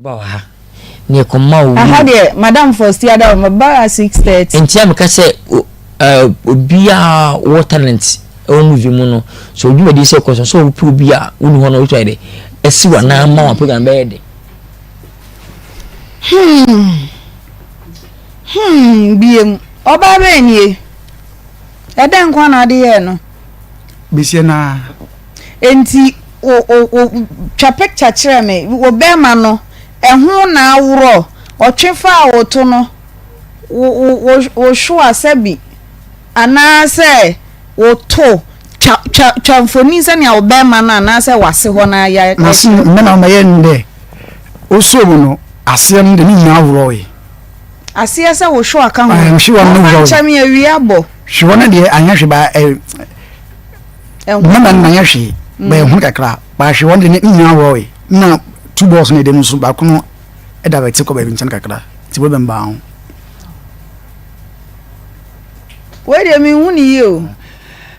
Bawa ne koma aha de madam first year da maba 6:30 enti am ka se obia what talent o movie mu no so obi me dey say question so obi obia unu ho no we try dey esi wa na ma wa program be dey biem oba be nie eden kwa na de ye no bisi na enti o twa picture kire me wo be ma no ehun na awro otwefa woto no wo show asabi ana se woto chamfoni se ne obe ma na ana se wase ho na ya na si me na ma ye nde o so mu no ase nde ni nya awro yi ase se wo show aka ho am shi won no wo chami awi abo shi won de anya hwe ba mama na nya hwe ba ehun kakra ba shi won de ni nya awro yi na two balls ne dem so ba kuno e da ba ti ko ba bi nchan kakra ti bo bemba ho we de mi hu ni yo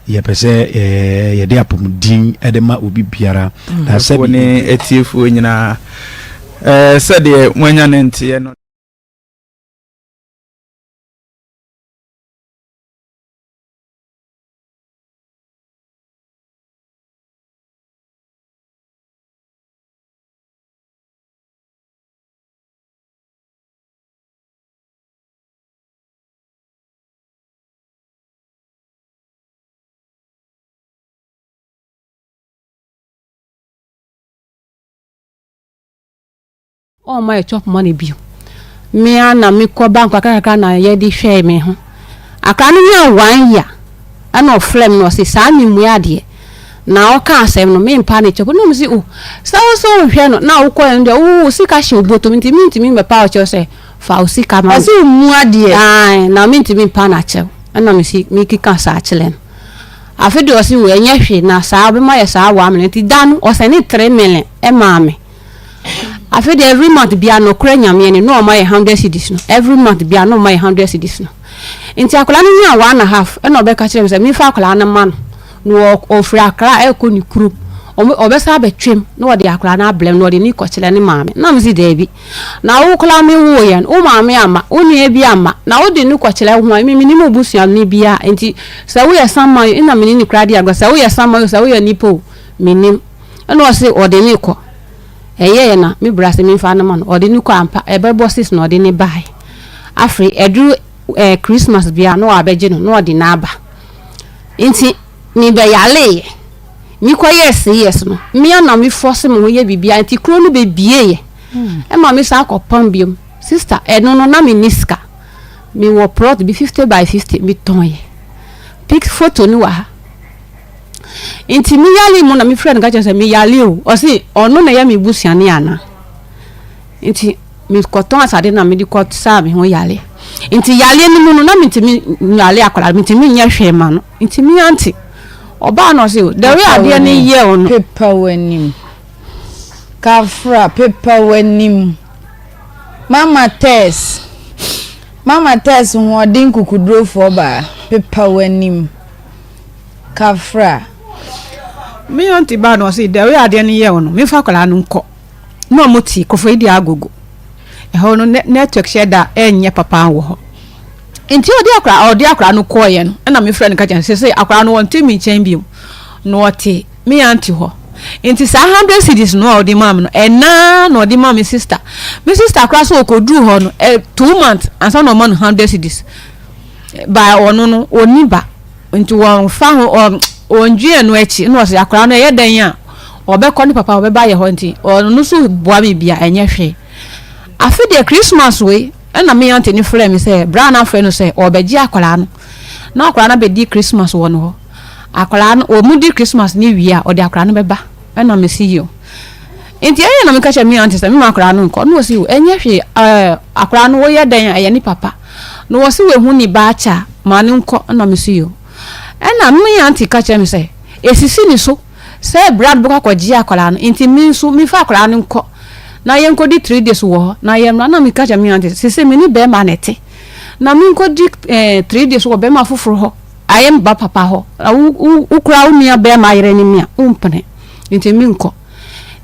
ye pese ye de apomudin e de ma obi biara na se bi ne etiefu nyina se de mwanya ne ntie no oh my chop money bio me ana me ko bank akaka na ye di hwe me ho aka no nya 1 year ana oflem no se sa ni mu ade na o ka asem no me mpa ne chop no me si o so hwe no na wo ko ndo o sika hye oboto ntimi me pa o che se fa o sika ma asi mu ade ai na me ntimi mpa na che ana me si me kika sa achelen afedi o si wo enye hwe na sa be ma ye sa wa me ti dan o se ni 3 million e ma me after every month bia no kura nyame ne no my 100 cedis no every month bia no my 100 cedis no enti akola no nya 1.5 e no be ka kire me se me fa akola na ma no ofri akra e ko ni kuru obesa betwem no wode akola na blem no wode ni ko kire ne maame na me si debi na wo kola me wo ye no maame ama onu bi ama na wode ni ko kire ho me ni mo busuan ni bia enti se wo ye samma ina me ni kra dia agba se wo ye samma se wo ye nipo menim e no se wode ni ko eye na mi brase mi fa na man odi ni ko ampa ebe bosses na odi ni bai afri edu Christmas bia no abeje no odi na aba nti ni be yale mi ko yes no mi na mi force me ho ye bibia nti kro no be bie ye e ma mi sa akopam biom sister eno no na mi niska mi wo plot bi 50 by 50 mi ton ye pic photo ni wa inti mi yali mo na mi friend ga chese mi yali o si onu na ya mi busuane ana inti mi koton asade na mi di kot sa mi ho yali inti yali ni mo no na mi ntimi yali akola mi ntimi nya hwe ma no inti mi anti oba no si the way ade ni ye o no paper wanim kafra paper wanim mama test ho din kukudro fo ba paper wanim kafra me auntie ba no say the way ade ne ye no me fa kwala no nko no moti kofo idi agogo e ho no network share da enye papa wo ho enti odi akra no ko ye no na me friend ka chan say akra no won mi chen bi no oti me auntie ho enti sa 100 cedis no odi mam no na odi mam me sister akra so okodru ho no 2 months ansa no man 100 cedis ba ono no oni ba enti won fa ho onjue no echi no se akra no ye dan a obekọ ni papa obeba ye ho nti onu so boa me bia enye hwe afi de Christmas we na me auntie ni frɛ me say bra na frɛ no say obeji akra no na akra na be di Christmas wo no ho akra no o mu di Christmas ni wi a ode akra no beba na me si yo nti na me ka che me auntie say me akra no nko no si wo enye hwe akra no wo ye dan a ye ni papa no wo si we hu ni ba cha ma ni nko na me si yo na me auntie ka che me say esisi ni so say brad boka kwaji akola no nti mi nso mi fa akola no nko na ye nko di 3 days wo na ye na mi ka che me auntie se me ni be ma nete na mi nko di 3 days wo be ma foforo ho ayem ba papa ho ukura unia be ma yere ni mia umpene nti mi nko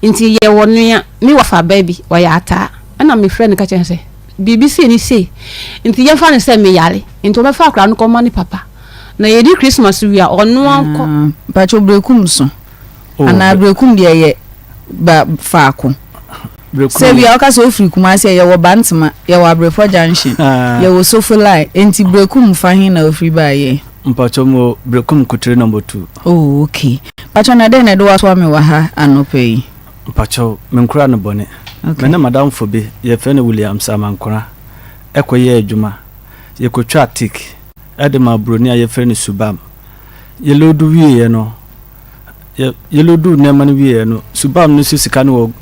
nti ye wonua me wafa baby oya ata na me friend ka chen say BBC ni say nti ye fa ne say me yale nti obefa akra no koma ni papa na ye di Christmas wi a ono anko pacho brekum so ana brekum de ye ba faako se wi aka so free kuma se ye wo bantama ye wo abrefo junction ye wo sofulai enti brekum fa hin na ofri ba ye mpacho mo brekum kutre number 2 oh okay pacho na den na do waso me wa ha anope mpacho menkura no bone me na madam fobe ye fe ne William Samankora ekoye adwuma ye kotwa tik edema broni ye fe ne Subam ye lodu wie no ye lodu ne man wie no Subam no sika no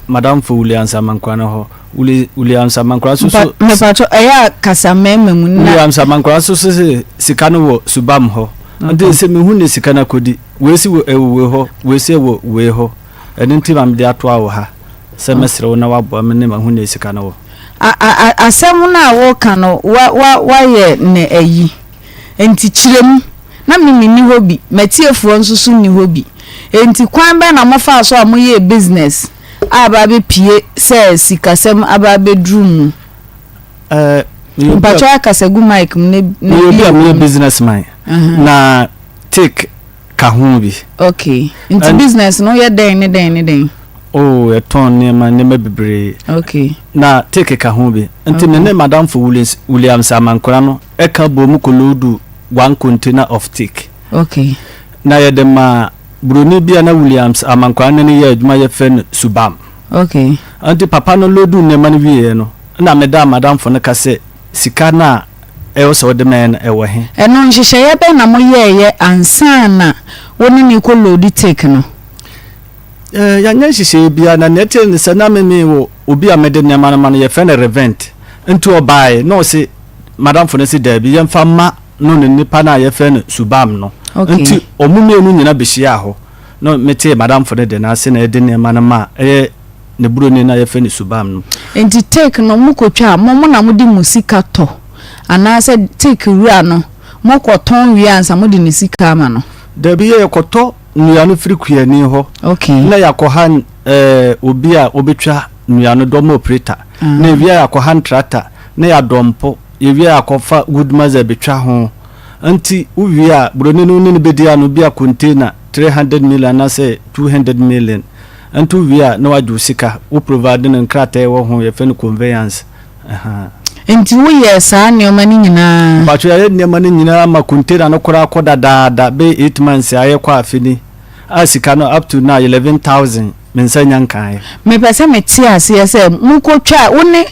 madam fo William Samankora no ho William Samankora so me pacho eya kasa mema mu na William Samankora so sika no wo Subam ho ande se me hu ne sika na kodi we si wo ewe ho we si wo we ho ene nti mam de ato awo ha se mesre wo na wabo me ne ma hu ne sika na wo asem na wo ka no wa ye ne ayi enti kirem na me ni hobi matiefuo nsusu ni hobi enti kwan be na mofa so amoye business aba be pie se sikasem aba be drum mpacho akasagu mic ne bi businessman na take kahun bi okay into business no ye den oh eton ne ma bebre okay na take kahun bi nti ne madam for William Samankora no e ka bomu kolodu 1 container of take okay na ye de ma broni bia na Williams Samankora ne ye adwuma ye fen Subam okay anti papa no lodu ne man wie no na me da madam for ne ka se sika na e wo so de men e wo he eno nhihye ye be na mo ye ansa na woni ni ko lodi take no ya nya nhihye bia na nete ne se na me wo obi a mede ne man ye fen revent into obai no se madam for ne se da bi ye mfa ma no ne nipa na ye fen Subam no nti omume enu nyina behia ho no mete madam for ne de na se na de ne man ma ne broni na ye fen Subam no enti take no mukotwa mo na mudi musika to ana se take wura no mokoton wi ansa mudi ni sika ama no da bi ye koto nuanu firi kuani ho okay na yakohan obi a obetwa nuanu domo operator na wi yakohan tractor na ya dompo ye wi yakofa goodmazer betwa ho anti uwi a broni no ni bedia no bia container 300 million na say 200 million antu wi a na waju sika wo provide no nkrata e wo ho ye fe no conveyance enti wo ye sa ne o mani nyina ba cho ye ne mani nyina ma container no kora koda da be 8 months aye kwa afini asika no up to now 11,000 mensanya nkan me pese me ti ase se mukotwa woni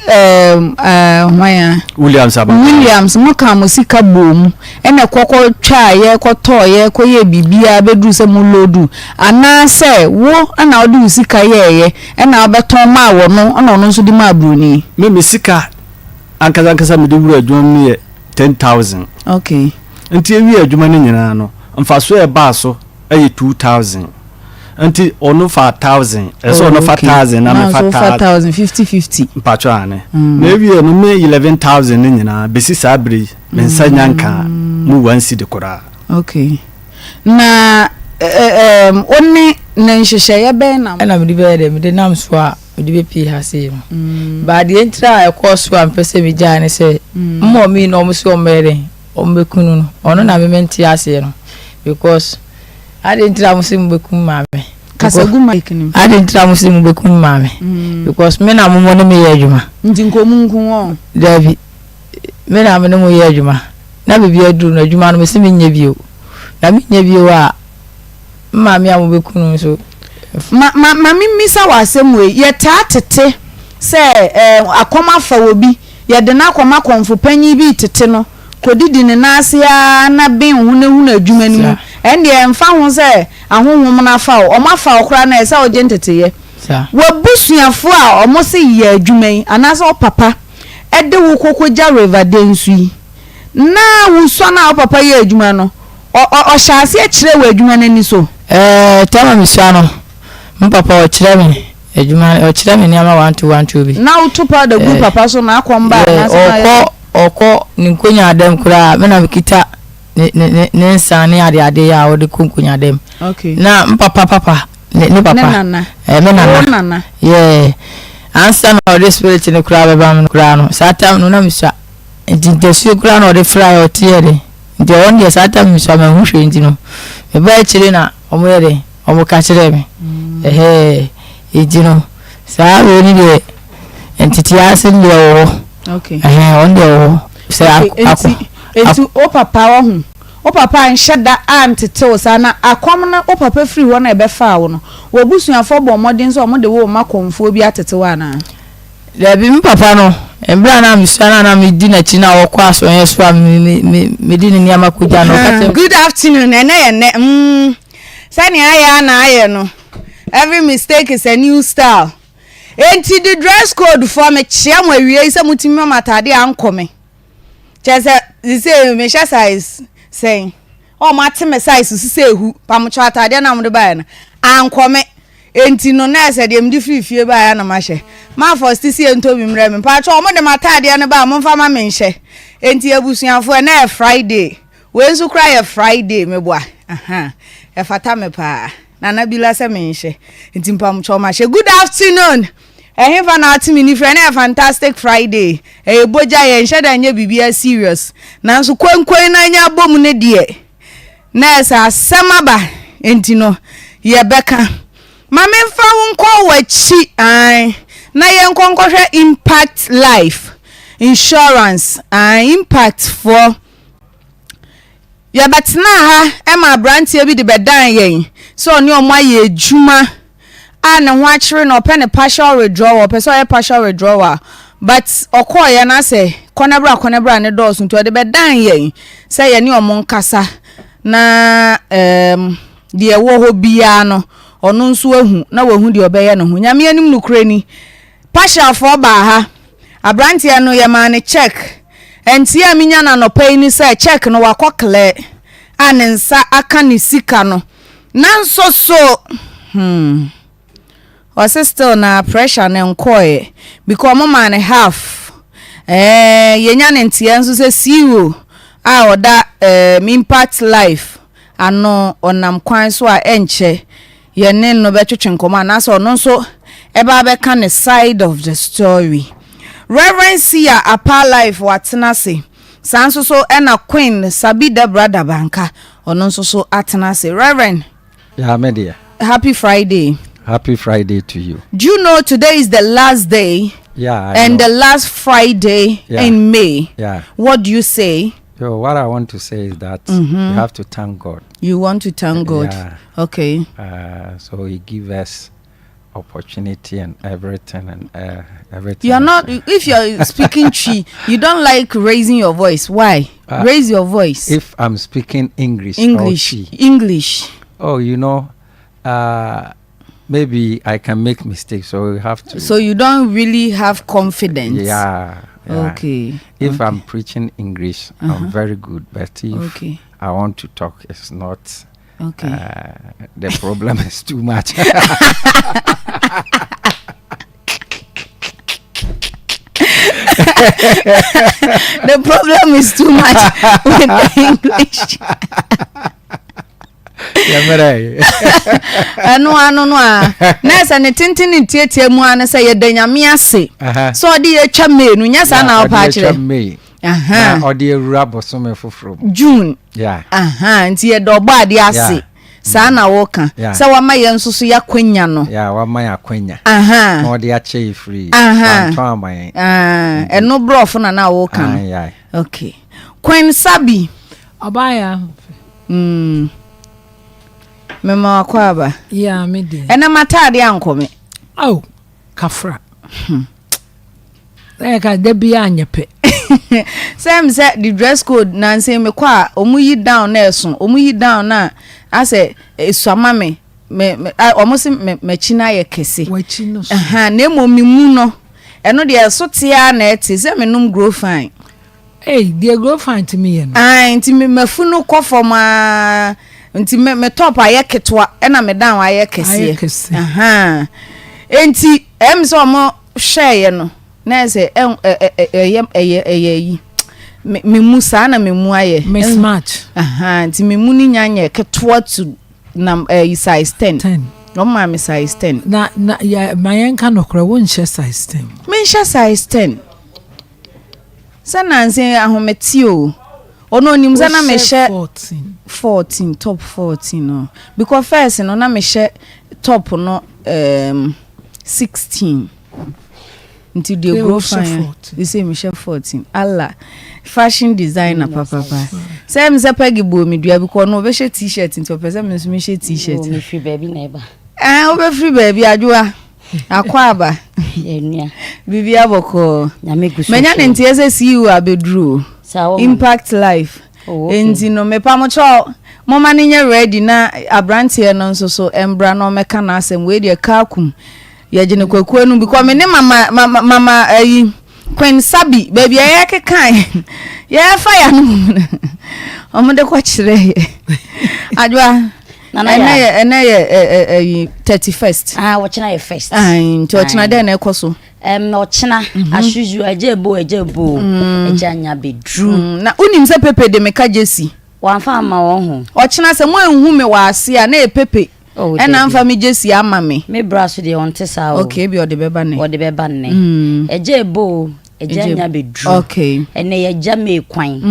hwan Williams muka musika bom ene kokko twa ye koto ye koye bibia bedru se mu lodu ana se wo ana odi usika ye ena obeton ma wo no ana no nso di ma broni me sika ankaza me di wura adwuma me 10,000 okay nti ewi adwuma ne nyina no mfaso e ba so ayi 2,000 anti ono 5,000 eso ono 5,000 na me 5,000 50 mpacho ane na ewi no me 11,000 ne nyina besi sabri mensanya nka mu wansi de kora okay na onni na nhihye ye be na me di be de me de nam so a me di be pi ha se ba de entra e course so am pese me ja ne se mo mi no mo so mere o mbekunu no ono na me menti ase no because I didn't try to see mame. Kasagu mic ni. I didn't try to see mame. Because me na mo no me yejuma. Nti nkomu nkunwo. David. Me na me no mo yejuma. Na bibi adu na adwuma no me se me nya bio. Na me nya bio a mame am bekunu so. Mami misa wasem we ye tatete se akoma fa obi ye de na akoma konfo panyi bi tete no kodidi ne nasia na ben hunu adwuma ni mu ende emfa ho se ahonhom na fa o ma fa okra na ese oje nteteye wo busuafo a o mo se ye adwuma yi anase o papa ede wo kokoja river densu yi na wo so na o papa ye adwuma no o shaase e kire wo adwuma na ni so tama mi so no mo papa o kire me adwuma o kire me ni ama 1 bi na utupa da group papa so na akomba na se oko ninkonya adem kura me na bikita ne nsane ade ya wo de konkonya adem okay na papa ne papa me nana yeah ansa na the spirit ne kura beba me kura no sata no na miswa ntintesu kura no de fry o tiere nti on de sata miswa ma hu hwe nti no me ba chire na omo yere omo ka chire me ejino sa we ni de entity asin de o okay on de o say enti o papa wo o papa nhyeda antete sana akwam na o papa free wo na ebe fa wo no wo busuafo bo modin so mo de wo makomfo bi atete wa na le bi mi papa no embra na mi sana na mi di na chi na wo kwa so yen so mi di ni amakuja no kate good afternoon ene sani aya na aye no every mistake is a new style enti the dress code for me chia mo awie se mutimi matade ankome chese say me sha size say o mate me size sise ehu pamocho atade na mo de bae na ankome enti no na se de mdi frifie bae na ma hye ma first see ento bi mre me pa cho mo de matade na ba mo fa ma me nhye enti abusuafo na Friday we nsu kra Friday me boa e fata me pa na bila se me nhye enti pamocho ma hye good afternoon ehimfa na atimi ni friend na fantastic Friday boja ye nhye da nya bibia serious nanso kwankwan na nya bom ne de na esa semaba enti no ye beka mama mfa wonko wachi na ye nkonkohwe impact life insurance impact for ya batna ha ema brand ye bi de bedan yen so oni omo aye adwuma na ho akire no pe ne partial withdrawal pe so partial withdrawal but okoye na say konebra ne do so to de bedan yen say ye ne omo nkasa na de wo ho bia no ono nso ahu na wahu de obeye no ho nyame anim nukure ni partial for ba ha abrantia no ye ma ne check enti aminya na no pay ni say check no wakokle anensa aka ne sika no nanso so or still na pressure na nkoye because mo man half yenya ne ntia nso se zero oda impact life ano onam kwan so a enche ye ne no betwetwe nkoma na so no nso eba be ka ne side of the story Reverend Sia apa life watena se sanso so ena Queen Sabida brother banka ono nso so atena se Reverend yeah media happy Friday. Happy Friday to you. Do you know today is the last day? Yeah. And the last Friday in May. Yeah. What do you say? So what I want to say is that you have to thank God. You want to thank God? Yeah. Okay. So He give us opportunity and everything and everything. You are not. If you are speaking Chi, you don't like raising your voice. Why? Raise your voice. If I'm speaking English. Oh, you know. Maybe I can make mistakes, so you have to. So you don't really have confidence. Yeah. Okay. If I'm preaching English, I'm very good. But if I want to talk, it's not. Okay. The problem is too much. The problem is too much with the English. No na sa ne tintin tietie mu an say ye danyame ase so odi ye twa menu nya sa na opa kire na odi ewura bosome foforo June nti ye do gba ade ase sa na wo kan sa wa ma ye nsusu ya kwanya no wa ma ya kwanya na odi a che free to amaye eno brof na wo kan okay Queen Sabi Obaya Mema akwaba. Yeah, me dey. Ena matade ankome. Oh, kafra. Ka debi anyepe. Same say the dress code na Nsem me kwa omuyi down na eson. Omuyi down na ase esuama me almost me china ye kese. Wa chino. Na emommimu no. Eno de esotia na eti se me num grow fine. Hey, they grow fine to me no. Nti me mafunu kɔ foma nti me top aye ketwa na me down aye kese enti so mo hweye no na se yi me musa na me mu aye mismatch nti me mu ni nyanya ketwa to size 10 no ma me size 10 na ya mayenka no kra won share size 10 men share size 10 sana nse ahometi o ono nim sana me share 14 top 14 no because first no na me share top no 16 until they grow fine they say me share 14 Allah fashion designer papa say me say pegi bo me dua because no be share t-shirt until person me share t-shirt me free baby na eba we free baby adwoa akwaba enua bibi aboko na me gusu menya ntie say see you abedru impact life enti no me pa mo cho mo mani nye ready na abrantie no nso so embra no meka na asem we de kakum ye gene kwaku anu because me ne mama ayi Queen Sabi baby ya kekan ya fire no omo de kwa kire adwa na ye 31st wo china ye first nti o china de na ekoso no china asuzu ejebo ejanya bedru na unim se pepe de meka jesi wanfa ama wo ho o china se mo enhu me wa ase a na e pepe ena mfa me jesi ama me braso de onte sa o okay bi o de beba ne ejebo ejanya bedru okay ene ye jame kwan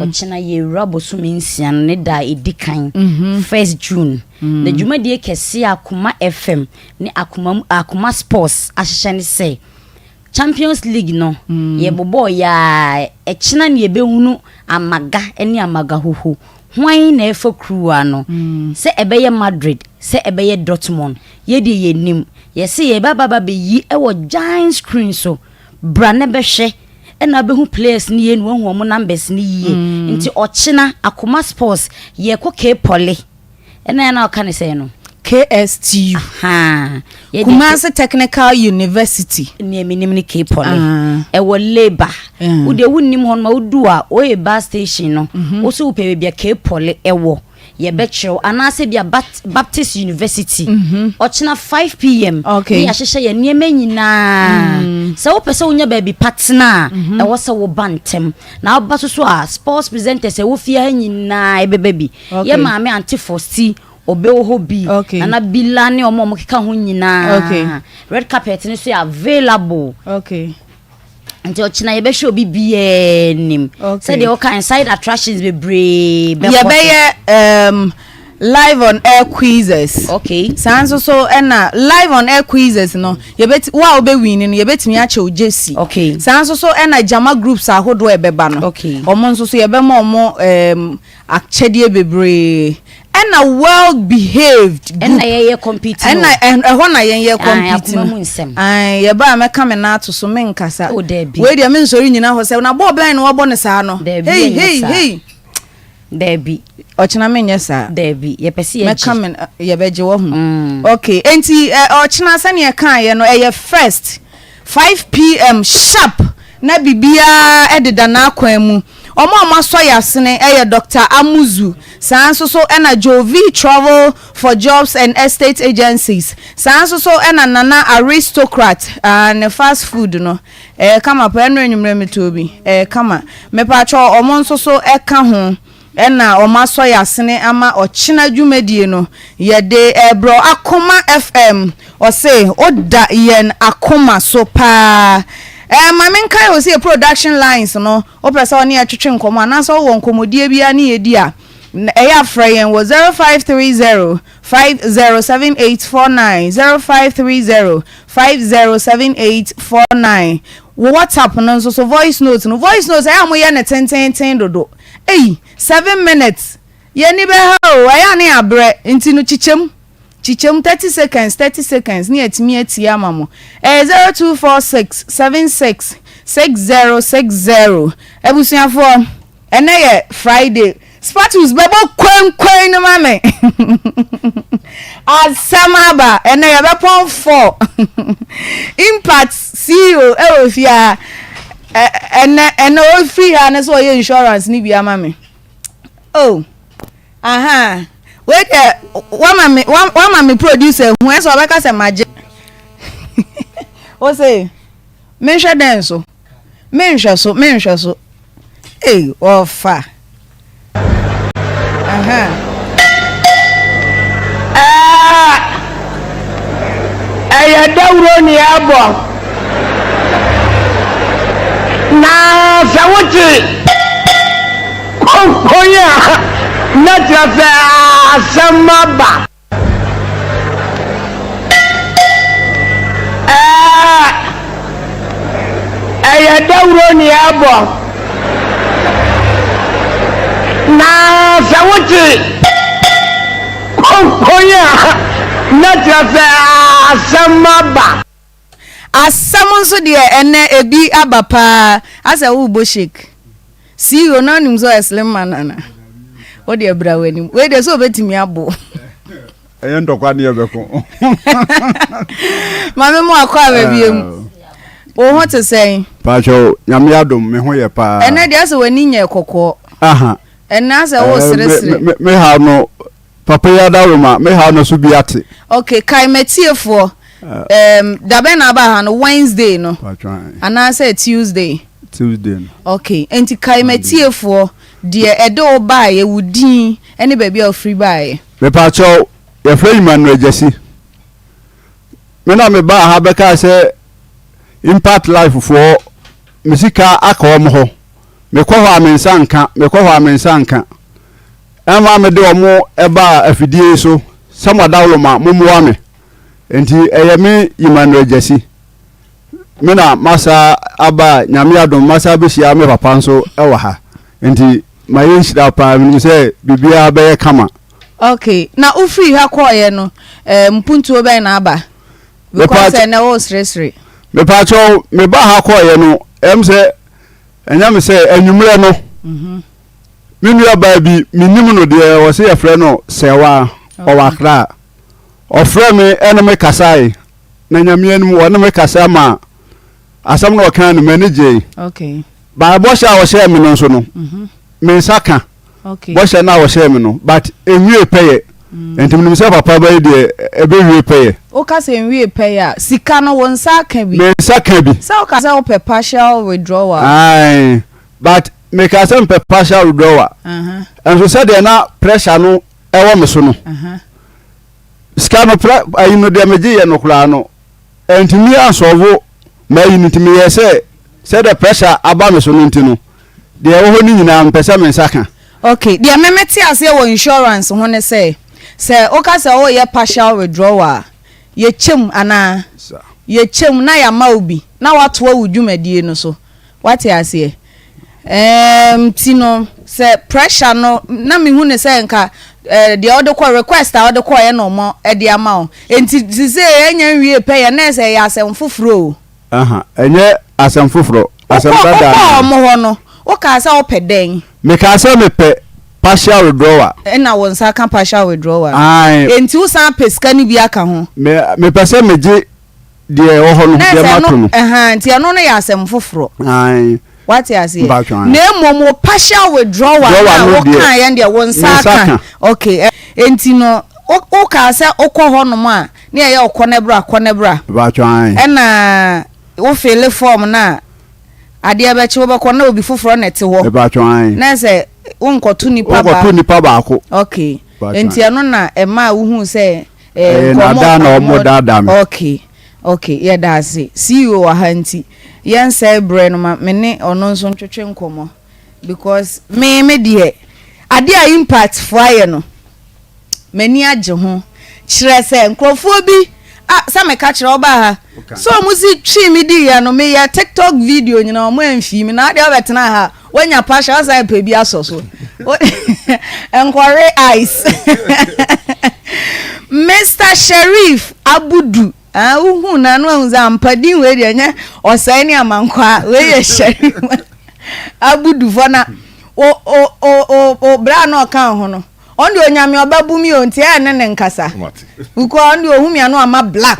o china ye rabo so mensia ne da edikan 1st June na juma de kese Akoma FM ne Akoma Sports ahyehyɛ ne say Champions League no ye bobo ya china ne ye behunu amaga ene amaga hoho hwan na efa kruwa no se ebeye Madrid se ebeye Dortmund ye de ye nim ye se ye baba be yi ewo giant screen so bra ne behwe ena behu players ni ye no hu omo numbers ni ye nti ochina Akoma Sports ye ko ke pole ena na ka ne say no KSTU Kumasi Technical University ni eminim ni ke pole ewo labor wo de wunnim hon ma wudu a o e bus station no wo so pe bia ke pole ewo ye bechew anase bia Baptist University ochina 5 pm ni ahyehyɛ ye niema nyina se wo pese wonya ba bi partner e wo se wo bantem na wo baso so a sports presenters e wo fia nyina e bebe bi ye maame antifosti obe wo hobi na bilane omo keka ho nyina red carpet ni so available nti ochina ye be show bibie nim say the all kind side attractions be brave ye be live on air quizzes sanso so na live on air quizzes no ye beti wa obe win no ye betimi a che ojesi sanso so na jama groups ahodo e beba no omo nso so ye be mo akchedie bebre na well behaved na ye competing na hona ye competing ye ba meka me na to so men kasa we dia men sori nyina ho se na bo ben no wo ne sa no hey Debbie ochina menye sa Debbie ye pese ye meka me ye beje wo hu okay enti ochina sa ne ye kan ye no ye first 5 pm sharp na bibia ededa na akwan mu omo so yasene Dr. Amuzu sanso so na Jovi Travel for Jobs and Estate Agencies sanso so na Nana Aristocrat and fast food no kama pa eno enyumre metobi kama mepa cho omo nso so eka ho na omo so yasene ama ochina dwumadie no ye de bro Akoma FM o say oda yen Akoma so pa mamen kai o say production lines no o pesa oni atwetwe nkomo na so wo nkomodie bia na yedi a eya frayen was 0530 507849 0530 507849 WhatsApp no so voice notes eya mo ye ne ten dodo 7 minutes ye ni be ha o eya ne abre nti no chichem 30 seconds ni etimi atia mamo 0246766060 ebusuafo ene ye Friday Spartus bebo kwen no mame asamaba ene ye bepon 4 impact CEO ofia ene o free ha ne so ye insurance ni bia mame wait one mama producer who is obeka se maje o say menhwe den so ofa ɛyɛ dawuro ni ɛbɔ na sɛ wote kɔnkɔn a na kyerɛ sɛ asɛm aba ɛyɛ dawuro ni ɛbɔ na sɛ wote kɔnkɔn a na kyerɛ sɛ asɛm aba asɛm nso deɛ ɛnɛ ebi aba paa asɛ wo bo shake CEO na nim so slim man ana wo de bra wani we de so betimi abo ɛyɛ ndɔkwa ne yɛbɛko mame mo akwa ba biem wo ho te sɛn paacho nyame adom me ho yɛ paa ɛnɛ de asɛ wani nya kokɔ aha ɛnɛ asɛ wo seresere me ha no papa ya dawoma me ha no so bi ate okay kai metiefo dabe na ba ha no Wednesday no ana say Tuesday no. Okay enti kai metiefo de ede o ba ye wudin ene ba bia free ba ye me pa cho ye free man no ejesi me na me ba ha be ka say impact life for musika akom ho me kɔ hɔ amensanka ɛma me de omo eba afidie so samwa dawloma momoa me enti ɛyɛ me yimano ejesi me na masa aba nyame adom masa behia me papa nso ɛwɔ ha enti ma yɛnhyira paa me sɛ bibia bɛyɛ kama okay na ufri ha kɔɔyɛ no mpuntuo bɛn na aba because na wo stressre me pa cho me ba ha kɔɔyɛ no sɛ ɛnya me sɛ anwumre no me nua ba bi minim no de wɔ sɛ yɛfrɛ no sɛwa ɔwakra ɔfrɛ me ɛne me kasae na nyame anim wɔne me kasa ma asɛm no ɔka no manage okay ba bɔhyɛ a wɔhyɛ me no nso no me nsaka okay bɔhyɛ na wɔhyɛ me no but enwie pɛyɛ enti me sɛ papa ba de ɛbɛwie pɛyɛ o ka sɛ enwie pɛyɛ sika no won saka bi me saka bi sɛ o ka sɛ o pɛ partial withdrawal ai but me ka sɛ pɛ partial withdrawal and so sɛ de na pressure no ɛwɔ me so no ska no ayi no de meje ye no kura no entimi ansovo ma yi no ntimi ye sɛ the pressure aba me so no ntino de wo ho ni nyina mpɛsɛ me nsaka okay de memeti ase wɔ insurance ho ne sɛ o ka sɛ o ye partial withdrawal ye chem ana ye chem na ya ma obi na wato awudwumadie no so wate ase tino sɛ pressure no na me hu ne sɛ nka the other call request other call e no mo e de ama o enti say enya nwie pe ye na say ya asem foforo enye asem foforo asem dada o mo ho no o ka say o peden me ka say me pe partial withdrawal na won sa kan partial withdrawal enti o san pesika ni bi aka ho me pe say me je de o ho no de ma to no enti eno no ya asem foforo what you say na momo partial withdrawal na wo kan ye de won sa kan okay enti no o ka say okọ ho no ma na ye okonebra ba twan na wo fill form na ade ebe che wo be na obi foforo na te ho ba twan na say wo nkoto nipa ba ko okay enti eno na e ma wo hu say na omo dada me okay yeah that's it CEO wa hanti yen say bre no ma me ne ono nso ntwetwe nkomo because me de ade a impact for aye no mani age ho kire say nkrofo bi sa me ka kire oba ha so muzi twi mi di ya no me ya TikTok video nyina o mo amfi mi na ade obetena ha wanya pasha sa pe bi asoso enkware eyes Mr. Sheriff Abudu uhu na no anza ampadi we de nya osai ni amankwa we ye Sheriff Abudu fona o bra no kan ho no ondi onyame obabu mi onti e ne ne nkasa uko ondi ohumi ano ama black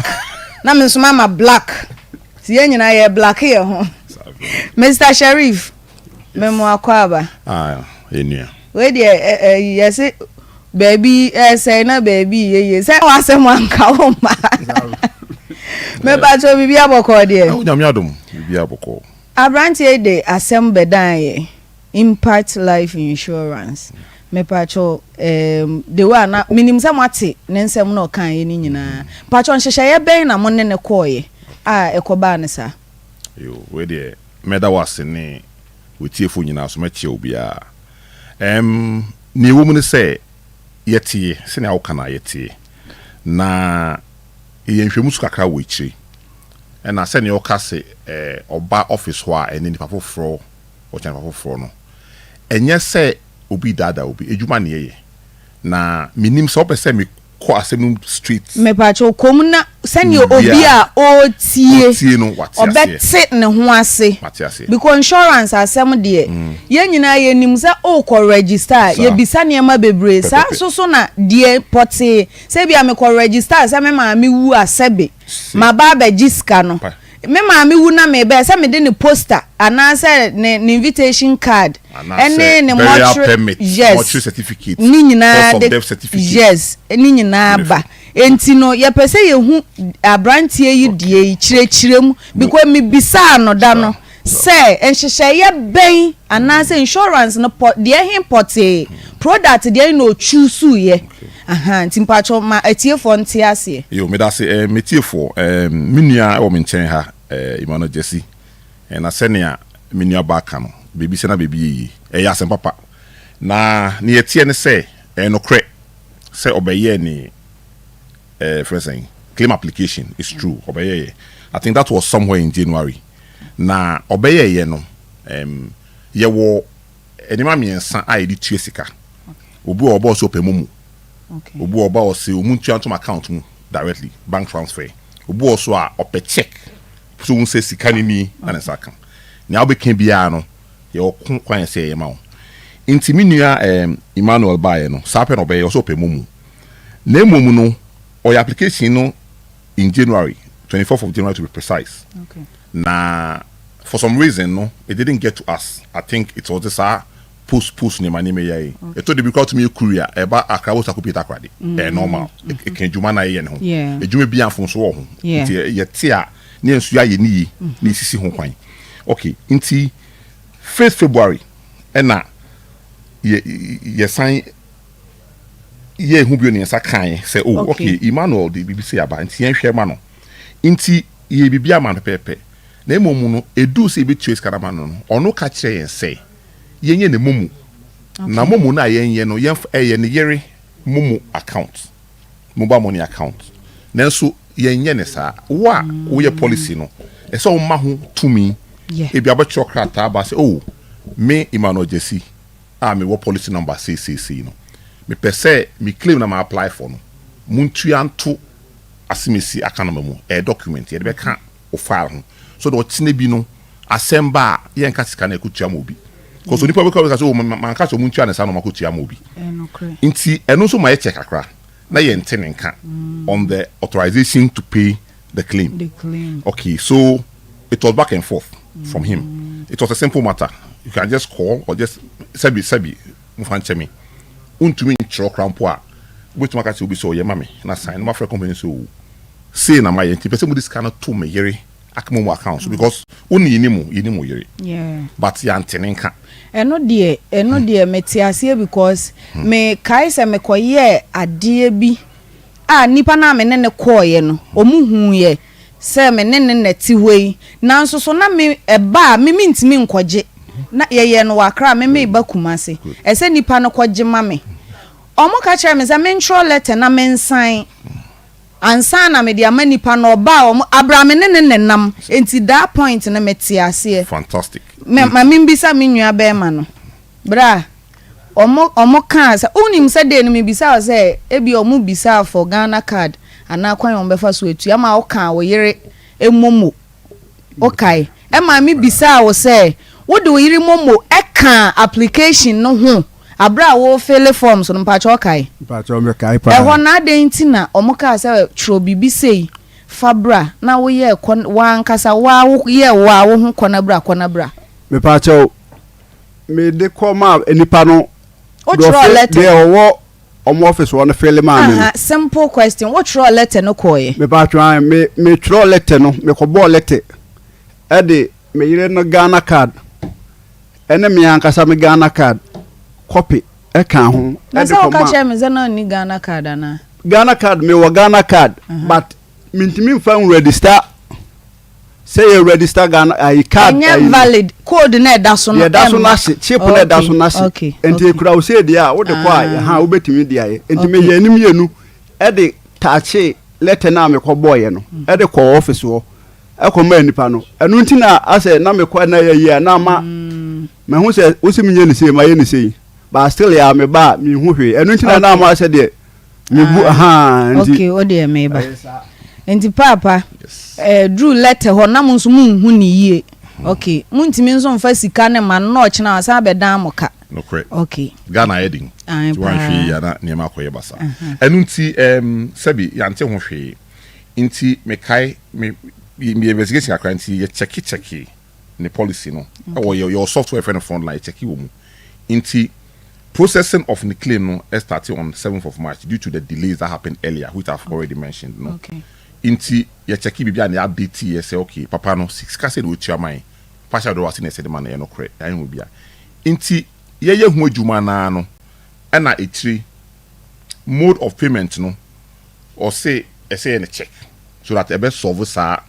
na me so ama black ti nyina ye black ye ho Mr. Sheriff memo akwaba enua we de yes baby say na baby ye say wasem anka wo ma me ba to bibi aboko de nyame adom bibi aboko abrantie de asem bedan ye Impact Life Insurance me pacho de wa na minim se mate ne nsem na okan ye ni nyina pacho nhehye ye ben na mo ne ne koye ekoba ne sa yo we de meda was ne wetiefo nyina so machie obia ni wo mu ne se yetie se ne awka yetie na yenhwemu su kakra wo ichiri na se ne okase oba office ho a eni nipa foforo o chan foforo no enye se obi dada obi ejuma ne ye na minim so pese me ko asem street me pacho komuna sani obi a o tie no wate obete ne ho ase because insurance asem de ye nyina ye nim se o ko register ye bisa ne ma bebre sa so na de pote se bia me ko register se me ma me wu asebe ma ba ba jiska no me ma me wu na me be se me de ne poster ana se ne invitation card ene ne mortuary certificate ni nyina death certificate yes ni nyina ba enti no ye pese ye hu abrantie yi die kirechirem because me bisa no da no se enhyehyɛ ye ben ana se insurance no de import product de no choose ye enti mpacho ma atiefo nte ase yo me da se metiefo menua o menchen ha imano Jesse na senia menua ba ka no bebi se na bebi yi ya asem papa na ne yetie ne se no kre se obeye ni first thing claim application is true obeye I think that was somewhere in January na obeye ye no ye wo enima miensa a edi tue sika obi obo so pemumu obi oba o se omuntu antum account mu directly bank transfer obi o so a ope check so un se sika ni na saka nya obekan bia no ye okun kwan se ye ma wo intimi nua Emmanuel bae no sape no obeye o so pemumu na emumu no or application no in January 24th of January to be precise na for some reason no it didn't get to us. I think it was this push ni mani me yai it told the to me courier eba akra wo sakopita krade normal e kan juma na ye ne ho e juma bia fon so wo ho nti ye te a ne ensu aye ni ni sisi ho kwan okay nti 1st February na ye sign ye hu bio ne nsa kan say oh okay Emmanuel the BBC aba nti yen hwe ma no nti ye bibia ma pepe na emomu no edu se betu eskarama no ono ka kire yen say yenye ne momu na momu na yenye no yen ye ne yere momu account mobile money account nanso yenye ne sa wa wo ye policy no e so ma ho tumi e bia ba chokrata ba say oh me Emmanuel Jesse me wo policy number CCC no me pese me claim na ma apply for no muntu anto asimesi akanoma mu document ye de be ka o file ho so do tine bi no asemba ye nka sika na ekutua mo bi because onipa be ka so man ka so muntu anesa no makotua mo bi nti eno so ma ye check akra na ye ntene nka on the authorization to pay the claim okay so it was back and forth from him it was a simple matter you can just call or just sabi mufanche me untumi ntro krampo a wetu maka se obi so ye mame na sign ma free company so say na my nti person this kind to me yere akamo account because uni yinimu yere but ya ntene nka eno de metiasie because me kai se me koye ade bi nipa na me ne koye no omuhu ye se me ne neti hoi nanso so na me eba me ntimi nkoje na ye no wakra me ba kumase ese nipa no koje mame omo ka kire me se me ntro letter na me nsan ansa na me dia manipa no ba omo abrame ne nam enti that point na metiase fantastic me mbisa me nua be ma no bra omo kan sa unim se de no me bisa se ebi omo bisa for Ghana card ana kwan on be fa so etu ama o kan wo yere emomo okay e ma me bisa wo se wo de wo yere momo e kan application no ho abra wo fill forms no mpacho okay mpacho me kai pa e ho na de ntina omoka se tro bibi sei fabra na wo ye wa nkasa wa wo ye wa wo ho kona bra me pacho me de koma enipa no o tro letter de wo omo office won fill ma me simple question what tro letter no koye me pacho me tro letter no me ko bo letter e de me yire no Ghana card ene me ankasa me Ghana card copy e kan ho na say o ka che me ze na ni Ghana card ana Ghana card me wa Ghana card but mintimi fa register say you register Ghana I card anya valid code na da so no yeah da so na chip na da so na enti ekura o say dia wo de kwa ha wo betimi dia enti me ye nim yenu e de tache letter na me ko boy no e de ko office wo e ko ma nipa no enu nti na ase na me ko na ye na ma me hu se wo se me nye ni sei ma ye ni sei but still ya me ba me hu hwe enu nti na ma ase de me bu nti okay o de me ba enti papa drew letter ho na munso munhu ni yie okay muntimi nso mfa sika ne ma no ochina asa bedan moka no correct okay Ghana heading to wan hwe ya na niam akoye basa enu nti sabi ya nte ho hwe nti me kai me investigation akra nti ye check ne policy no or your software front line check wo mu nti processing of the claim no started on 7th of March due to the delays that happened earlier which I've already mentioned no okay inti ya cheki bibia na update ye say okay papa no 6 ka say do tua man pasha do wase na say man ye no kre ayin obia inti ye hu adwuma na no na etri mode of payment no or say in a check so that e be solve sa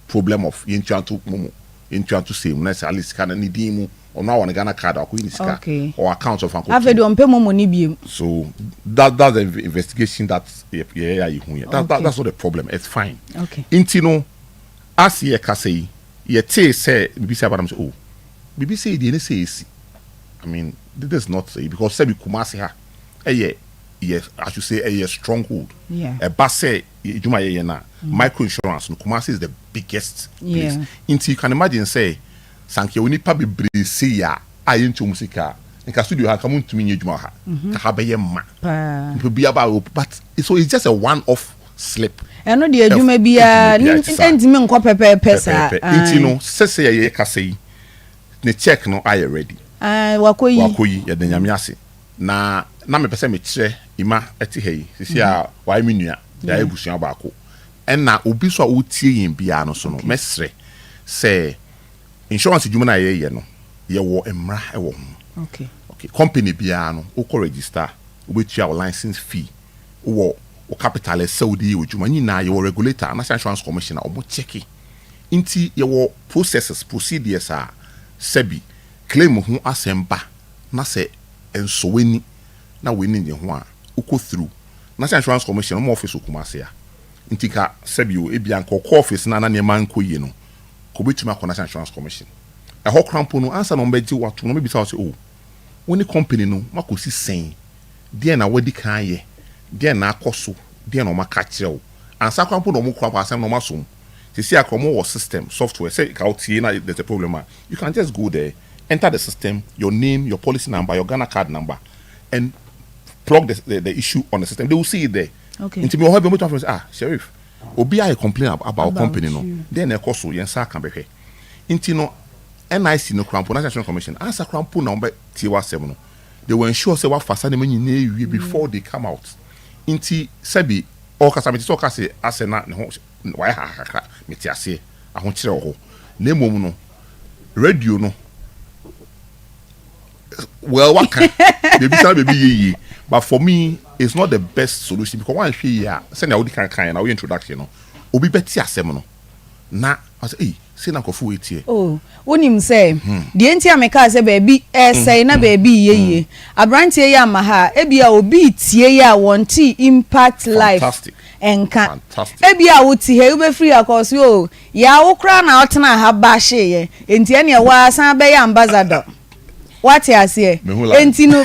problem of yentuanto mumu yentuanto same na say at least kana ni din mu ono awon Ghana card akoyi ni sika or account of anko ave do mpe momo ni biem so that's the investigation that that's not the problem. It's fine. Okay. Intino as ye ka say ye te say BBC about say oh BBC dey say I mean this is not say because say Kumasi ha yes I should say a stronghold. Yeah. A basse juma ye na micro insurance no Kumasi is the biggest place. Inti you can imagine say sanke oni pa bebre say ya ayentu musika nka studio ha kamu ntumi nye juma ha ka ha be ye ma bi aba but so it's just a one off slip eno de adwuma bia ntimi nko pepepe sa nti no sese ye ka sei ne check no are ready wakoyi ya danyame ase na me pese me kire ima eti hei sisi a wa mi nua da ebusuan baako enna obi so a otie yin bia no so no mesre say insurance dwuma na ye no ye wo emra e wo ho okay company bia no o ko register o betua o license fee o capital Saudi o dwuma nyina ye wo regulator National Insurance Commission o mo check inti ye wo procedures a sebi claim ho asemba na se ensoweni na weni nye ho a uko through National Insurance Commission mo office Kumasi ya inti ka sebi o ebia nko office na ne man ko yi no ko betuma ko National Insurance Commission e ho krampo no ansa no mbeji wato no mebisa say oh woni company no makosi sen de na wadi kan ye de na akoso de na maka kirew ansa krampo no mo krampo asem no masom sisi akromo wo system software say ka otie na there's a problem you can just go there enter the system your name your policy number your Ghana card number and plug the issue on the system they will see it there okay into me ho be mo to say sheriff obi I complain about company no then na ekoso yen sa kan behwe into no NIC no crampo National Commission answer crampo na ombe tiwa 7 no they will ensure say what fasa na nyina ewie before they come out inti sabi o kasa meti so kasa asena ne ho why ha meti ase ahon kire ho na emom no radio no well what can baby ye but for me it's not the best solution because one hwe ya say na odi kan na we introduction no obi beti asem no na I say say na kofu etie oh wonim say de enti ameka say baby say na baby yeye abrantie ye amaha ebia obi tie ya wonti impact life enka ebia woti he ube free akos yo ya wokra na otena ha ba hye ye enti ene wa san be ya ambassador what you say enti no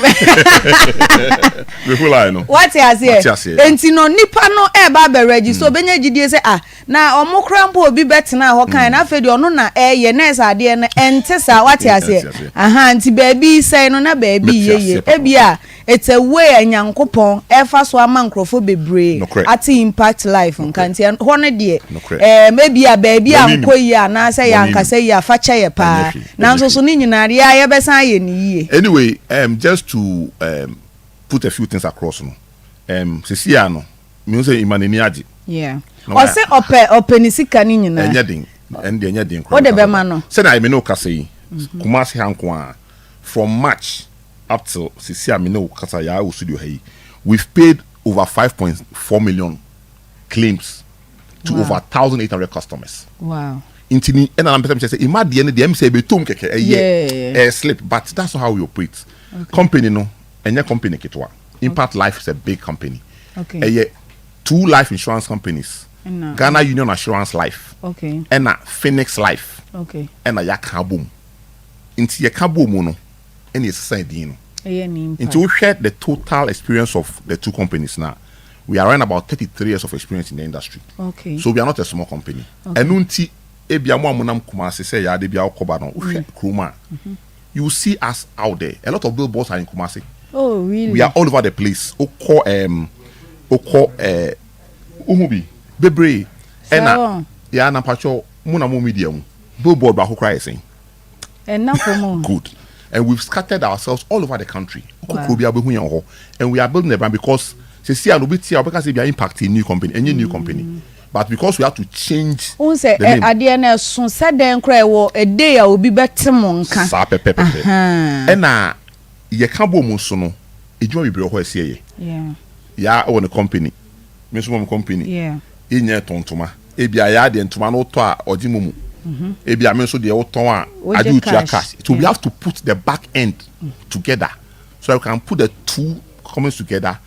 what you say enti no nipa no e ba be register obenya gidie say na omokra mpo obi betena ho kan na afedi ono na ye nurse ade na ente sa what you say anti baby say no na baby ye ebia it's a way anyankopon e fa so ama nkrofo bebre at impact life nkanti ho ne de maybe a baby ankoyi na say yankasa yi afa che ye pa na so ni nyinare ya ye besan ye ni anyway just to put a few things across no sisia no me say imaneni age yeah o say openisika ni nyina enya din o de be ma no say na me no kasa yi Kumasi hanko from March up till sisi amino kasa ya Owusuaa hey, we've paid over 5.4 million claims to over 1,800 customers. Wow. Intini and I'm say imagine the MC be tum keke slip, but that's not how we operate. Company no, and your company kitwa. Impact Life is a big company. Okay. 2 life insurance companies. Ghana Union Assurance Life. Okay. And Phoenix Life. Okay. And Yakabum. Into Yakabum no, and it's society no. Into we share the total experience of the 2 companies now. We are around about 33 years of experience in the industry. Okay. So we are not a small company. And unti ebia mo amunam Kumasi say ya de bia okoba no Kruma. You see us out there. A lot of billboards are in Kumasi. Oh, really? We are all over the place. Oko Umubi Bebre Ena ya na pacho muna mo medium billboard ba ho cry saying. And now for more. Good. And we've scattered ourselves all over the country. Wow. And we are building a brand because see a little bit here because we are impacting new company, any new company. But because we have to change the name. Adiana soon said then cry wo a day I will be better monka. Sa pepe. And ye can't bo musono. It will be bro see. Yeah. Ya own a company. Mesumom company. Yeah. In your tontoma. Ebia ya de ntoma no to a odimumu. Ebia me so de oton a adu to cash. So we have to put the back end together. So I can put the 2 comments together.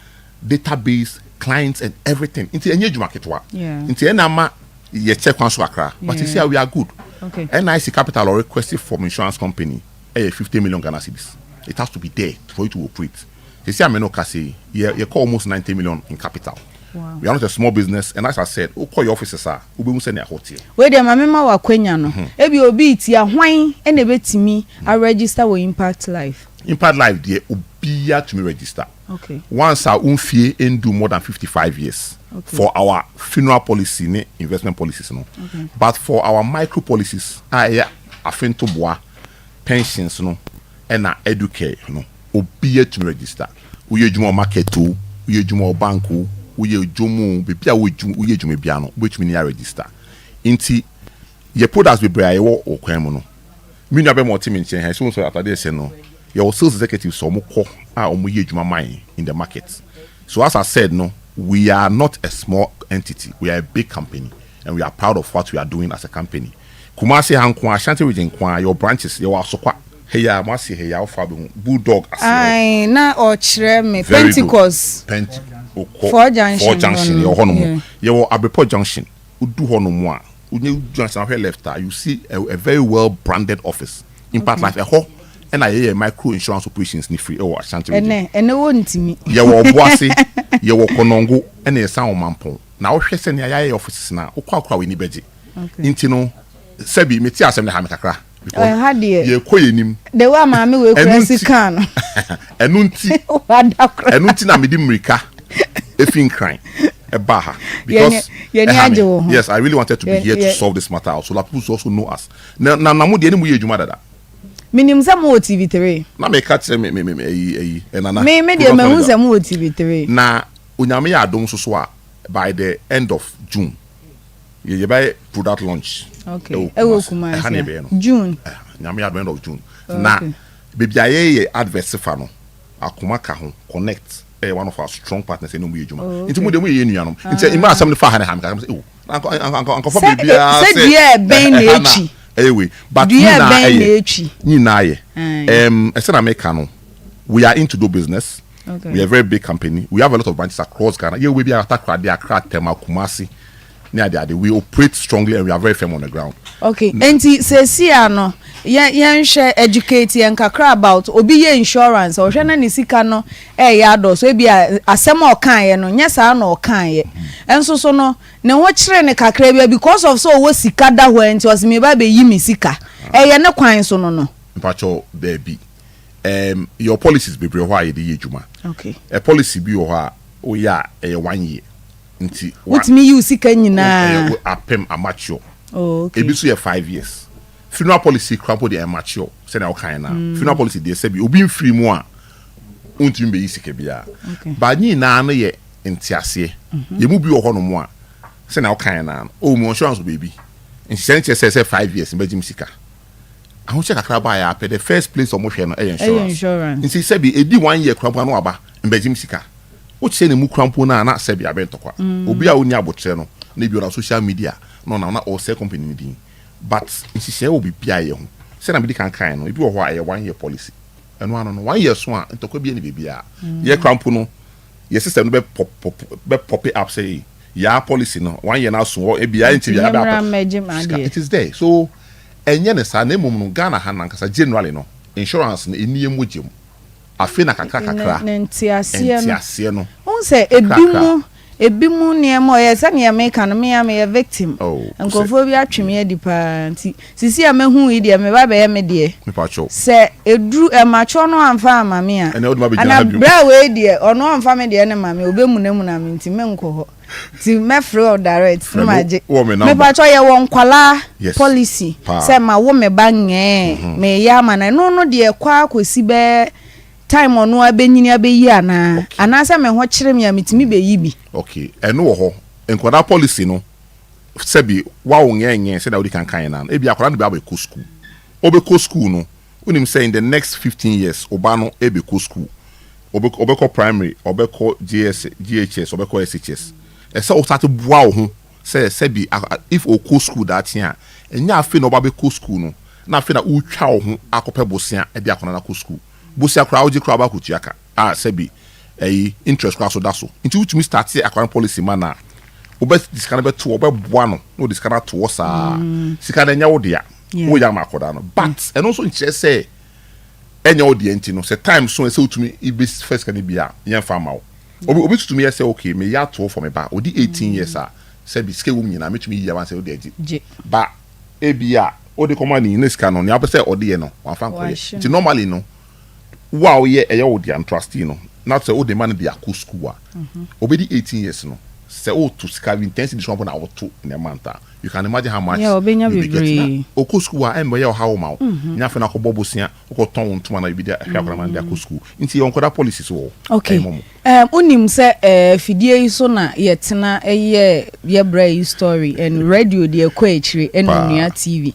Database, clients, and everything. Into any market wa. Yeah. Into enama ye check one so akra. But you see how we are good. Okay. NIC capital or requested from insurance company 50 million Ghana cedis. It has to be there for you to operate. You see, I mean, okay, you call almost 90 million in capital. Wow. We are not a small business, and as I said, we call your officers, we will send a hotel. Wait, my mama wa kwenya no. Ebi obi ti a hwan e na betimi a register with Impact Life. Impact Life there obiya to me register. Okay. Once our unfie and do more than 55 years. Okay. For our funeral policy, ne investment policies, no. Okay. But for our micro policies, afento boa pensions, no, and educate, no, obiya to me register. We use more market too, we use more banku, we use more bibia, we use more biano, which means register. Inti ye put us be bray or no. Me no be more team in China, so after this, no. Your sales executives so much in the market. So as I said, no, we are not a small entity. We are a big company, and we are proud of what we are doing as a company. Kumasi Hankwa, Ashanti region, your branches, your Sokwa, Heya, Masi, Heya, Fabu, Bulldog. Aye, na ochre me Pentecost. 4 junction. Your Honomo. Your Abepo junction. Udu Honomoa. Udu junction left. You see a very well branded office. Impact Life. And I hear micro insurance operations ni free or Ashanti region. Ene won't me. Ye wo boase, ye wo konongo, ene san o mampon. Na wo hwese ne ya offices na wo kwa we ni beje. Nti no sebi meti asem ne ha mekakra. Because ye koyenim. The way maame we kwesi kan. Enunti na medi mrika efin kran. Ebaha because yes, I really wanted to be here to solve this matter out so that people also know us. Na mo de ni mu ye djuma dada. Minim za mo TV3. Na me catch me enana. Me de me hu za mo TV3. Na onyame ya adom so a by the end of June. Ye buy product launch. Okay. Ewo kuma June. Nyame ya end of June. Na baby aye adverse fa no. Akoma ka ho connect one of our strong partners in Omu Ejuma. Into mu de mu ye nuanom. Into ima asem ne fa ha ne ham ka say oh. Anko for baby a say die ben na echi. Anyway, but we are into do business. Okay. We are a very big company. We have a lot of branches across Ghana. Yeah, we be Kumasi. We operate strongly and we are very firm on the ground. Okay. And say no. Yeah, share educate and kakra about obi insurance or shana ni sika no yado so be asem o kan ye no nyesa na o kan ye enso so no ne ho kire ne kakra bia because of so wo sika da ho enti was me ba be yi mi sika ye ne kwan so no mpacho there be your policies be bre ho a ye de ejuma. Okay. A policy bi ho a o ya 1 year nti what me you sika nyina apem amateur. Oh, okay. Ebi so ye 5 years. Funeral policy crampo the mature say na kind na funeral policy dey say bi obi mfiri mu a untim be yisike bia ba nyi na no ye entiase ye mu bi wo ho no mu a say na kind na o mu insurance baby in sense say 5 years mbajim sika I want check kakra ba ya the first place omo hwe no insurance nti se bi edi 1 year krampo no aba mbejim sika wo che ne mu krampo na se bi abentokwa obi a oni abotre no na bi on social media no na all say company ni din but nti se obi bia ye ho se na bi kan no ebi wo ho a ye 1 year policy eno ano no 1 year so a ntokwa bia ni bibia ye krampo no ye system no be pop up say ya policy no 1 year na so e bia nti bia ba it is there so enye ne sa na emum no Ghana ha nankasa generally no insurance na eniye mogem afi na kakra ntiasie no onse ebimu ne mo ye sa ne me kan me am ye victim nkofo bi atweme adipa nti sisi a mehu yi de me ba be me de me pacho se edru e macho no amfa amame a ana bra we de ono amfa me de ne mame obemu na mu na me nti me nkoho ti me free direct maje me pacho ye won kwala policy se ma wo me ba nge me ya mana no de kwa akosi be time ono abenyini abeyi ana anase me ho kire me amitimi beyi bi okay eno wo ho enkwada policy no sebi wa wonyenye se da odi kan na e bi akwara no be aba school obeko school no unim say in the next 15 years oba no ebeko school obeko primary obeko GHS obeko SHS ese o start bua wo ho say sebi if o ko school that year enya afi no oba beko school no na afi na utwa wo ho akopɛ bosia e bi akona na ko school bosia kra oji kra ba kutuaka sebi interest class so that so until you start say account policy man na obet this kind of to obeboa no this kind of to sa sika na nya wo dia wo ya makoda no but and also in say enya wo dia enti no say time so say utumi ibe first can bia yen farmer obi tutumi say okay me ya to for me ba odi 18 years say bi ske wo nyina metumi ya wan say wo dia ji ba ebia odi komani ni sika no ne abese odi ye no wan fan ko ye ti normally no wow ye eya wo dia trustee no not say o the man dey akụ school obedi 18 years no say o to scav intensity this one na auto in a month you can imagine how much o ko school a embe ya how ma nya fe na ko bobosia ko ton ntuma na bi dia ahwa man dey akụ school nti yon koda policy so okay unim say fidie yi so na yetena ye bra story and radio dey ko echire enua TV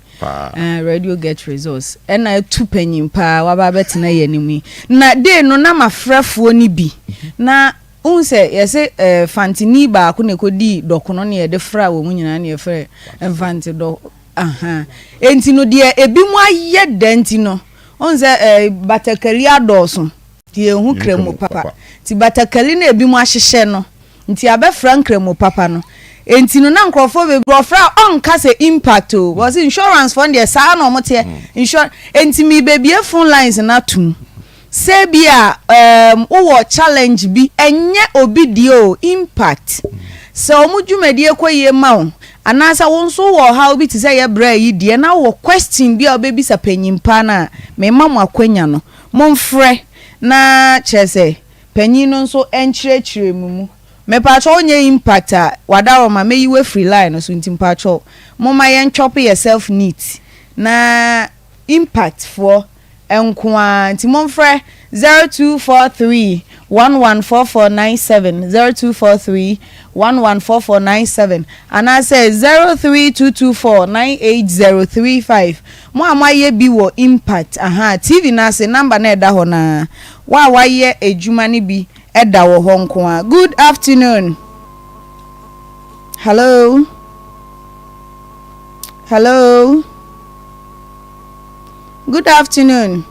radio get results and na tu panyin pa wa ba betena ye nimi na dey no na mafrafo ni bi na unse yese fantini ba ko ne ko di dokono ne ye de fra wo munyina ne ye fra fanti do enti no de ebi mu aye denti no unse batakali adoso ti ehu kremu papa ti batakali na ebi mu ahyehye no nti abefra kremu papa no enti no na nkrofo be brofra onka se impact o was insurance fund dey sa na omote insurance enti mi be bie phone lines na tum se bia wo challenge bi enye obi dio impact so omudwumadie koye ma anasa wonso wo how bi ti say ye bra yi die na wo question bia obebisa panyimpa na me mamu akwanya no momfre na chese panyin no so enchirechire mumu me pacho onye impact wadawo ma meyiwe free line so ntimpacho moma yen chop yourself neat na impact for enkwa nti momfre 0243 114497 0243 and I say 032249803 mo amaye bi wo impact TV na say number na eda ho na wa ye ejuma ni bi eda wo ho nko. Good afternoon. Hello. Good afternoon.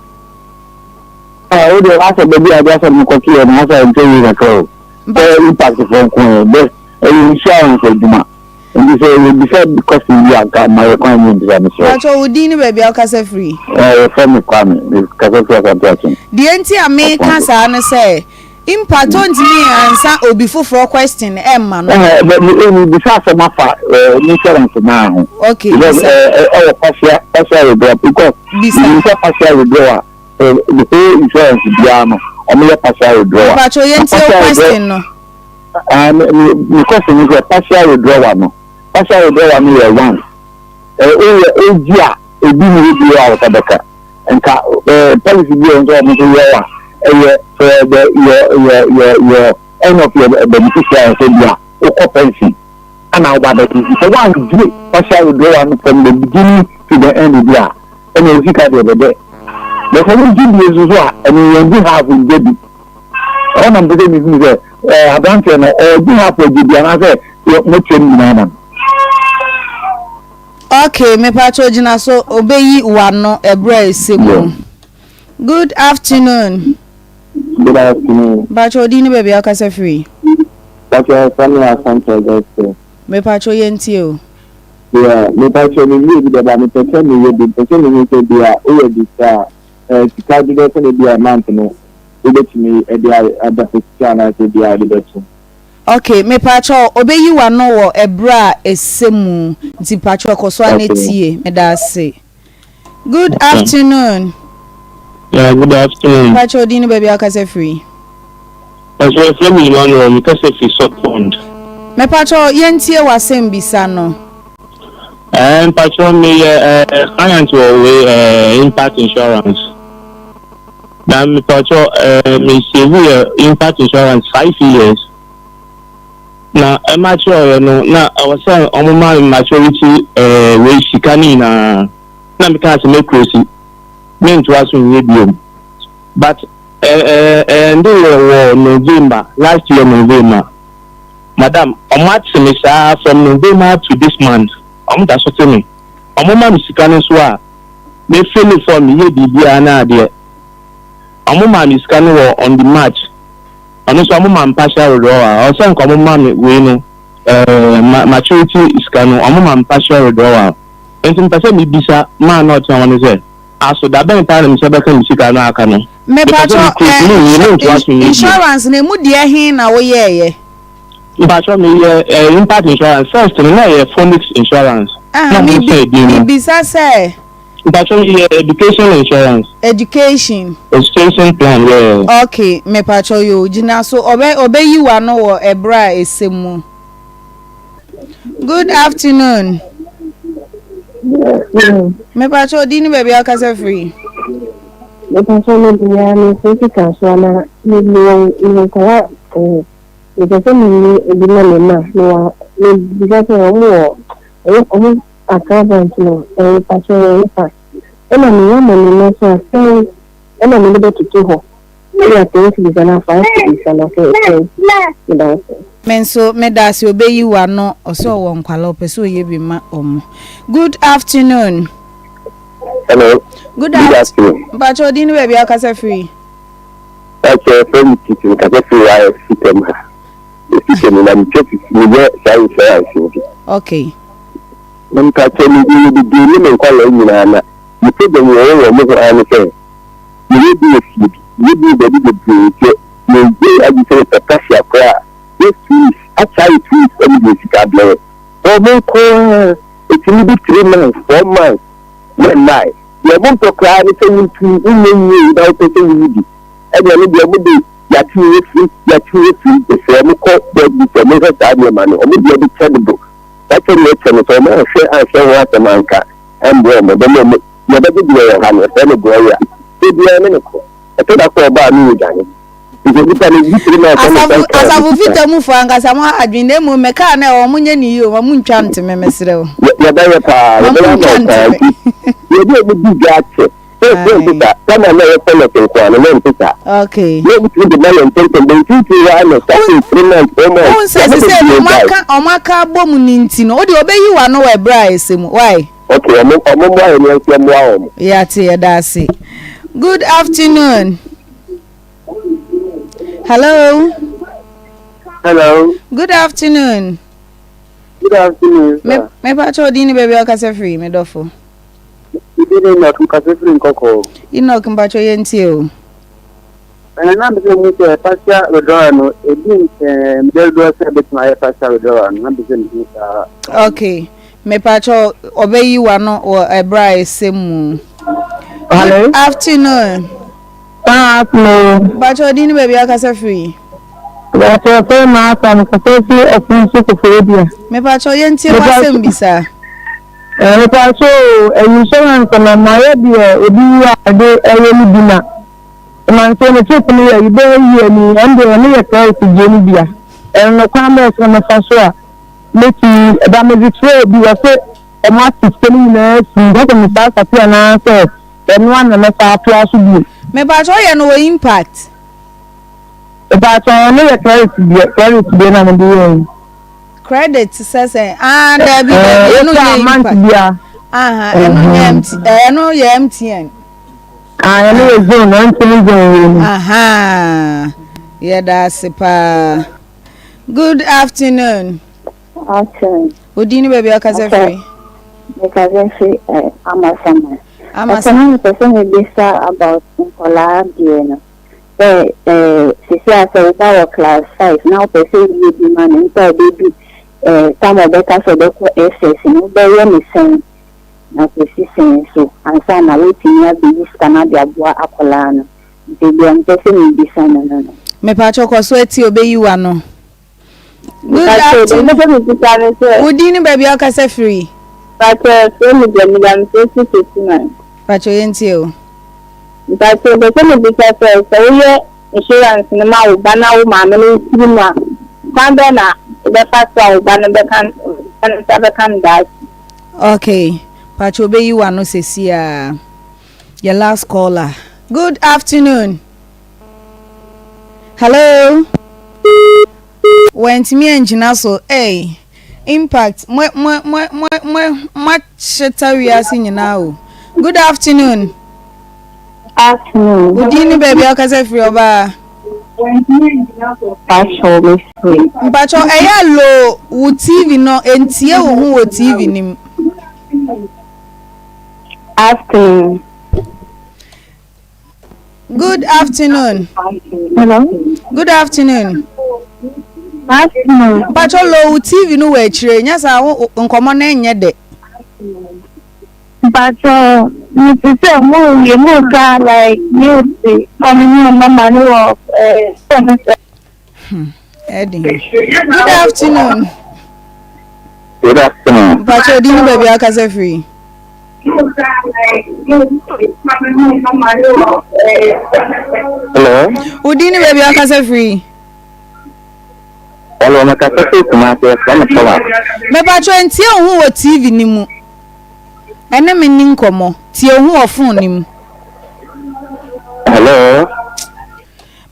O de wa se baby aja se mo ko ki e na se nte yi ko. Impact for ko be insurance ejuma. And you say because you are my requirement is I'm sure. But we didn't baby alkase free. From requirement because of your question. The enti ame cancer na say impact on me answer obi for question emma no. But we say ma fa insurance now. Okay. Because partial withdrawal because you say partial withdrawal the pay insurance biano o partial withdrawal. But you enti question no. The question is a partial withdrawal no. Partial withdrawal no year one. Year ebi ni bi out abeka. Nka policy bi on so mo year one. For the end of your beneficiary bia o pension. And now what that is so one partial withdrawal from the beginning to the end bia. and you see the other day. The family give you and you have in baby. All I'm saying is, I don't know, or you have to give you another, you're not training. Okay, me pacho jina so obeyi wano ebra esemu. Good afternoon. Good afternoon. Pacho dini baby akase free. Pacho family asante just. Me pacho yenti o. Yeah, me pacho me need the ba me pacho me dey pacho me say dia o dey sa tika di dey be a month no. We bet me e dey ada position na say dia dey bet. Okay, me pacho obeyi wano wo ebra esemu nti pacho koso anetie me da say. Good afternoon. Yeah, good afternoon. Pacho dini baby akase free. Pacho family manual me kase fi support. Me pacho yentie wasem bisa no. Pacho me client we impact insurance. Na me pacho me save impact insurance 5 years. Na mature no na awasa omuma maturity we shikani na me can say make crazy. Me to ask me biom. But and November last year November. Madam, from November to this month. That's what I mean. Omuma misikane so me feel it for me bibia na de. Omuma misikane on the March. And so omuma partial withdrawal. Also omuma we no maturity iskano omuma partial withdrawal. Enti mpese mi bisa man not one say. Aso da ben time mi se be kan misikane aka no. Me pacho insurance ne mu de hin na wo ye. But impact insurance first, no phonics insurance. Bisa say. But education insurance. Education plan, yeah. Okay, me pacho yo jina so obe you are no wo ebra esemu. Good afternoon. Me pacho dini baby akase free. Me pacho me dia me sisi kaso na ni kwa because me edina me no because omo account no pacho fa ena me no so say ena me be to ho ya think is na fa is na okay menso me da se obeyi wa no oso wo nkwala opeso ye bi ma omo. Good afternoon. Hello. Good afternoon. Pacho dini baby akase free. Pacho from kitchen kase free I system ha. System na mchepi ni sai. Okay. Nka cheni ni di ni nkwala nyina na. Mpe de wo mo ko ani se. Ni bi esi. Ni bi de ke ni aji se patasia kwa. This is actually two sika blow. Mo ko it will be 3 months, 4 months. When my you want to cry anything to without taking you. And you need to ya two the same court the most time money or maybe a bit terrible. That's a little so much I say what the man can and the moment you never do your hand with any gloria. It be a miracle. I think that's about me, Danny. Asabu vita mu fanga sama adwinde mu meka na o munye ni yo mu ntwa nteme mesere o ya da ya pa ya dey be gache kama na yo pele kwa na mpita okay you be the man and the two wa na start 3 months o say omaka bom ni nti no o de obeyi wa no we bra esemu why okay omo wa ni nsem wa omo ya ti ya da say. Good afternoon. Hello. Hello. Good afternoon. Good afternoon. Me pacho dini baby akase free me dofo. Idene na kase free nkoko. Ino kimpacho yenti o. Na mbe mu se pasha withdraw no ebi mdeldo se bet na pasha withdraw no mbe se mu. Okay. Me pacho obeyi wa no ebra esemu. Hello. Good afternoon. Hello. Pacho dini baby akase free. Pacho fe ma san kase free ofunsu ko fobia. Me pacho yenti wasem bisa. Pacho insurance na maye bia obi ya de eyeli bina. Man se ne check ni ya ibe yi ni ande ni ya ka ti jeni bia. No kwa me so na fa so a leti da me vitro bi wa se almost 15 minutes. What the Mr. Sapiana said, then one and a half class would be. Me ba cho ye no impact. But I know your credit to be an idea. Credit says there be no impact. No ye MTN. I know zone zone. Yeah, that's pa. Good afternoon. Okay. Udini baby akaze free. Because I'm a person who about Nicola Diana. She says our class 5 now person you be man inside baby some of better so the SS no be me saying na precision so and some na wetin ya be scanner dia boa akola no baby am person be sana no me pa cho so eti obeyi wa no good afternoon udini baby akase free but so me dem 2059 pa cho yenti o but the person be so insurance no ma wo bana wo ma no sima kwanda na the first one bana be kan that. Okay, pacho be you no sesia your last caller. Good afternoon. Hello. Went me engine so impact my sheta we are seeing now. Good afternoon. Afternoon. Udini baby akaze free oba. Mpacho eya lo wo TV no entie wo hu wo TV nim. Afternoon. Good afternoon. Hello. Good afternoon. Afternoon. Mpacho lo wo TV no we chire nya sa wo nkomo na enye de. But you say more you more like music coming mama no Eddie. Good afternoon. Good afternoon. But you didn't baby akaze free. Hello. Udini baby akaze free. Hello, na kasa kuma ke sama sawa. Me ba cho entie hu wo TV ni mu. Ene me ni nkomo tie hu wo phone ni mu. Hello.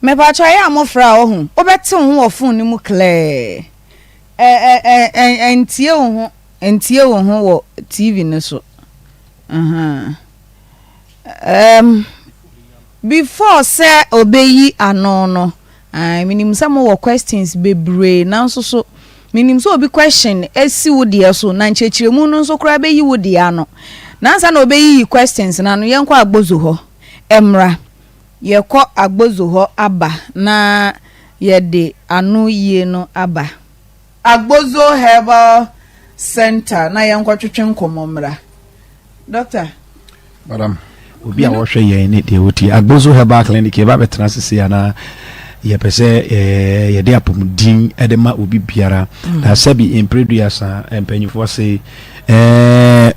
Me ba cho ya amofra wo hu. Obeti hu wo phone ni mu clear. Entie wo hu wo TV ni so. Before say obeyi ano no. Minim some wo questions bebre na so minim so obi question esi wo de so na nchechiremu no so kra beyi wo de ano na nsa na obeyi questions na no yenkọ agbozo ho emra yekọ agbozo ho aba na yede anu yie no aba agbozo herbal center na yenkọ twetwe nkomomra doctor madam obi a wo hwe ye ne de woti agbozo herbal clinic e ba betena sisi ana ye pese ye de apomudin e de ma obi biara na sabi impredu asa empanyifo se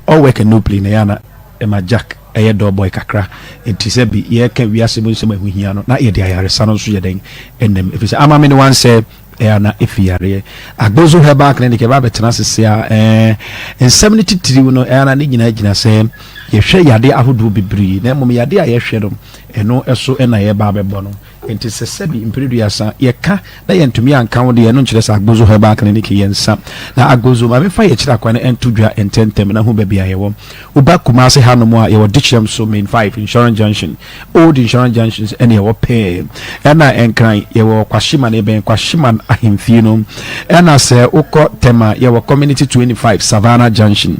all work and no play na yana e ma jack e do boy kakra enti sabi ye ka wiase mo se ma huhia no na ye de ayaresa no so ye den enem efise ama me ne wan say na efiare agbozo herbal clinic e ba betena sese a Nsem ni titiri no na ne gina se ye hwe yade ahodo bibiri na mom yade a ye hwe no eno eso na ye ba bebo no enti sesebi impedu yasa ye ka na ye ntumi anka wo de eno nkire sa agbozo herbal clinic ye nsa na agbozo ma me fa ye kira kwane entudwa ententem na hu ba bia ye wo uba kumase hanom a ye wo dichem so main 5 insurance junction old insurance junctions ene ye wo pay na enkran ye wo kwashima na ben kwashima ahemfie no na se ukọ tema ye wo community 25 Savannah junction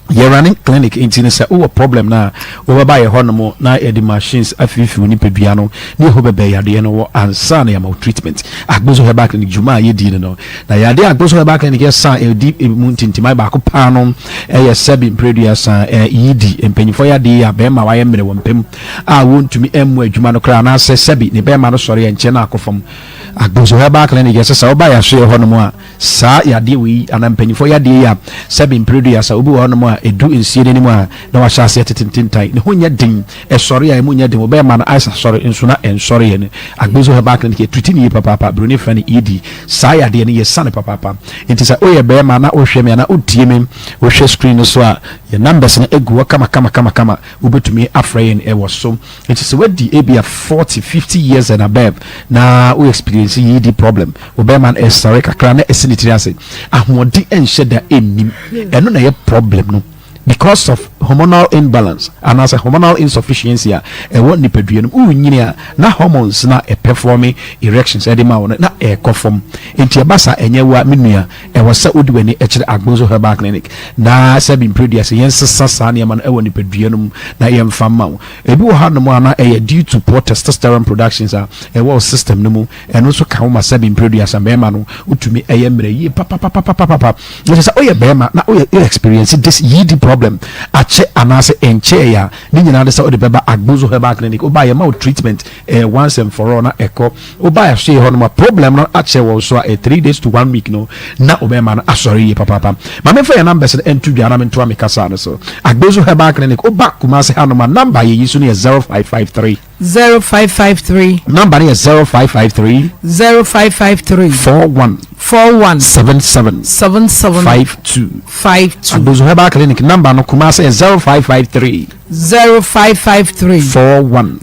you're running clinic in say oh problem na we buy a honomo na the machines afifi ni peduano ni ho bebe yade no ansa na ya treatment agbozo herbal clinic juma ye di no na yade agbozo herbal clinic ya sa e di muntintimai ba ko pa no e sebi impredu ya sa yidi empanyifo yade ya be ma wa ye mere wompem a wontumi emu adwuma no kra na se sebi ni be ma no sore ye nche na akofam agbozo herbal clinic ya sa oba ya so ye honomo a sa yade we ana mpanyifo yade ya sebi impredu ya sa obi wo no mo a edu nsie ni mu a na wa hyase tetententan ne ho nya din esori a mu nya din obe ma na isa sorry nso na ensori ye ne agbezo heba clinic e tuti ni papa broni fani edi sa yade ne ye sane papa enti sa oye be ma na ohwe me na odie me ohwe screen so a ye numbers na egu kama ubetumi afrayin e wo so enti se wadi ebia 40-50 years and above na we experience ED problem obe man esori kakra na esinitiri ase ahodi enhye da enim eno na ye problem no because of hormonal imbalance and as a hormonal insufficiency what nipadua no unyini na hormones na performing erections edema na conform enti abasa enyewa menua wasa odiwani ekire Agbozo Herbal Clinic na sabin produce yensesa sane man nipadua no na yemfama ebi wo ha no mo na due to poor testosterone productions a system no mu eno so ka wo sabin produce bema no utumi eyemre yi papa no say oye bema na oye experience this yeedy problem ache anase enche ya ni nyina de sa ode beba Agbozo Herbal Clinic oba ye ma treatment once and for all na eko oba ya hwe ho no problem no ache wo so 3 days to 1 week no na obema na asori papa ma me fa ya numbers entu bia na me to amekasa no so Agbozo Herbal Clinic oba kuma se hano ma number ye yisu ne 0553 number is 0553 41 77 52 Agbozo Herbal Clinic number no kuma say 0553 41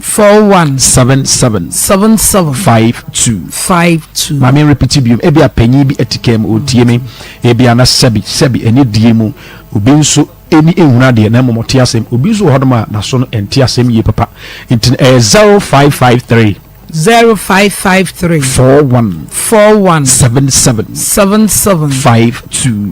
77 52 mami repeat biom e bia panyi bi etikem otie me e bia na sabi eni die mu obi nso eni ehuna de na momote asem obi nso hodoma na so no enti asem ye papa it 0553 41 77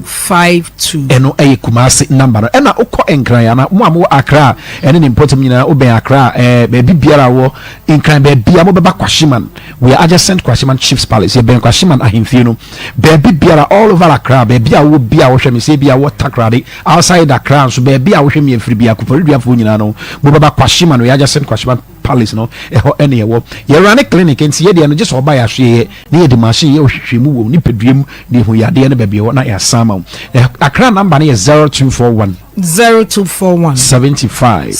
52 eno kumase number ena ukọ enkran ya na mo amo Accra ene ni important nyina oben Accra be biara wo enkran be bia mo beba Kwashiman we are adjacent Kwashiman Chiefs Palace ye ben Kwashiman ahemfie no be biara all over Accra be bia wo hwe me se bia wo takrade outside Accra so be bia wo hwe me afiri bia koporidua fo nyina no mo beba Kwashiman we are adjacent Kwashiman Palace no eho ene ye wo ye run clinic enti ye de no just oba ya hwe ne ye de machine ye hwehwemu wo ni peduem ne ho yade ne bebie wo na ya sama Accra number ne 0241 75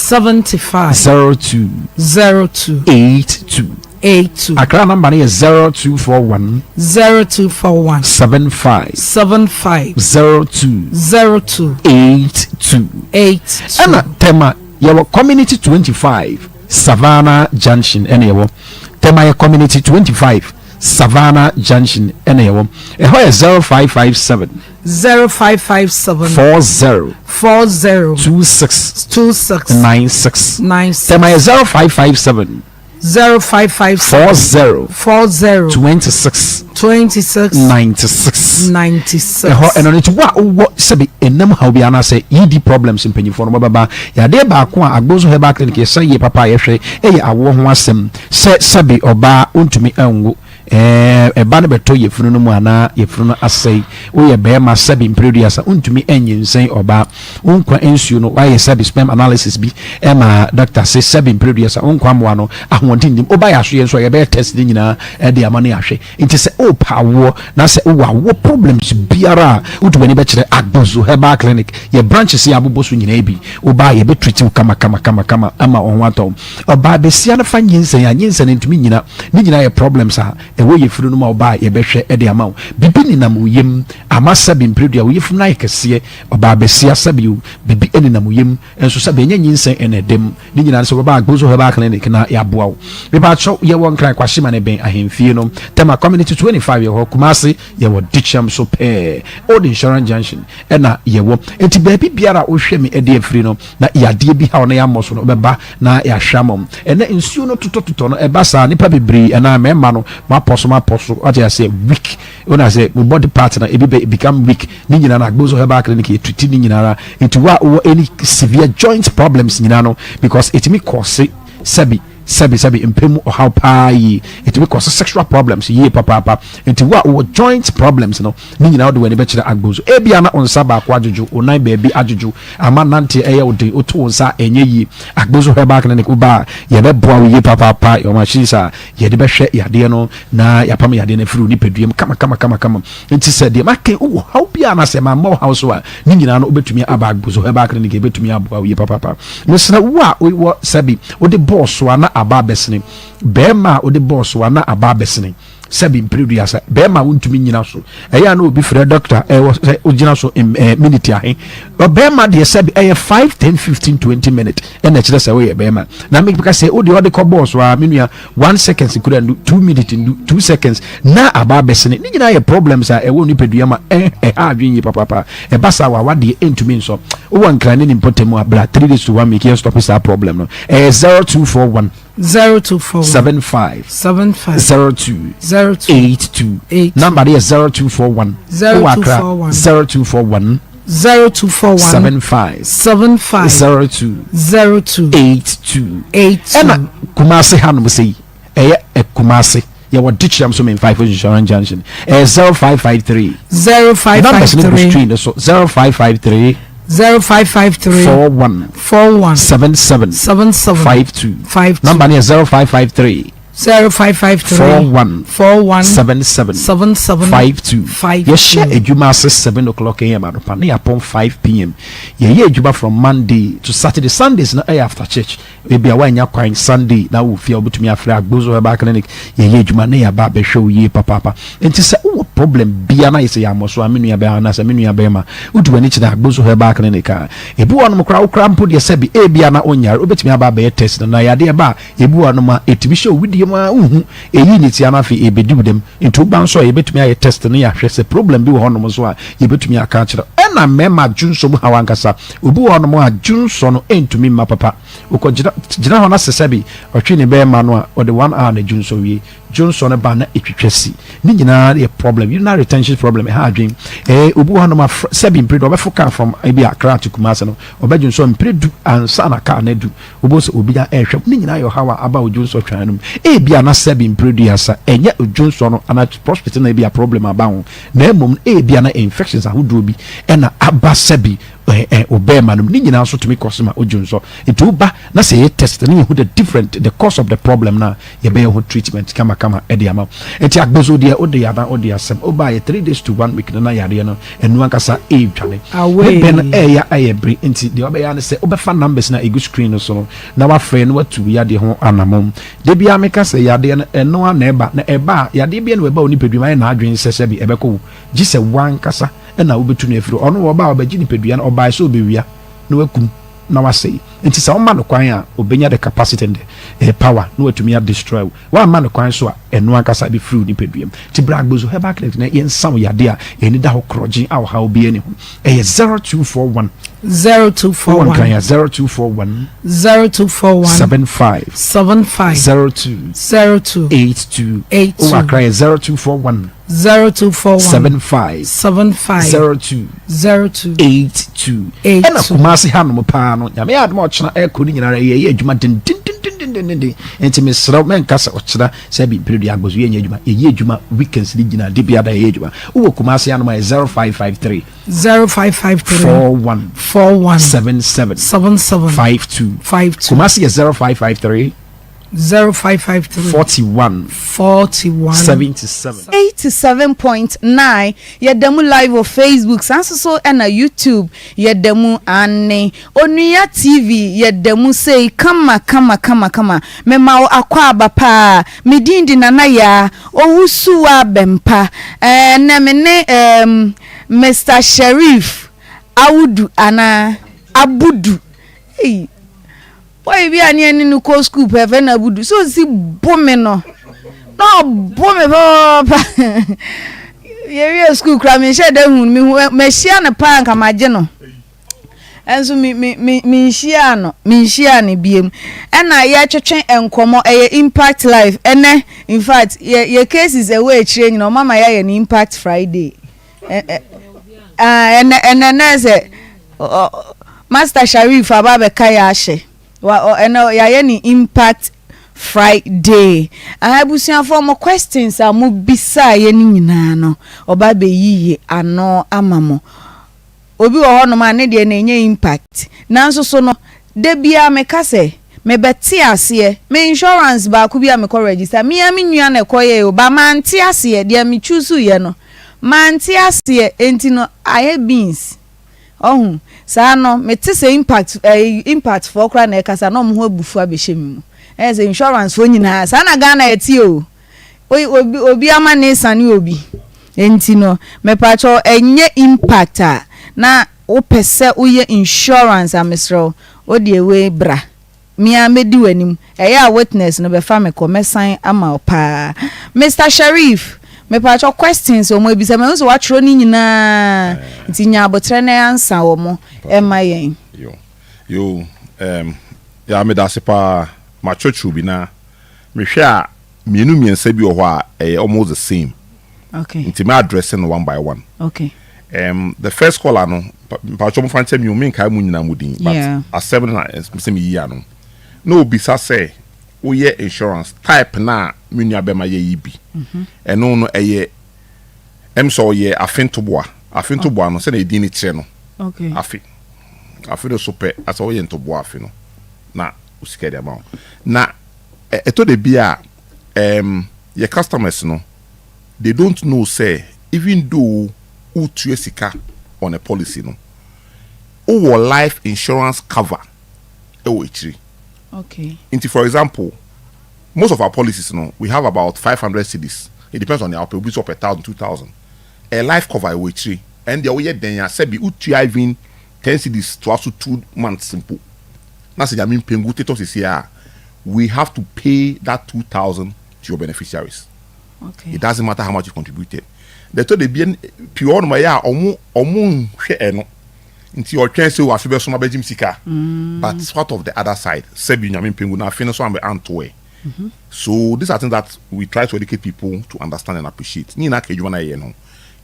02 82 Accra number ne 0241 75 02 82 ana tema ye community 25 Savannah Junction ene ye tema community 25 Savannah Junction ene ye eho 0557 40 26 96 tema 0557 40 26 96 eho eno ne wa sebi enam ha obi ana say ED problems mpanyifo no baba ya de ba ko Agbozo Herbal Clinic ye say ye papa ye hwe eye awo ho asem sebi oba ontumi anwo eba ne beto ye funu no mu ana ye funu no asai wo ye be ma sebi producer ontumi enye nsen oba onkwa ensuo no wa ye sebi sperm analysis bi ma doctor say sebi producer onkwa mo ano ahwontin dim oba ya hwe ye so ye be test din nyina de amane ya hwe nti se o pawo na se wo problems biara utubani be kire Agbozo Herbal Clinic ye branches ya aboboso nyina bi oba ye be treat kama ama onwa to oba be sia na fa nyinsen ya nyinsen ntumi nyina ni nyina ye problems ewo ye furu no ma oba ye behwe e de ama bibi ni nam uyem ama sabi mpredu wo ye funu na ye kese oba be sia sabi bibi eni nam uyem enso sabi nya nyinsen enedem ni nyina so oba Agbozo Herbal Clinic na ya boa wo be ba cho ye won kran Kwashima ne ben ahemfie no tema community 25 ye ho Kumasi ye wo Dicham so pe Old Insurance Junction ena ye wo enti baby biara wo hwe me e de afiri no na yade bi ha no ya moso no beba na ya hwamom ena nsuo no totototo no eba sa nipa bebre ena mema no ma poso what I say weak when I say my body partner it become weak ni nyina na Agbozo Herbal Clinic e tuti ni nyina into wa any severe joint problems nyina no because it me cause sabi sabi impemu or how pie it will cause sexual problems ye papa into what joint problems no ni nyina wo de wani be kire agbozo ebia na onsa ba kwa ajuju onan baby ajuju ama nante eye ode oto onsa enye yi agbozo he back na ne ko ba ye be boa wo ye papa yo ma shisa ye de be hwe yade no na ya pam yade na firu ni peduem kama nti se de make wo how bia na se ma mo house wa ni nyina no obetumi aba agbozo he back na ne ke betumi aboa wo ye papa mesna wo sabi wo de boss wa na aba besene bema o de boss wa na aba besene sabi impredu ya sa bema wontumi nyina so eya na obi frɛ doctor o gyina so minute ahe bema de sabi 5 10 15 20 minutes na kyerɛ sɛ wo yɛ bema na me because say o de ko boss wa menua 1 second could do 2 minutes 2 seconds na aba besene ni nyina yɛ problems a ɛwɔ ni pedua ma ha adwen yi papa basa wa de entumi nso o wan krane ni potemu abla 3 days to 1 week here stop that problem no 0241 75 02 82 number is 0241 0241 75 02 82 Kumasi Hanum say Kumasi ya wa ditcham so men 5 insurance junction 0553 0553 41 77 52 number is 0553 41 77 52 you share ejuma 7 o'clock a.m. and upon 5 p.m. ye ejuma from Monday to Saturday. Sundays na after church maybe a wanya kwan Sunday na wo fia obutumi afra agbozo ba clinic ye ejuma na ya ba be show ye papa enti se wo problem bia na yese ya moso amenu ya ba na se menu ya ba ma udu ani chida agbozo ba clinic a ebu wonom kra wo krampo de se bi e bia na onyare obetumi aba be test na ya de ba ebu wonom a etimi show widi ma uhu eyi ni ti anafi ebedi dem into ban so ebetumi aye test na ya hwe se problem bi wo honom so a ebetumi aka kire na mema junso mu hawankasa obi wonom a junso no entumi ma papa ukojira ho na sesabi otwe ne be ma no a o de 1 hour na junso wie Johnson na ba na etwetwesi ni nyina e problem urinary retention problem ha adwen obi wonom a sabi impredo obefoka from ebi Accra to Kumasi no obeju so impredu ansa na ka na du obo so obi ya ehwe ni nyina yo hawa aba ojonso twanum bia na sabi impredu yasa enye ojonso no ana prostate na ebi a problem aba ho na emom bia na infections ahodo bi na aba sabi obema no ni nyina so tumi kosema ojonso etu ba na say test na you the different the cause of the problem na ye be ho treatment kama edi ama enti agbozo de ode ya ba ode asem oba ye 3 days to 1 week na yade no enu ankasa twane ben ya ayebri enti de oba ya ne se obefa numbers na egu screen so na wa frɛ no watu yade ho anamom de bia meka se yade no eno na eba yade bia no eba oni peduma na adwen sese bi ebekɔ gise wan kasa na wobetu no afiro ono wo ba obagi ni pedua na oba so obewia na wakum na wasei enti sa oma no kwan a obenya the capacity and the power no watumi a destroy wa ma no kwan so a eno akasa be free ni peduam ti bragbozo he back na yen sam yade a eni da ho krogen a ha obi ani ho 0241 0241 kan ya 0241 75 02 82 o akra 0241 75 02 ena Kumasi hanom pa no nyame adom ochna ekodi nyinara ye adwuma din enti mesra men kasa ochra se bi period agbozo ye adwuma ye adwuma weekends ni gina de bia da ye adwuma wo Kumasi hanom 0553 41 77 52 Kumasi 0553 41 77 87.9 yɛdamu live on Facebook sanso so na YouTube yɛdamu ane Onua TV yɛdamu sei kama mema akwa abapa medindi nana ya Owusuaa Bempah na mene Mr. Sheriff Awudu ana Abudu boy bi ani no ko school pe na Abudu so si bome no bome papa ye school kra me she da hun me hia ne pa nka maje no enso me hia ne biem na ye twetwen enkomo Impact Live ene in fact ye cases away chire nyina mama ya ye Impact Friday na say Master Sharif ababe kaya ashe wa eno ya ye ni Impact Friday. Abusuafo mo questions a mo bisa ye ni nyina no. Oba be yiye ano amamo. Obi wo ho no ma ne de na enye impact. Nanso so no de bia me kase me beti ase me insurance ba ku bia me ko register me nua na ekoye o ba man ti ase de me choose ye no. Man ti ase enti no aye beans. Oh, sa no me ti se impact for kra na ekasa no mo ho abufu abehye mi mu. As insurance for nyina sa na Ghana eti o. Obi ama ne sane obi. Enti no me pa cho enye impact a na o pese uye insurance amesro o de we bra. Me amedi wanim. Eya witness no be fa me komesan ama pa. Mr. Sharif me pa cho questions o mo ebisa me so watro ni nyina ntinya abotre na answer wo mo ema yen yo ya me da se pa ma chochu bi na me hwe a mienu miensa bi wo ho a almost the same. Okay, nti me addressing one by one. Okay, the first caller no pa cho mo fanche mi o me nkai mu nyina mudin but a7 na se me yi ano no obisa say wo ye insurance type na menu abema ye yibi eno no eye emso ye afintoboa no se na edin ni kire no. Okay, afi do super aso ye ntoboa afi no na usikede ama na eto de bia your customers no they don't know say even though utu sika on a policy no our life insurance cover ewo. Okay, into for example most of our policies we have about 500 cedis. It depends on the output. We up 1,000 2,000 a life cover which and the way then ya say be utu even 10 cedis to also 2 months simple. Now say I mean pengutetos is here. We have to pay that 2,000 to your beneficiaries. Okay, it doesn't matter how much you contributed. They told the bien pure no ya omu hwe no nti o twen se wa fe be so ma bejim sika but sort of the other side say bi nyame pengu na fe no so am antoe. So these are things that we try to educate people to understand and appreciate. Ni na ka edwuma na ye no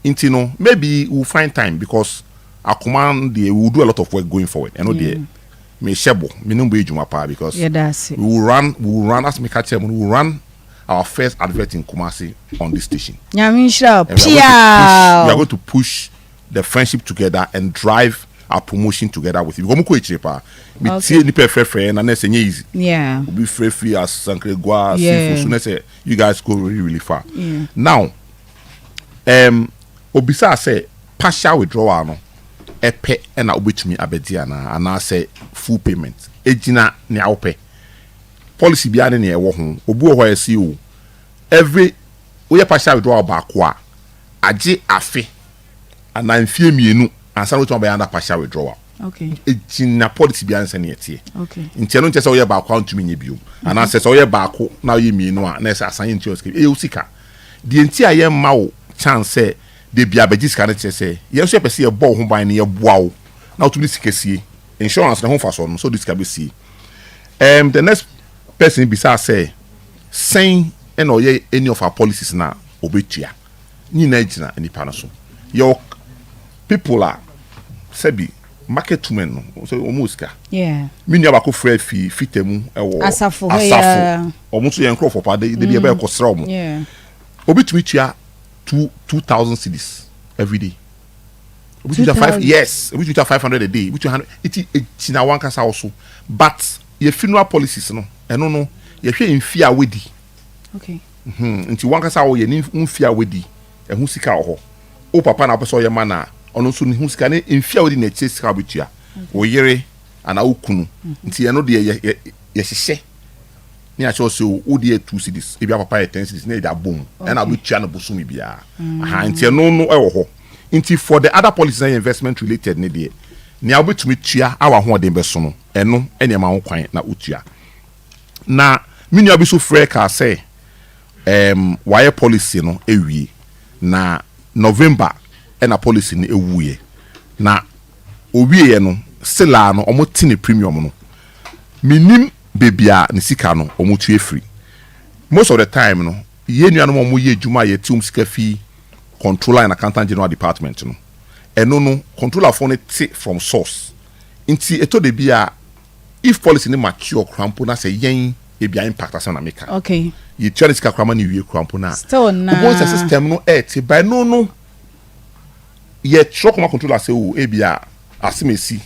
nti no maybe we'll find time because Akoma they will do a lot of work going forward and no dey me shebo me no be edwuma pa because that's it. we will run as me catch we will run our first advert in Kumasi on this station. Nyamisha we are going to push the friendship together and drive our promotion together with you. We go cheaper. Me see ni perfect na say easy. Yeah. We be free as Sankregua, Sifu. So you guys go really far. Yeah. Now, obisa say partial withdrawal no epe na obetumi abedia na and say full payment. Ejina ne awpe. Policy bia ne ewo ho. Obu ho esi o. Every we partial withdrawal ba kwa age afe ana mfie mienu ansa no to be under partial withdrawal. Okay. Ejina policy bia nse ne etie. Okay. Ntia no nche se wo ye ba kwa ntumi nye biom. Ana se wo ye ba ko na wo ye mienu a na se asan ntia o sika. Die ntia ye ma wo chance de bia beji sika ne che se ye so pese ye bo ho ban ne ye boa wo na wo tumi sika sie insurance na ho fa so no so this can be see. The next person bisa say saying and or ye any of our policies na obetua ni na gina any pa no so your people are sebi market women no so almost ka me nua ba ko frɛ fitemu ɛwɔ asafo omo so ye nkro for pa de be ko sra omo obetumi tua 2,000 cedis every day. We tua 5 yes we tua 500 a day we tua 100 it na one kasa also but your funeral policies no eno no ye hwe mfia wedi. Okay. Nti one kasa wo ye mfia wedi ehu sika ho o papa na person ye mana ono so ni hu sika ne mfia wedi na che sika betua wo yere ana okunu nti eno de ye hyehyɛ ni a cho so wo de 2 cedis e bia papa ye 10 cedis na e da bom na betua no bosumi bia nti eno no e wo ho nti for the other policies and investment related ne de ni a betumi tua awa ho de beso no eno ene ma ho kwan na utua na minua bi so frɛ ka sɛ why policy no ewie na November ena policy no ewuye na owie no sila no omotine premium no minim bebia ne sika no omotue free most of the time no ye nua no mo ye djuma ye tium sika fi controller and accountant general department no eno no controller for it from source nti eto de bia if policy no mature crampo na say yen ebia impact asa na make okay you try this kakra man you krampo na still na the system no by no ye truck ma controller say o ebia asemesi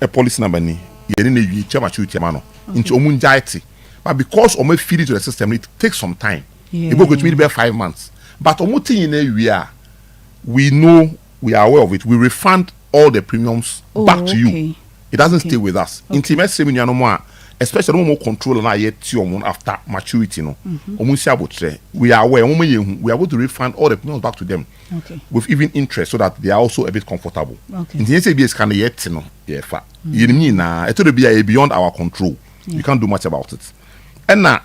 a policy number ni ye ni wi chama chuti ma no into omunjaiti but because omo feed it to the system it takes some time it go to be 5 months but omuti na wi we know we are aware of it we refund all the premiums back to you it doesn't stay with us intimate semi no more especially more control na yet after maturity no we are aware we are able to refund all the premiums back to them with even interest so that they are also a bit comfortable in the NCBS can yet no na it will be beyond our control we can't do much about it and na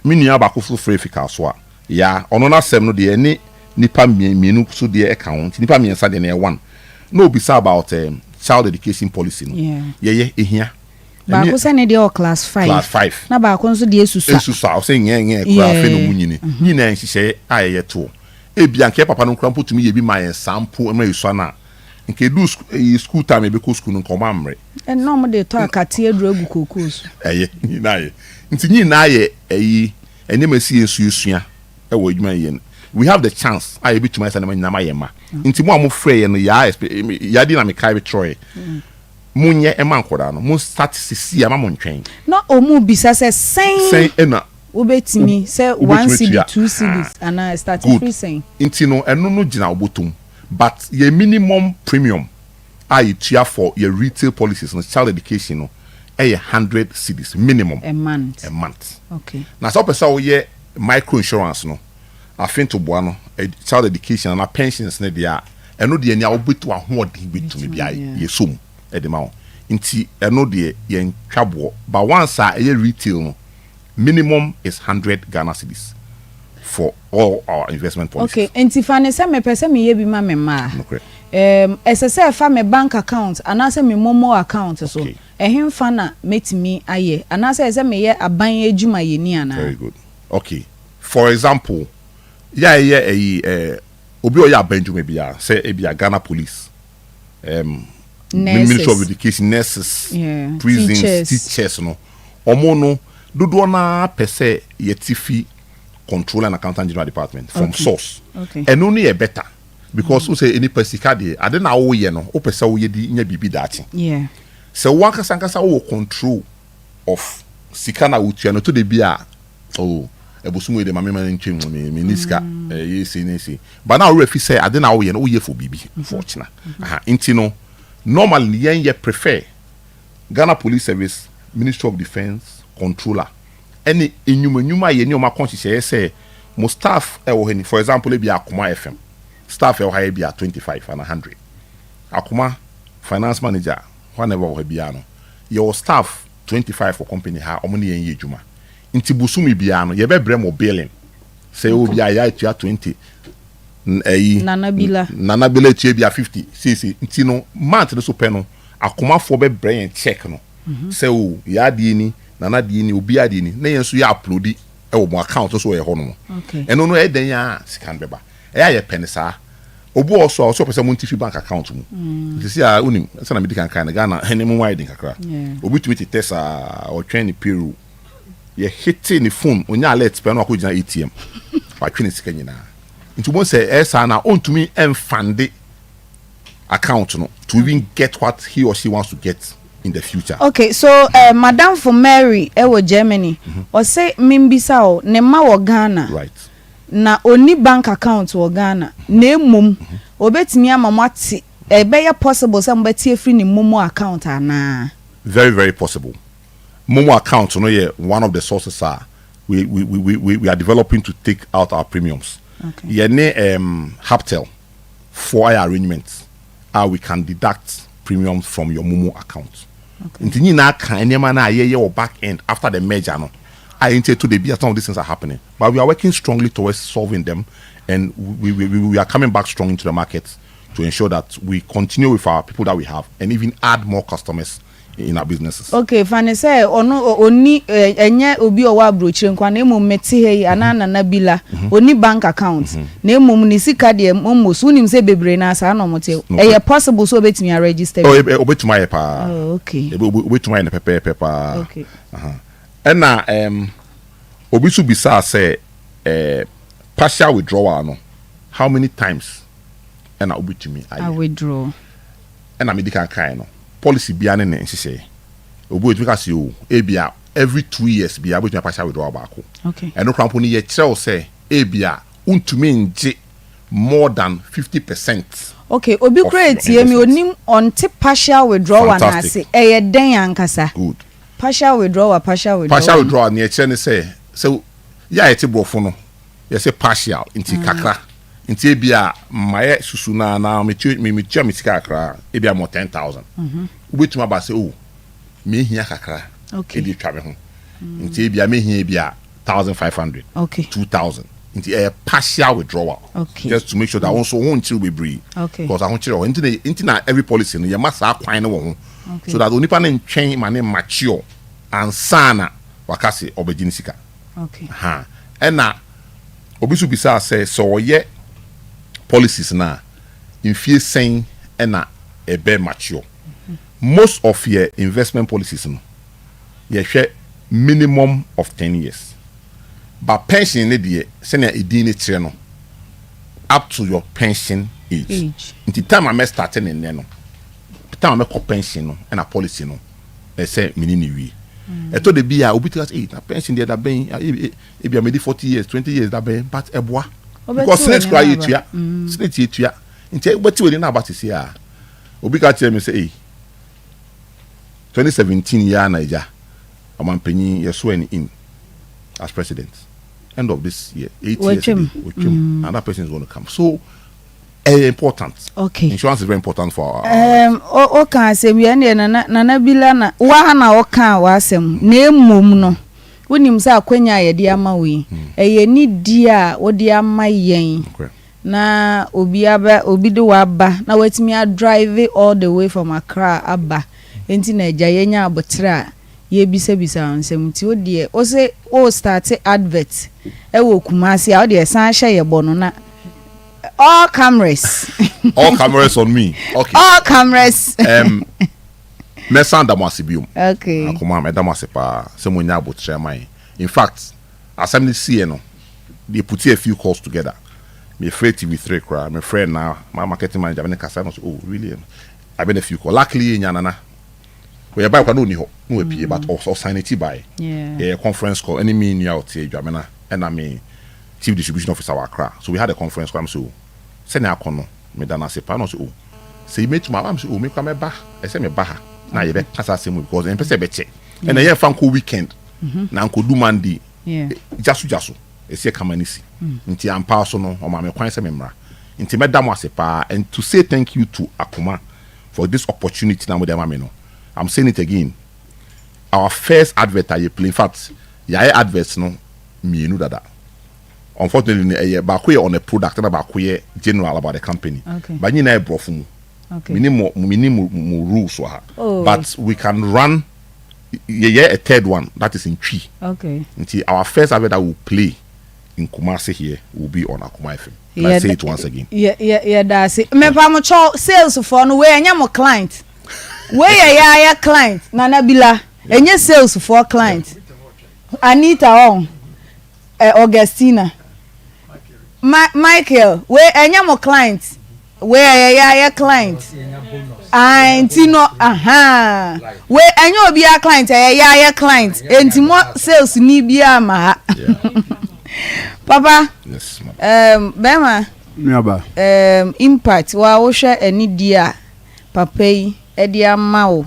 me nua ba ko free fika so a ya ono na sem no de ni nipa mienu so de account nipa miensa de na one no be about child education policy no ehia ba ko se ne de class 5 na ba ko nso de esusa o se nyen kura fe no munyini nyina nhihye ayeye to e bia nke papa no krampo tumi ye bi ma yen sample e ma esu na nke do school time e be ko school no ko mamre e no mo de to akate aduru agu kokos nyina ye nti nyina ye enye masi esua e wo adwuma ye we have the chance I be to my son na mayema nti mo amofre ye no ya di na me kai be troy munye e mankoda no mo start sisi ama mo ntwen no omu bisa se sen ena obetimi se 1 cd 2 cds and I start free saying nti no eno no gina obotum but your minimum premium I tia for your retail policies no child education no 100 cedis minimum a month okay na so person we ye micro insurance no afin to boa no child education na pensions ne dia eno de ni awobetu ahoɔden betumi bia yesum edema nti eno de ye ntwabo but once a retail no minimum is 100 Ghana cedis for all our investment policies okay nti fa ne se me pese me ye bi ma me ma SSF fa me bank account anase me momo account so ehemfa na metimi aye anase ese me ye aban ejuma ye ni ana very good okay for example obi o ya benjume bia say e bia Ghana police Ministry of Education nurses prisons teachers no omo no dodo na pese yetifi control and accountant general department from source and only a better because we say any pesika de ade na wo ye no o pese wo ye di nya bibi dachi so one kasankasa wo control of sika na utua no to de bia ebusumu de mama ntwem me niska yesi but now we say ade na wo ye no wo ye for bibi fortuna nti no normally yen prefer Ghana Police Service Ministry of Defense controller any enyuma ye ni o ma conscious say mo staff e wo hani for example e bi Akoma FM staff e wo ha bi 25 and 100 Akoma finance manager whenever wo ha bi no your staff 25 for company ha omo ne yen ye adwuma nti busumi bia no ye be brem mo billing say o bia ya 20 nana bila tie bia 50 cc nti no month no so pe no Akoma for be brem check no say o ya die ni nana die ni obi ade ni na yen so ya upload e wo mo account so ye ho no eno no e den ya scan beba e ya ye penisa obu also pese mo ntifi bank account mu nti a unim se na medical kan na Ghana hene mo wide kakra obi tumi ti test o twen ni Peru ye hit ni phone onya alert pe no akogina ATM wa twen sika nyina nti mo say esa na ontumi enfande account no to even get what he or she wants to get in the future. Okay, so Madam for Mary ewo Germany o say mimbisa o ne ma wo Ghana right na oni bank account wo Ghana na emum obetimi amamati e be ya possible say mbeti free ni momo account ana very very possible momo account no ye one of the sources are we are developing to take out our premiums ye ne Haptel for our arrangements how we can deduct premiums from your momo account nti na kan enema na ye or back end after the merger no I intend to be some of these things are happening but we are working strongly towards solving them and we are coming back strong into the market to ensure that we continue with our people that we have and even add more customers in our businesses. Okay, fane say oni enye obi o wa brochire nkwa na emum meti he anana na bila oni bank account na emum ni sika de emum so nim se bebre na asa na omote e possible so obetimi register obetumi pa okay obetumi na pepe okay ɛna obi so bisa say partial withdrawal no how many times ɛna obi tumi I withdraw ɛna me di kan kan no policy bia ne nhyehyɛ obi otumi ka se o ebia every 2 years bia obi tumi partial withdrawal baako okay ɛno krampo ni ye kyerɛw say ebia untumi nje more than 50%. Okay, obi create mi onim on partial withdrawal na ase eye den ankasa. Good. Partial withdrawal. Partial withdrawal ni e kire ni say ya ete brofo no. You say partial inti kakra. Inti e bia maye susu na me sika kakra e bia mo 10,000. Obi tuma ba say oh me hia kakra. Okay. E di twa me ho. Inti e bia me hia e bia 1,500. Okay. 2,000. Into a partial withdrawal. Okay. Just to make sure that also won't chill be breathe. Okay. Because I want you into every policy you must have quite one. So that only pan change my name mature and sana wakasi obejinisika. Okay. And now obisu bisa say so ye policies na in fear saying and na a bear mature. Most of your investment policies no you share minimum of 10 years. But pension ne die send a dini treno up to your pension age. In the time I starting in no. The time I make pension no and a policy no. They say minini we. I told the be obi tell us na pension there that ben e be maybe 40 years, 20 years that ben but eboa. Because snake cry you tua. Snake you tua. Inte wetin we na about to say ah. Obi ka tell me say 2017 year Naija. Amampanyin yeso any in as president. End of this year, 8 years ago, another person is going to come. So, important. Okay. Insurance is very important for our. Okay, say we ande na bila na wa na oka wa asem na emom no. Wonim say akwanya ye de ama we. Eye ni dia wo de ama yen. Na obi de wa ba na watimi a drive all the way from Accra aba. Enti na eja yenya abotra. Ye bisa nsem ti o de o say o start advert e wo Kumasi o de san hye ye bono na all cameras on me. Okay, all cameras me sound damasibium. Okay, Akoma me damasipa se mo nya abotre man. In fact assembly see no they put a few calls together. Me afraid TV3 cry my friend now my marketing manager me kasa no oh really I been a few calls luckily nyana we buy kwa no ni ho no we pay but also sign it by a conference call any me new out here Jamena and I mean chief distribution officer wa Accra. So we had a conference call so send na kono me dana se pa no so say me to my am so me kwa me ba I say me ba ha na ye be kasa se mu because en pese be che and na ye fan ko weekend na nko do mandi jasu e se kamanisi nti ampa so no o ma me kwan se me mra nti me da mo ase pa and to say thank you to Akoma for this opportunity na mo dem me no. I'm saying it again. Our first advert I play. In fact, adverts no me no dada. Unfortunately, back on a product and back general about the company. Okay. But you know, brofu. Okay. We need more rules for her. Oh. But we can run a third one that is in tree. Okay. Until our first advert that will play in Kumasi here will be on Akoma FM. I say it once again. Yeah, that's it. Me pa mo sales for no way anya mo client. Where ya client Nana Bila enye sales for client Anita on Augustina Michael where enye mo client where ya client Antino where enye obi ya client ya client enti mo sales ni bia ma Papa yes Bempah Miaba impact wa wo hwe ani dia papa yi edi amao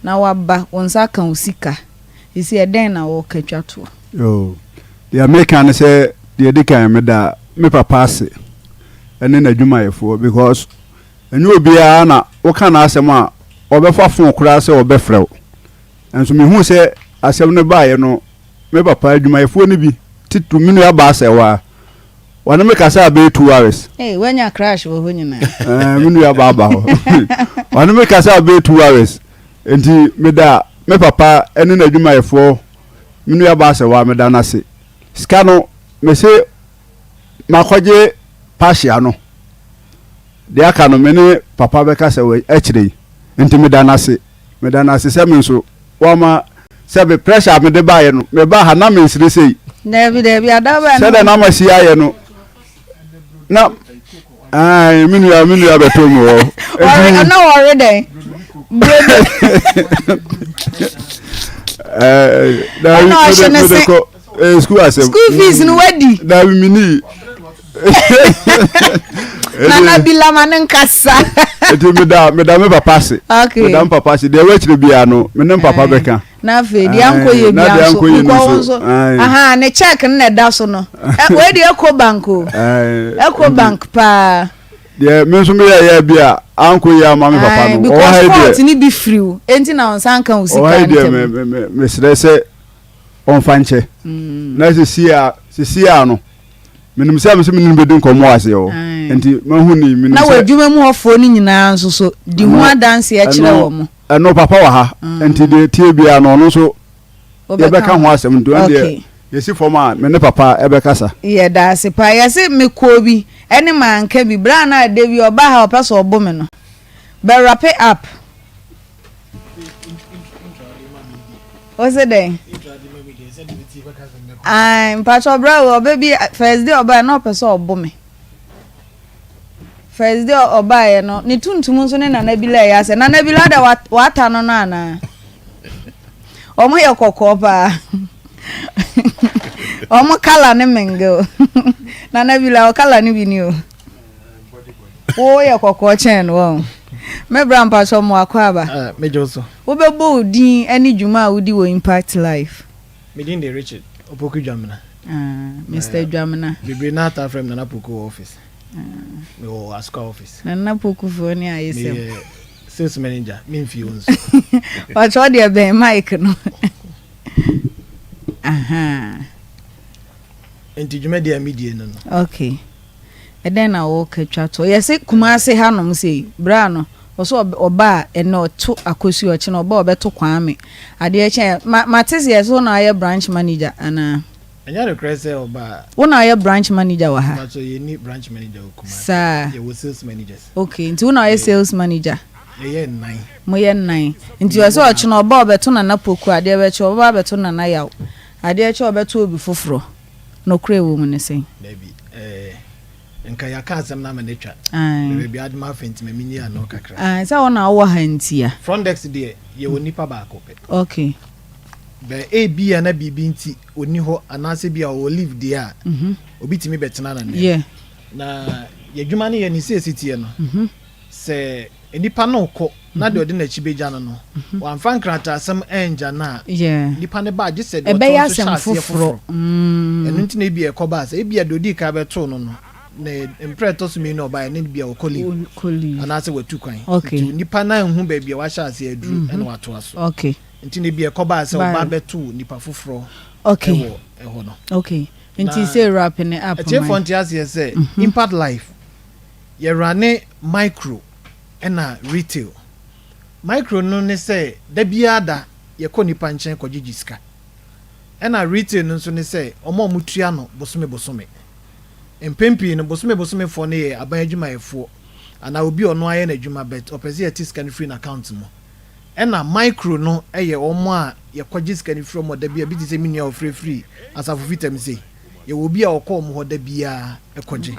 na waba wonsa kan usika isi eden na wo katwa to yo the American say the edikan me da me papa ase ene na dwuma yefo because enyo bia na wo kan na asem a obefa fon kura se obefrew enso me hu se asem ne baaye no me papa dwuma yefo ne bi titu minu aba ase wa wana me kasa be 2 hours wenya crash wo nyina minu ya baba ho wana me kasa be 2 hours enti me da me papa ene na dwuma yefo minu ya ba ase wa me da na se ska no me se makoje pasia no de aka no me ne papa be kasa we akire enti me da na se se me nso wa ma say be pressure me de ba ye no me ba ha na me nsire sei Debi adaba say na ma si aye no na ai minu ya beto mu o na worry dey school fees no wadi na mini na bila manen kasa eti me da me papa se me da papa se de we chire bia no me ne papa beka na fe di anko ye bia so aha ne check na da so no we di Eco bank pa de me so me ya bia anko ya ma me papa no o ha because ni bi free enti na on san kan usika o ha de me stress on fanche na se no menim se amse menim bedin komo ase o enti mahu ni menim na wadwuma mu hofo ni nyina nso so di hu adanse ya kire wo mo no papa wa ha enti de tie bia no no so ye be ka ho asem ndo ande yesi forma me ne papa e be kasa ye da se pa yesi me ko bi ene manka bi bra na de bi oba ha opeso obo me no be wrap it up what's it then I'm Pacho bro baby first day oba na opeso obo me first day oba ye no ni tuntum nso ne nana bi la ya se nana bi la da wata no na na omo ye kokopa omo kala ne mengo nana bi la kala ni bi ni o ye kokko chen wo me bra Pacho mo akwaba me joso wo be bo din ani djuma wo di wo impact life me din de Richard opoku dwamna Mr. Dwamna bibi na ta from nana poku office me o aska office nana poku fo ni ayesem sales manager me fi onso Pacho de be mic no aha enti dwuma de amidie no okay eden na wo katwa to yesi kumase hanom sei bra no oso oba eno to akosi ochi no oba obeto kwame ade eche matisi yeso na aye branch manager ana anya request oba wona aye branch manager wa ha so ye ni branch manager kumase sa ye wo sales managers okay nti wona aye sales manager ye nine mo ye nine nti yeso ochi no oba obeto na na poku ade ebeche oba obeto na na yaw ade eche obeto obi foforo no kure wo mu ne sen baby nka ya ka asem na manetwa baby adma fenti mamini ya no kakra sa wona wo ha ntia front desk de ye woni pa ba ko pe okay be abi na bibi nti oni ho anase bia o live de a obi timi betena na ne yeah na ye dwuma ne ye ni se sitie no se enipa no ko na de odi na chibeja no wan fan krata asem enja na yeah nipa ne ba je se de to asem foforo enu nti na bia ko ba se e bia de odi ka beto no ne impreto so me no ba ne bia o koli anase watu kwan nipa na hu ba bia wa sha ase aduru ene wato aso okay nti ne bia ko ba se oba beto nipa foforo okay eho no okay nti say wrapping it up a font ase say impact life ye rane micro ena retail micro no ne say da biada ye ko nipa nchen ko gigiska ena retail no so ne say omo mutua no bosome empempi no bosome fo ne aban adwuma efo ana obi ono aye na adwuma bet opese ati scan free na account mo ena micro no eye omo a ye kwaji scan free mo da bia bi ti se minia free asafo vitam say ye obi a okọ mo ho da bia ekwaji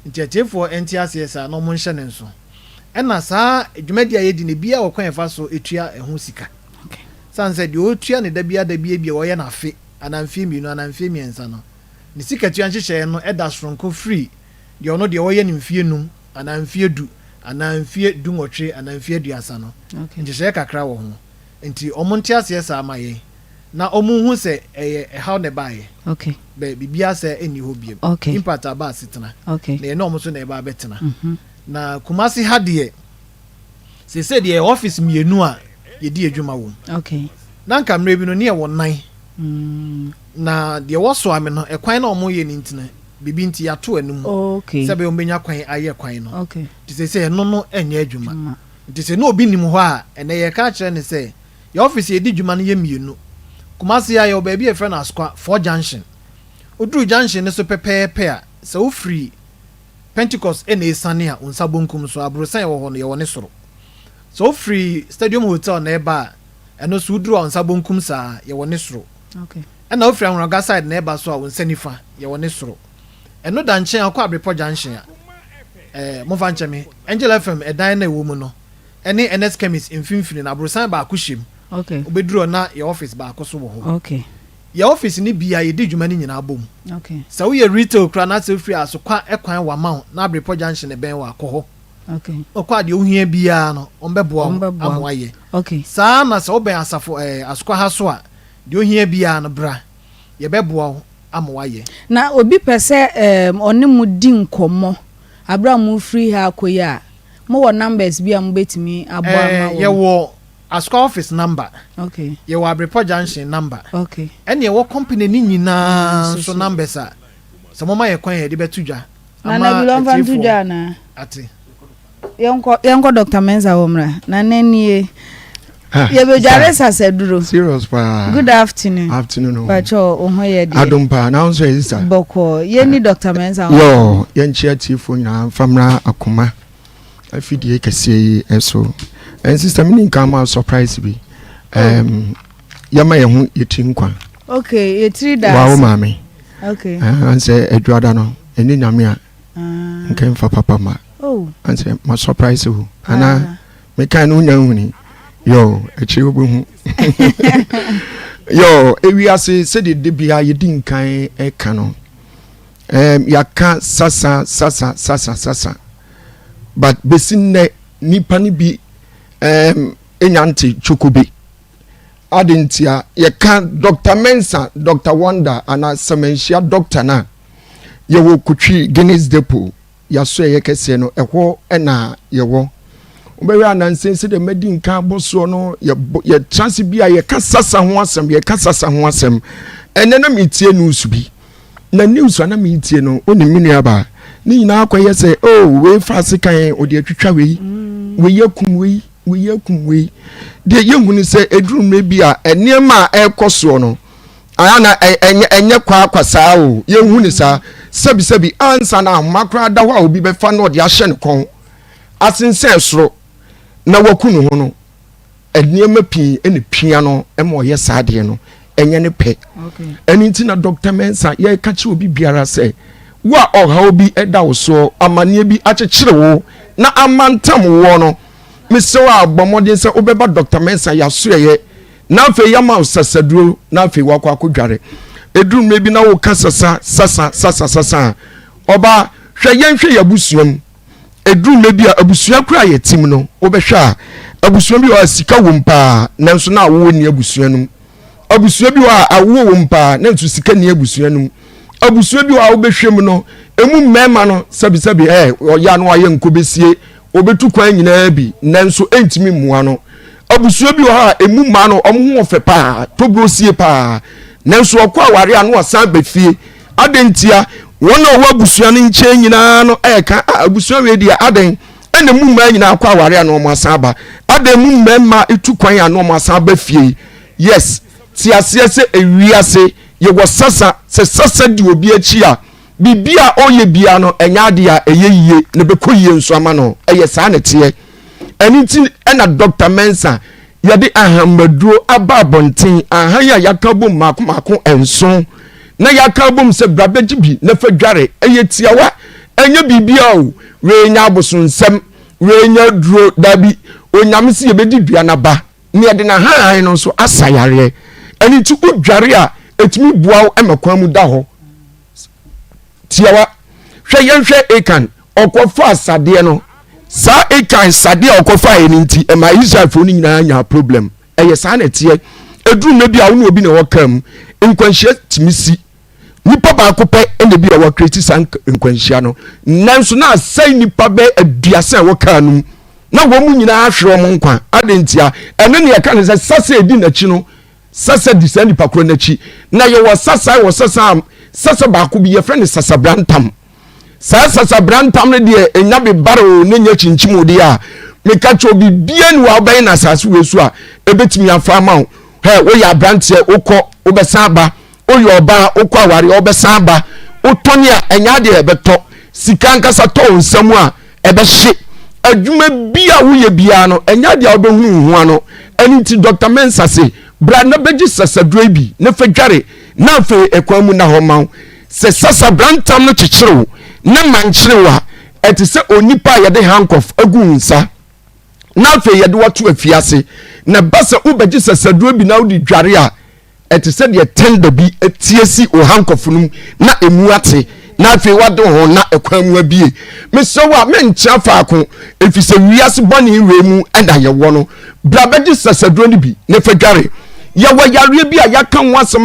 nti atefo enti asesa no mo nhye ne nso ena saa adwuma dia ye di ne bia okwan fa so etua eho sika sanse di otua ne da bia bia wo ye na afe anamfie mi no anamfie mi ensa no ni sika tua nhyehyɛ no eda soronko free de ono de woyɛ nimfie num anamfie du anamfie du ngotwe anamfie duasa no nhyehyɛ kakra wo ho enti omo ntia se esa amaye na omo hu se how ne bae okay be bibia se eni ho biem impact aba setena na ye no omo so na eba betena na kumasi hade se de office mienu a ye di adwuma wo okay na nka mre bi no ne ye wo nan na de woso ame no ekwan na omo ye ni ntina bibi nti ya to anum okay sebe ombenya kwan aye kwan no okay ti se no enya adwuma ti se no obi nim ho a ene ye ka kire ne se ye office ye di dwuma no ye mienu kumasi ya ye obabi e friend askwa for junction oduru junction ne so pepepe a se wo free Pentecost ene esane a onsa bonkum so abrosan ye wo ho no ye wo ne soro so free stadium hotel na eba ɛno so woduru a nsa bonkum saa yɛwɔ ne soro okay ɛna ofiri ahoraga side na ɛba so a wo nsa nifa yɛwɔ ne soro ɛno da nkyɛn akɔ abrepɔ junction a mofa nkyɛn me Angel FM ɛdan na ɛwɔ mu no ɛne NS chemist mfimfini na abrosan baako hyɛm okay obeduru na your office baako so wɔ hɔ okay your office ni bia yɛdi dwuma ni nyinaa bom okay sɛ woyɛ retail kra na sɛ free aso kwa ɛkwan wa ma na abrepɔ junction ne bɛn wɔ akɔ hɔ okay okwa de ohia bia no ɔmbɛboa amoayɛ okay saa na sɛ wobɛn asafo asokwa ha so a de ohia bia no bra yɛbɛboa amoayɛ na obi pɛsɛ ɔne mu di nkɔmmɔ abra mu free ha akoyi a mo wɔ numbers bi a mo betimi aboa ma wo yɛwɔ asokwa office number okay yɛwɔ abrepɔ junction number okay ɛne yɛwɔ company ni nyinaa so numbers a sɛ mo ma yɛ kwan yɛ de bɛto dwa na na bi lɔmfa to dwa na ate yɛnkɔ Dr. Mensa Womra na nanie yɛbɛdware sasaduro serious pa good afternoon bacho oho yɛ de adompa na onso yi sa bɔkɔ yɛni Dr. Mensa yo yɛnkyia tifo nyina famra akoma afidie kɛseɛ yi ɛso and sister mini kama surprise bi yɛma yɛ ho yɛti nkwa okay yɛtiri da wa wo maame okay ansɛ adwada no ɛni nyame a nkɛmfa papa ma oh ansɛ ma surprise wo ana meka no nya huni yo echi obuhu yo ewiase se de bia yedi nkan eka no yaka sasa but besinne nipa ni bi enyante chokobe adentia yaka Dr. Mensa Dr. Wonder ana semenhia doctor na yewo kutwi Guinness Depot yaso yekese no eho na yewo obewe anansense de medi nka boso no ye chance bia ye ka sasa ho asem ene na metie news bi na news na metie no oni minua ba ni nyina akoye se oh we fase kan odi atwitwa we yakum we de yehunu se edurum na bia enema ekoso no ana enye kwa saa o yehunu sa sebi ansa na makra da ho a obi befa na odi ahye ne kon asense soro na wakunu ho no eniema pii ene pia no ema oye saade no enye ne pe okay eni nti na Dr. Mensa ye ka chi obi biara se wa oha obi eda wo so amane bi akyekyere wo na amantam wo no mesewa abomodin se obeba Dr. Mensa ya so ye na afi yama sasaduro na afi wakwa akodware edrum me bi na wo ka sasa oba hwe yenhwe yabusuam edrum me bi abusua kura ye tim no obehwa abusua bi wa sika wompa nanso na awo ni abusua num abusua bi wa awo wompa nanso sika ni abusua num abusua bi wa obehwem no emu mema no sabi oya no aye nkobesie obetu kwan nyina bi nanso entimi mua no abusua bi wa emu ma no omho ofe pa tobrosie pa nanso okwa aware anu osan befie adentia wona owa abusua no nche nyina no eka abusua we dia aden ene mu ma nyina akwa aware anu omo asan ba aden mu mema etu kwan anu omo asan ba fie yes ti ase se ewiase ye wo sasa di obi achi a bibia oye bia no enya de a eyeyiye ne bekoyiye nso ama no eye saa ne tie eniti ena Dr. Mensa yade ahamaduro aba bonten ahan ya yakabom mako enso na yakabom se brabeji bi na fadware eye tiawa enye bibia o we nya abosonsem we nya duro dabi onyame se yebedi dua na ba ne yade na han no so asayare eniti udware a etimi buawo emakwan mu da ho tiawa hwe yenhwe ekan okofa asade no sa ekan sade okofa eninti ema Israel fo ni nyina nya problem eye sa na tie eduru na bia wo na obi na wokam nkwanhia timisi nipa ba akopɛ ene bia wo create san nkwanhia no nanso na sai nipa be aduasa wokam no na wo mu nyina ahwe wo nkwa adentia ene ne yaka ne sasa edi na chi no sasa di sani pakro na chi na ye wo sasa ba ko bi ye friend sasa brantam sasa brantam ne de enya be baro ne nya chinchim de a me ka cho bi bia ni wa ban na sasa wesu a ebetimi afa ma wo he wo ya brantie ukọ obesan ba oyo oba ukọ aware obesan ba utoni a enya de ebeto sika nkasa to nsam a ebehye adwuma bia wo ye bia no enya de obehunu hu ano ɛni Dr. Mensa say bra na beji sasaduro bi na fa dware na fa ekwan mu na ho maw se sasa brantam no kyekyere na mankyere wa ɛte sɛ onipa yɛde handcuff agu nsa na fa yɛde wato afiase na basa ubeji sasaduro bi na udi dware a ɛte sɛ de tender bi etiesi o handcuff no na emu ate na fa wade ho na ekwan mu abie meso wa menkyia faako efise wiase bɔne we mu ɛda yɛ wɔ no bra beji sasaduro ni bi na fa dware ya wa yare bi a ya kan wasem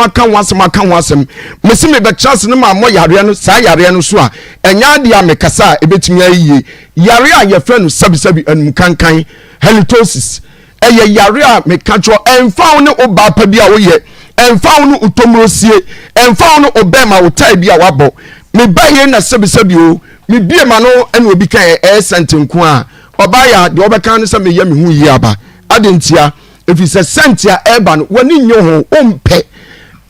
mesi me be chance no ma mo yare no sa yare no so a enya de a me kasa ebetimi ayiye yare a ye fra no sabisabi anum kankan halitosis eye yare a me katro emfa ne oba pa bi a wo ye emfa no utomrosie emfa no obema wo tai bi a wabɔ me baye na sabisabi o me bie ma no ene obi kan sentenku a oba ya de obeka no se me ye me hu yi aba adentia if it's a sentia urban wani nyo ho ompe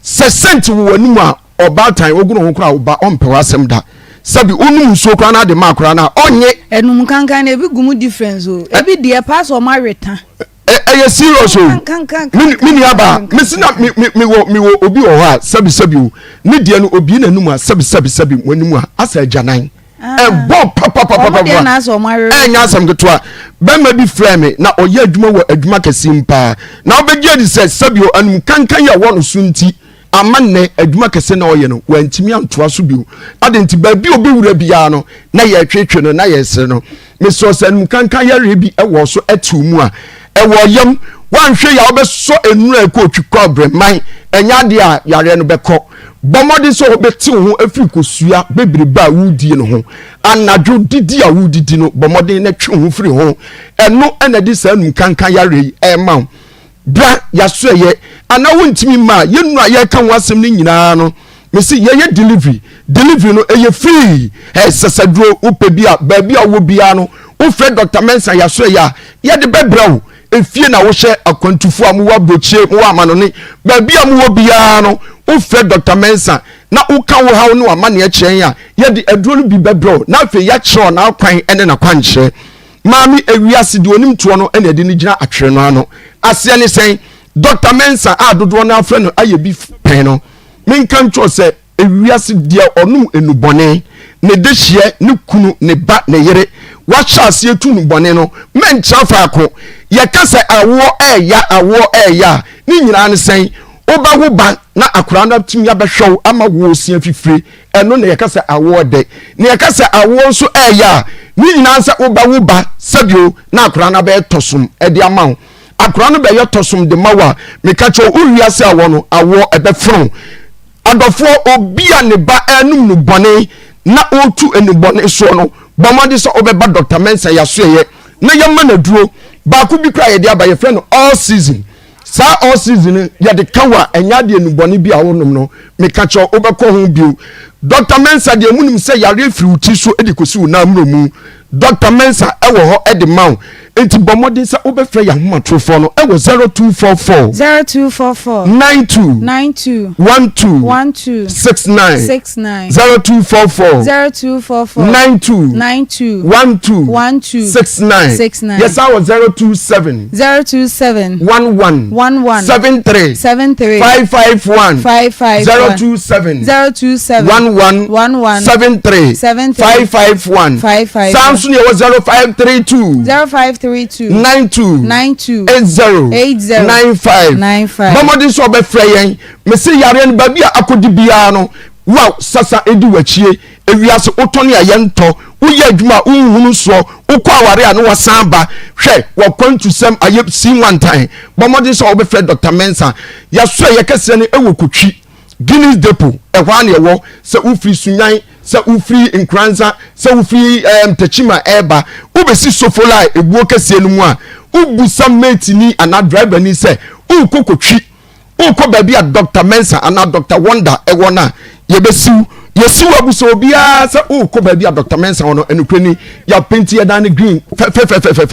se senti wo wani mu a oba tan ogunu ho kra oba ompe wasem da sabi onum so kra na de makra na onye enum kankan na ebi gumu difference o ebi de pass o marita eye serious o mini aba mesina mi wo obi wo ha sabi o ni de no obi na num a sabi wani mu a asa janan ebo papa enya asam getoa bema bi frame na oye adwuma wo adwuma kesimpa na obegye di se sabio anum kankan ya wono sunti amanne adwuma kese na oye no wantimi antoa so bio adenti ba bi obi wura bia no na ye twetwe no na ye se no meso se anum kankan ya rebi ewo so atumu a ewo yam wanhwe ya obeso enura ko twikwa breman enya de a yare no beko bomodi so obeti ho afiri kosua bebreba wudi no ho anadwo didi a wudidi no bomodi na twe ho firi ho eno enadi sanum kankan yare ema bra yasoye ana wontimi ma yenu aye kan wasem ni nyina no mesi ye delivery no eye free sasaduro upebi a ba bia wo bia no wo fred Dr. Mensa yasoye a ye de bebrawo efie na wo hye akwantufu amuwa brochie mu amano ne ba bia mu wo bia no wo fred Dr. Mensa na wo kan wo hawo no amane a kyen a ye de aduro no bi bebro na afi ya kyen na kwan ene na kwanche maami ewiase de onim to no ene de ni gina atwere no ano ase ne sen Dr. Mensa a dodo na afre no aye bi pen no menkan tro se ewiase de onum enubone ne de hye ne kunu ne ba ne yere wachase etunu bone no mencha faako ye kase awo eya ni nyina ne sen oba wo ba na akura na tumi ya behwew ama wo osia fifire eno na ye kase awo de ne ye kase awo so eya ni nyina nsa oba wo ba sabio na akura na be tosum e de ama akura no be ye tosum de mawa meka cho uwiase awo no awo ebe fron adofo obia ne ba enum no bone na otu enubone so no bomadi so obeba Dr. Mensa yasoye na yamma na duro ba ku bi kra ye de abaye friend all season ye de kawa enya de enubone bi a wonom no meka cho obekọ ho bio Dr. Mensa de munim se yare firi uti so edikosi na amromu Dr. Mensa ewo ho ede maw enti bomodi se obefra ya homa trofo no ewo 0244 92 12 69 0244 92 12 yes I was 027 11 73 551 027 11 73 551 Samsung was 0532 92 80 95 Bomodi so be freyen me se yare no ba bia akodi bia no wow sasa edi wachie ewiase otone ayento uye adwuma unhunu so ukọ aware a no wasamba hwe wakwantusem aye si one time Bomodi so be fred Dr. Mensa ya so ye kese ne ewo kotwi Guinness Depot ehwa ne ewo se ufri sunyan se ufri nkranza se ufri techima eba ubesi sofola ebuo kese no mu a ubusa mate ni ana driver ni se ukokotwi ukọ baby a Dr. Mensa ana Dr. Wonder ewo na yebesiu yesu abuso obia se ukọ baby a Dr. Mensa wono enukreni ya paint ya dan green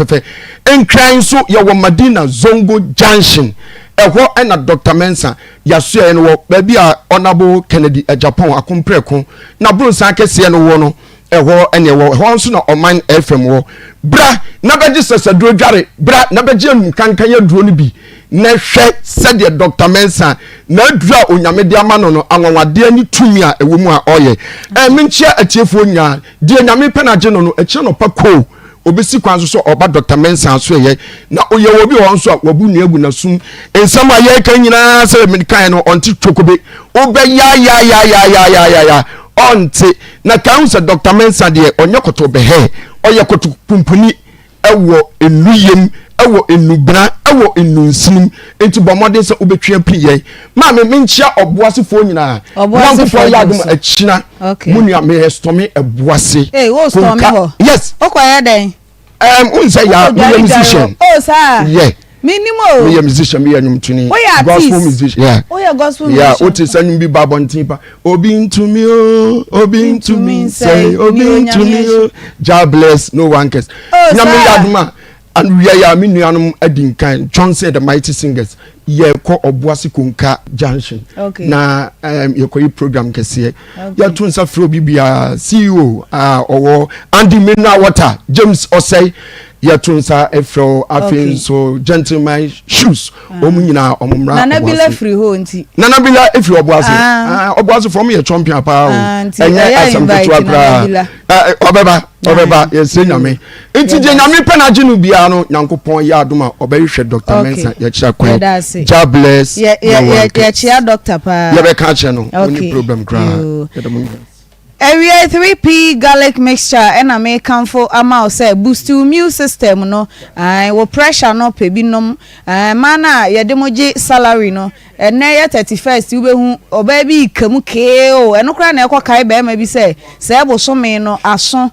fe enkran so ya wo Madina Zongo Junction ehwo ena Dr. Mensa yaso eno wo baby a Honorable Kennedy Japan akompreko na brunsan kese no wo no ɛhɔ ɛne ɛwɔ ɛhɔ nso na ɔman fm wɔ bra na bɛgye sɛsɛduro dware bra na bɛgye anum kankan aduro no bi na hwɛ sɛdeɛ dr mensa na aduro a onyame de ama no no anwanwadeɛ ne tumi a ɛwɔ mu a ɔyɛ menkyia atiefoɔ nyinaa deɛ nyame pɛ na gye no no akyerɛ no pa koo obesi kwan so oba Dr. Mensa so ye na oye obi won so wabu nu agu na sum ensam aye kan nyina se me kan no onti chokobe obe ya onti na kan so Dr. Mensa de onye koto be he oye koto pumpuni ewo enuyem ewo enubra ewo enunsim enti bomode se obetwe piye ma me menchia oboasefo nyina oboasefo ya dum achina munua me estomi eboase wo stomi ho yes okoya den unse ya musician oh sir yeah minimo me musician me anyum tuni gospel musician yeah gospel musician yeah what is anyum bi babon timpa obi into me say obi into me God bless no one cares nyame yaduma and we are minuanum adinkan John said the mighty singers ye ko obuasi konka junction na ye ko program kese ya tunsa fro bibia CEO owo Andy Mineral Water James Osei ya tunsa efro afin so gentleman shoes omunyina omumra na bila free ho nti na bila efri obuasi from ye champion pa enye asampetu akra obeba yes nyame enti je nyame penaje no bia no nyankopon ya adoma obehwe Dr. Mensa ya kira kwan God bless ya chia doctor pa ya be ka che no any problem kra area 3p garlic mixture and I comfort ama say boost to immune system no wo pressure no pe binom mana ye demoje salary no and na ya 31st ube hu oba bi kamu ke o eno kra na ekokai be ma bi say bo so me no aso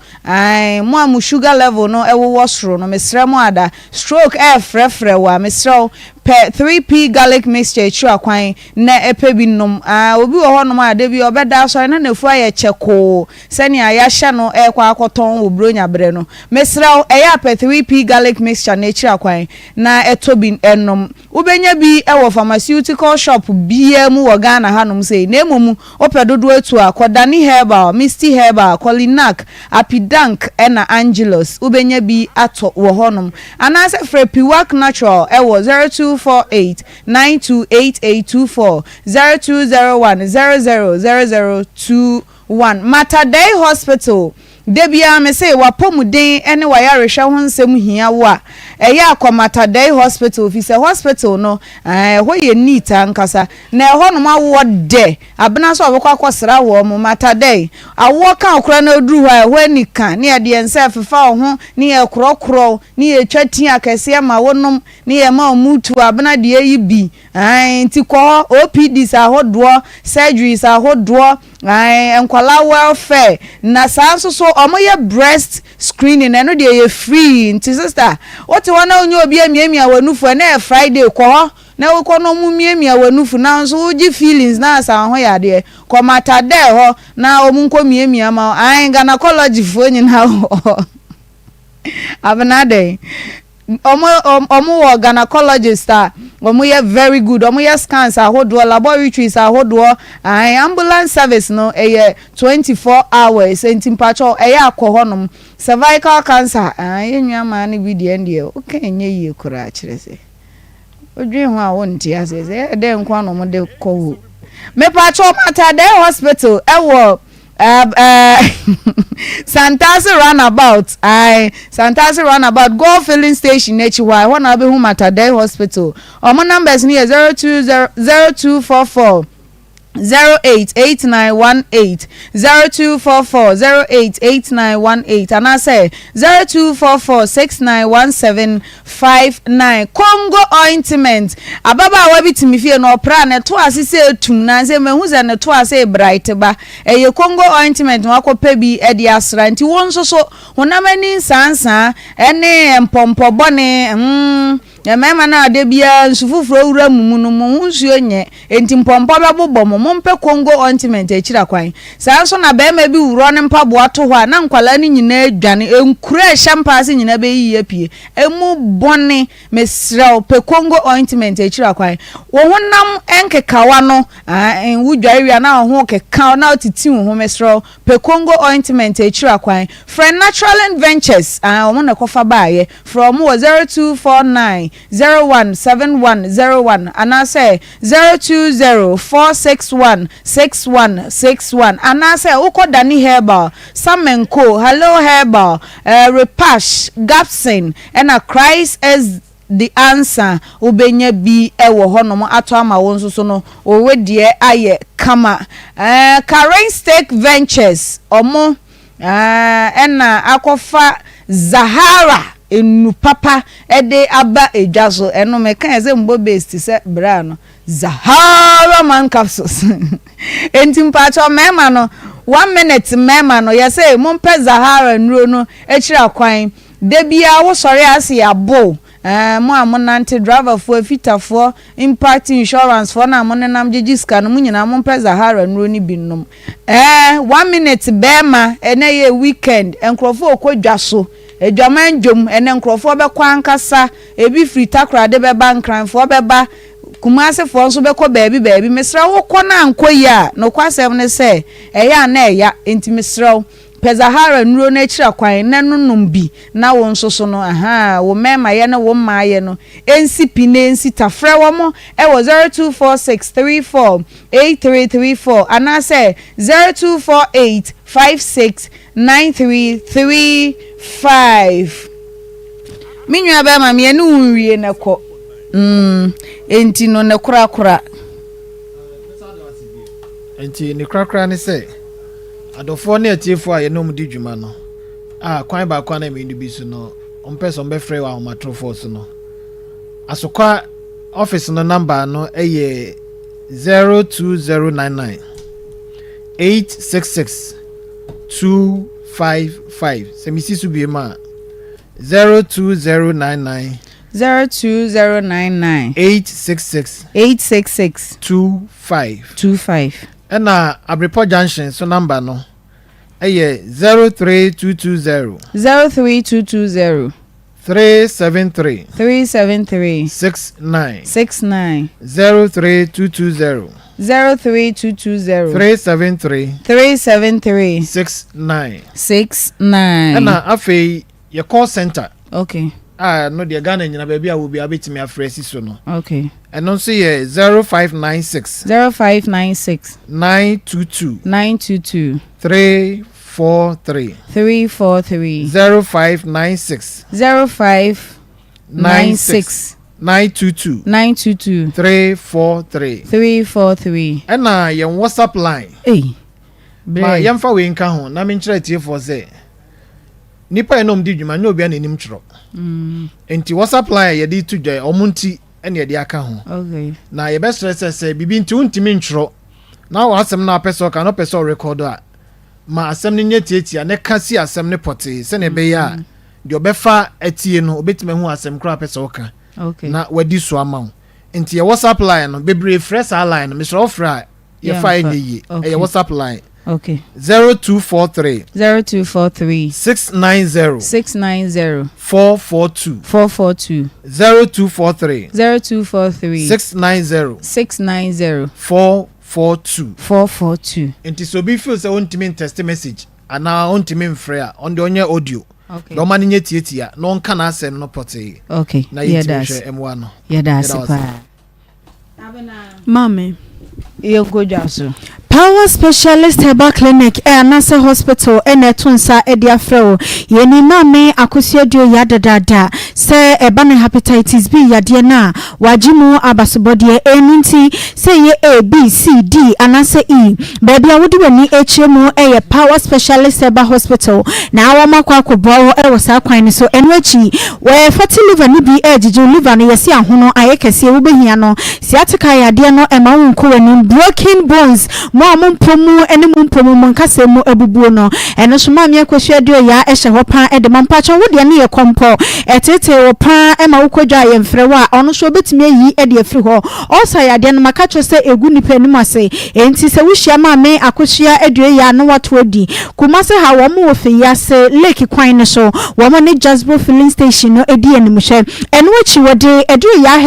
mo am sugar level no e wo soro no mesra mo ada stroke frefre wa mesra per 3p garlic mixture chua kwan na epe binom obi wo honom ade bi obeda so na nafu aye cheko sani aya hya no kwa akoton wo bronya bre no mesra eya per 3p garlic mixture na chua kwan na etobin enom ubenya bi e wo pharmaceutical shop bia mu wo Ghana hanom sei na emomu opedodo atu akodani herbal misty herbal Colinac Apidank ena Angelos ubenya bi ato wo honom anase frepiwak natural e wo 0248928824 0201000021 Matadei Hospital Debia me say wa pomuden ene wa yaresha ho nsem hia wo a eya Akoma Matadei Hospital fi se hospital no ho ye neat ankasa na ho no ma wo de abena so obekwa akosra wo mo Matadei awo ka okra na oduru ho anika ne ye de nse fefa ho ne ye krokro ne ye twati akese ma wonom ne ye ma mutu abena de yi bi nti ko OPD sa hodo surgery sa hodo enkwala welfare na sanso so omoye breast screening eno de ye free nti sister what wana onye obi amiamia wanufu na Friday ko na wo no mu miamia wanufu na so uji feelings na asa ho ya de ko Matadei ho na omunko miamia ma gynecology fo nyina ho abnade omo gynecologist omo ye very good omo ye scans ahodo laboratories ahodo ambulance service no 24 hours entimpacho akohonom cervical cancer yenwa ma ne bi de ndie okay nye yi kura kirese odwe ho a wonti asese de nkwa no mo de ko me pacho Matadei Hospital ewo Santasi roundabout go filling station HY one be hu Matadei Hospital omo numbers ni 0244 088918 0244 088918 and I say 0244691759 Congo ointment ababa wa bitimi fie no pra na to asese etum na se mehu ze ne to ase bright ba eye Congo ointment wakopa bi e de asra nti won so honamani sansa ene empompo bone ya mema na ade bia nsufufuro wura mumu no mo nsuo nye enti mpompo bebobom mo mpe Congo ointment echira kwan saa so na bema bi wuro ne mpaboa to ho na nkwala ni nyina adwane enkura champagne nyina be yiye pie emu bone mesrao pe Congo ointment echira kwan wo honam enkekawa no wudware wi na ho keka na otiti ho mesrao pe Congo ointment echira kwan friend natural ventures wo na kofa baaye from 0249 017101 anase 0204616161 anase ukodani herbal samenko hello herbal repash gapsin and Christ as the answer ubenya bi ewo honom ato ama won so no owe die aye kama Karen Steak Ventures omo ena akofa Zahara enu papa ede aba edwaso eno meka eze mbo best se bra no Zahara man capsules enti mpacho mema no 1 minute mema no yese mompe Zahara nro no echira kwan de bia wo sori ase abo mo amonante driver for fita for impact insurance for na amonenam gigiska no munyina mompe Zahara nro ni binom 1 minute bema ene ye weekend enkrofo okodwaso edwaman dwom ene nkrofo be kwankasa ebi frita krade be bankranfo be ba kumase fo nso be ko baabi mesra wo ko na ankoyi a no kwasem ne se eya na eya enti mesra Zahara nro na chira kwan na nunum bi na wo nso so no wo mema ye na wo maaye no ensi pine ensi tafre wo mo e wo 0246348334 anase 0248569335 minwa ba ma me ene unwie na ko enti no ne kura enti ne kura ne se adofo na etiefo a ye no mudi dwuma no kwan ba kwan na me ndu bi so no ompeso mbe frɛ wa homatrofo so no asokwa office no number no eye 02099 866 255 semisi su bi ma 02099 866 25 ena Abripo Junction so number no eye 03220 373 69 03220 373 69 ena afei your call center okay no de Ghana nyina ba bia wo bia betimi afresi so no okay eno so ye 0596 922 343 0596 922 343 ena ye WhatsApp line ma yemfa we nka ho na me nkyerɛ tie for say nipa enom di dwuma ne obi ananim kyerɛ enti WhatsApp line ye di to dwa omunti ene ye di aka ho okay na ye best stress bibi nti untimi nkyerɛ na wa asem na person ka no person record a ma asem ne nyetietia ne ka si asem ne pote se ne be ya de obefa atie no obetime hu asem kra person ka okay na wadi so ama enti ye WhatsApp line no bebre fresh line no Mr. Ofra ye fa enye ye ye WhatsApp line okay 0243 690 442 0243 690 442 enti so be feel say ontimi text message ana ontimi mfre a on de onye audio okay no man nye tietia no onka na asem no pote okay na yetihwe M1 no that's pa mame ye gojaso Power Specialist Herbal Clinic Nasa Hospital Enetunsa Ediafro Yeni mame akusiadio yadadada se ebane hepatitis B yadiena wajimu abasubodie eninti se ye A B C D anase E baby awudi weni HMO eye Power Specialist Herbal Hospital na awama kwa kubawo sa kwan so enwechi we fatty liver ni bi ejiju liver no yesi ahono ayekese wobehia no siatika yade no ema wonko weni broken bones mo amompomu ene mompomu monkase mu abubuo no eno so ma me akwahia de ya ehye ho pa e de mampacho wo de ne ye kompo etete wo pa e ma wo kwadwa ye mfre wa ono so betimi ayi e de afri ho osa ya de no makacho se egu nipa ni mase enti se wo hia ma me akwahia edue ya no wato adi kuma se ha wo mo wo fe ya se lake kwan ne so wo mo ne Jasbo filling station no edi anim hye eno achi wode edue ya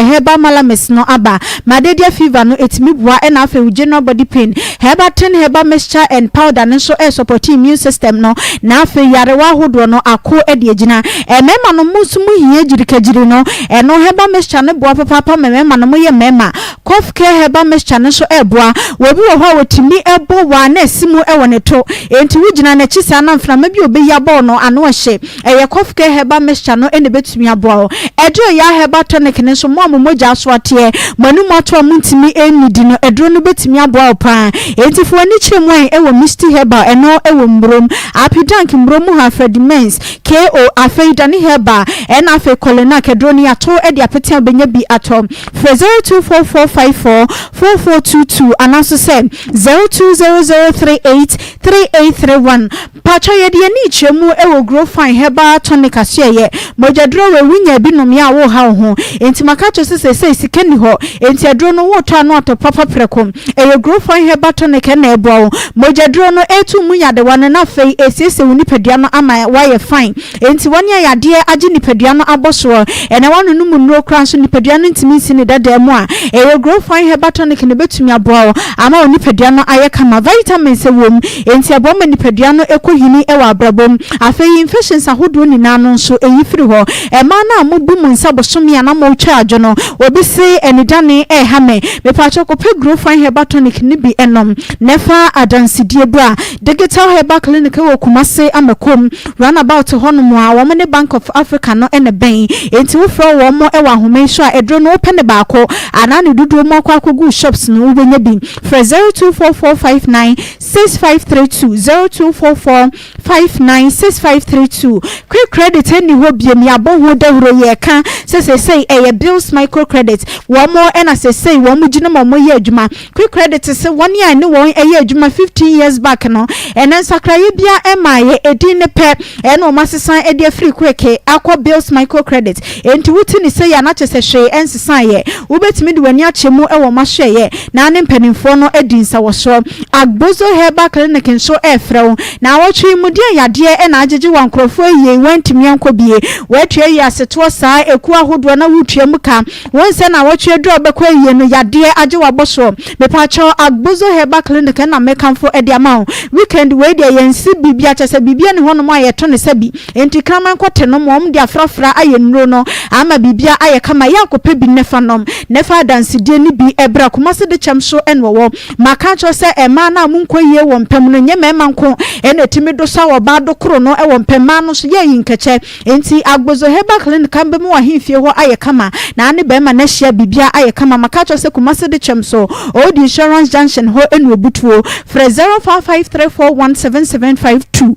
heba malames no aba madedia fever no etimi bua e na afa general body pain heba ten heba mixture and powder no so support immune system no na afa yare wa hodo no ako e de agina mema no musumu hie jirikagiri no eno heba mixture ne bua papa mema no moye mema cough care heba mixture no so bua wobi wo ho wotimi ebo wa na simu e woneto enti wugina na chisa na mfra ma bi obi ya bo no ano hye eye cough care heba mixture no ene betumi aboa edo ya heba tonic ne so mo moja so atie manu mato muntimi enidi no edro no betumi aboa opa enti fo ani chemwan e wo misty heba eno e wo mbrom apidank mbrom ha fredimens ko afeidani heba ena afe kolena kedro ni ato e de apete obenya bi ato 0244544422 anaso se 0200383831 pacho ye de ani chemu e wo grow fine heba tonic asye mojadro we winya bi no me a wo ha ho enti makacho se sikeni ho enti adro no wo to ano ato papa prekom e grow fine heba tonic na ebo mojadro no etu munya de wane na fei esese woni padua no ama why fine enti wani ayade age ni padua no aboso ene wanu no munro kran so ni padua no ntimi sini dada mu a e grow fine heba tonic ne betumi abo ama oni padua no aye kama vitamins wom enti abo ma ni padua no ekohini e wa abrabom afei infections ahodo ni nanu so eyifiri ho e ma na amobu mu nsabosomi ana mo twa adwo no obi se enidane e hame me pacho ko pe grow fine heba tonic ni bi enom nefa adansidie bra digital heba clinic wo kumase amakom run about honum a wo ne Bank of Africa no ene ben enti wo fro wo mo e wa home so a edro no open ne baako ana ne dudu mo kwa kogu shops no wo benya bi for 0244596532 0244596532 quick credit any ho biem ya bo ho dawro ye ka say bills micro credit wo mo ena say wo mo gina mo ye adwuma quick credit say one year ni won ye adwuma 15 years back no enen sakraye bia ema ye edin ne pe ena o masesan e de free quick akọ bills micro credit enti wuti ni say ya na chese hwe ensesan ye wo betimi de wani achemu e wo ma hwe ye na ne mpanimfo no edin sa wo so agbozo heba clinic nso e frew na wo twi mu de yade e na agege wankrofo ye wantimi ankobie watwe ye aseto saa eku ahodo na wutwe mu ka wonse na wo twe do obekọ ye no yade age waboso mepacho agbozo heba clinic na mekanfo e de ama weekend we de yensi bibia chese bibia ne hono ma yeto ne sabi enti kraman kote no mom de afrafra aye nuro no ama bibia aye kama yankope bi nefa nom nefa dansidie ni bi ebra kumase de chamso enwo makacho se ema na munkoye wo mpem no nye mema nko ene timi do sa wo ba do kro no e wo mpema no so ye yinkeche enti agbozo heba clinic kambe mu ahimfie ho aye kama na ne bema na hia bibia aye kama makacho se kumase de chamso old insurance junction ho enu obutuo fra 0553417752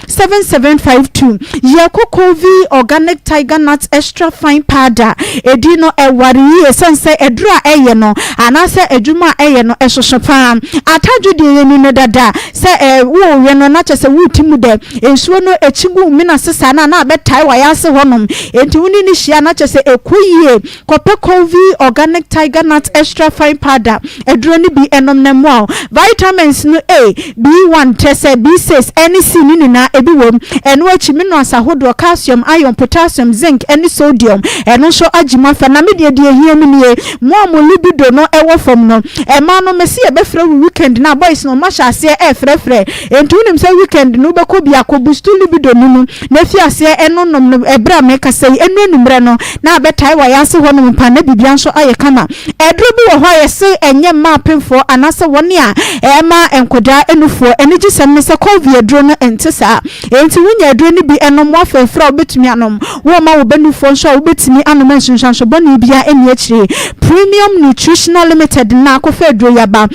0553417752 Yakokovi organic tiger nuts extra fine powder edino ewari esense edra eye no anase edwuma eye no esosopa atadwo de yenu no dada se wo ye no na chese wutimu de ensuo no echigu mina sesa na abetai wa yase honom enti wuni ni hia na chese ekoyie Kopekovi organic tiger nuts extra fine powder edro ni bi enom na mo vitamins no A B1 tese B6 any C ni na ebi wom eno achimi no asahodo calcium iron potassium zinc any sodium eno so agima fa na medie de hia mi nie mo libido no ewo fom no ema no mesi e befra weekend na boys no ma hyase e frefre entu nim se weekend no beko bia ko boost libido no na fi ase eno nom no ebra me kase enu enumre no na abetai wa yase ho no mpa na bibia so aye kama edro bi wo ho yese enye ma pemfo anase woni a ema enkoda enufo enigi sem se covid edro no entisa enti wunya edro ni bi enom wa fefra obetumi anom wo ma wo benufo so obetumi anom ensunsanso boni bia eni akire premium nutritional limited na akofa edro yaba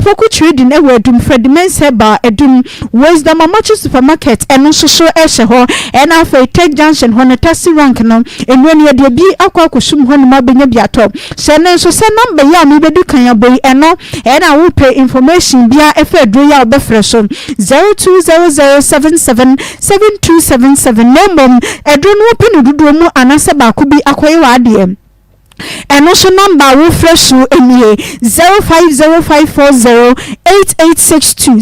poku trading e wadum fredimens Global Edum Wisdom Amachi Supermarket eno so ehye ho ena fa Tech Junction ho ne taxi rank no enwani de bi akwa kusum ho ne mabenya biato se ne so se number ya mi bedu kan ya boy eno ena wo pay information bia efa dro ya obefre so 0200777277 nembom edro no pinu dudu mu anase ba ko bi akoye wa ade and also number wo fresh so enie 0505408862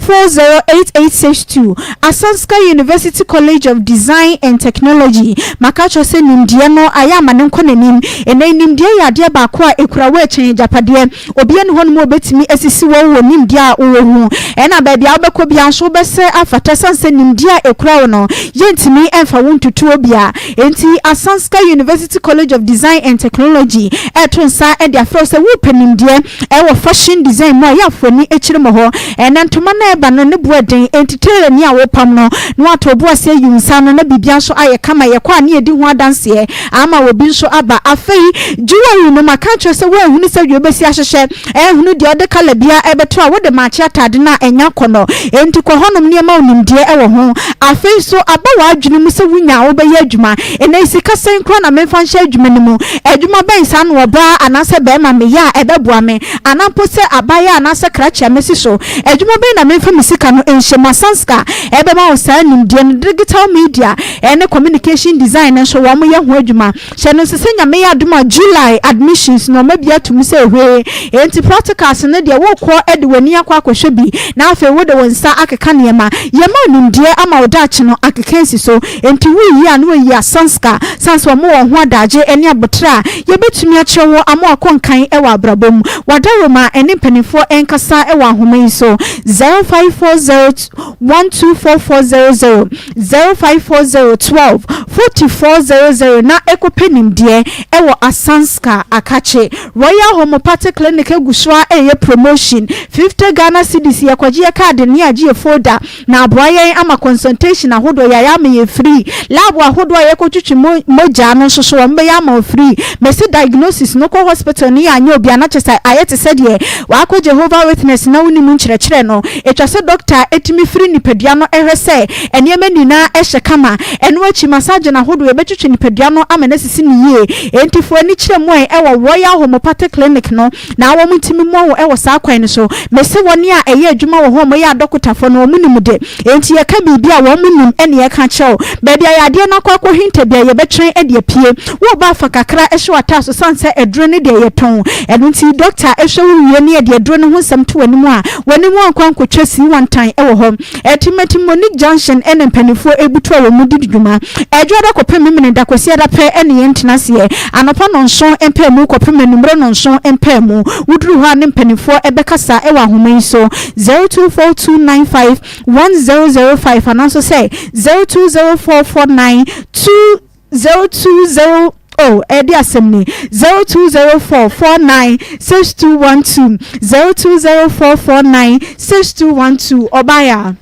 0505408862 Asanska University College of Design and Technology makacho se nimdie no ayama ne nkonanim ene nimdie yade ba ko a ekura we chen japade obi ene ho no mo betimi asisi wo nimdie a wo hu ena ba bia obekọ bia so bese afata sanse nimdie a ekura wo no yentimi emfa wontutu obia enti Asanska University College of Design and Technology etonsa e dia fro se wo penimdie e wo fashion design mo ya afoni echirimo ho enantoma na eba no ne buaden entitele ni a wo pam no no atobo ase yunsa no na bibia so aye kama ye kwa ne edi ho adanse ama wo bi so aba afei jewelry no makacho se wo hunu se wiobesi ahyehye hunu de ode kala bia ebeto a wo de machi atade na enya kono enti ko honom ne ma onimdie e wo ho afei so aba wa adwene mu se wunya wo be ye adwuma ena sika sen kro na memfa nhye adwuma ni mu adwuma ben san wo ba anase be ma me ya ebeboa me anapo se abaya anase kracha mesi so adwuma ben na memfa misika no enhye masanska ebe ma wo sa nimdie no digital media ene communication design so wo mo ye ho adwuma hye no sesenya me ya adwuma July admissions no mabia tum se hwe enti practicals ne de wo ko ede wani akwa akohwe bi na afa wo de wonsa akeka ne ma ye ma nimdie ama wo dachi no akekensi so enti wi yi anu yi asanska sanso mo wo ho adaje ene abotra ye betumi a chewo ama akonkan e wa abrabom wadaroma ene penifo enkasa e wa ahoma so 0540124400 0540124400 na ekopenimdie e wo asanska akache Royal Homeopathic Clinic egusua eye promotion 50 Ghana cedis ye kwaje card ne agie folder na aboye ama consultation ahodo ya me free lab ahodo ye kotwitwi moja no so so mbe ya ma free mesi diagnosis no ko hospital ni anya obi ana chesa ayete said wa ko Jehovah Witness na woni mu nkyerɛkyerɛ no etwa se doctor etimi free nipadua no ehwese eniema nina ehye kama eno achi massage na ahodo ye betwitwi nipadua no ama na sisi ni ye entifo ani kyerɛ mo e wo Royal Homeopathic Clinic no na wo mutimi mo e wo saa kwan so mesi woni a eye adwuma wo ho mo ya dokotafo no mu nimude enti ye ka bibia wo mu nim ene ye ka kyɛw baby ayade na kwa hinte bia ye betwen e de pie wo ba fa kakra ehwe ata so sanse eduro ne de ye ton eno nti doctor ehwe wo wie ne de eduro ne ho nsɛm to wani mu a wani mu ankwan kwatwa si wantan e wo ho etimati Monique Junction ene mpanifo ebutu wo mu diduduma edwo da kopem mene da kwasi da pe ene ye ntenase anopa no nso empa mu kopem numero no nso empa mu wuduru ho ane mpanifo ebekasa e wa ahoma so 0242951005 ananso say 0204492020 Oh, Eddie Assembly 0204496212 0204496212 Obaya.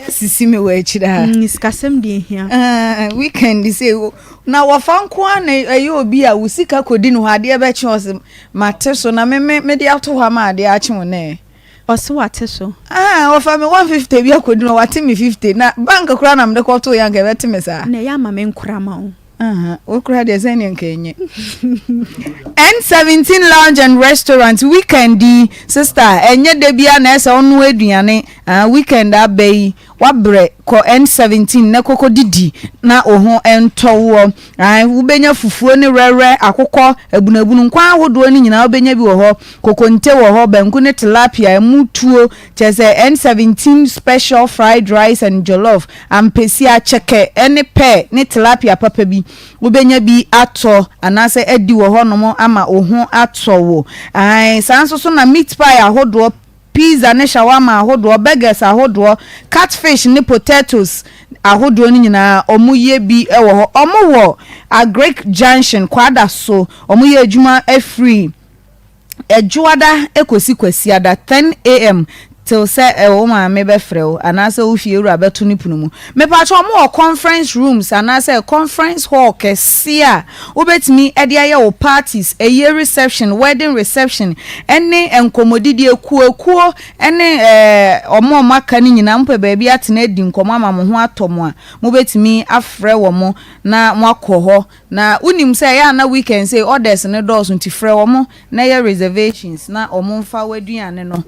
Sisi me we chida. Niskasem di hia. Weekend say na wafanko na ayo obi a wusika kodi no hade e be che mate so na me de ato ha ma ade a che wo ne. Oso wate so. Ofa me 150 bi akodi no wate me 50 na bank kura na me de koto ya ga beti me sa. Na ya ma me nkura ma wo. Okura de zeni nkenye. N17 Lounge and Restaurant weekend sister enye de bia na ese onu aduane weekend abai wabre ko N17 na koko didi na oho entowo wo benya fufuo ne rere akokọ ebunabunu nkwa ahodo ni nyina wo benya bi wo ho kokonte wo ho banku ne tilapia mutuo chese N17 special fried rice and jollof ampesi a cheke ene pe ne tilapia papa bi wo benya bi ato anase edi wo ho no ama oho atowo sanso so na meat pie ahodo pizza ne shawarma ahodo burgers ahodo catfish ne potatoes ahodo ni nyina omuye bi ewo ho omuwo a Greek Junction kwada so omuye adwuma free ejuada ekosi kwasiada 10 am till say o ma me be frɛ and I say wo fie ru abeto ni punu mu me pa cho mo conference rooms and I say conference hall kese a obetimi e de aye wo parties a year reception wedding reception ene enkomodidi ekuo ene omo maka ni nyina mpe ba bia atena di nkomo ama mo ho atomo a mo betimi afrɛ wo mo na mo akɔ na unim say ya na weekend say orders ne doors nti frɛ wo mo na ye reservations na omo mfa waduane no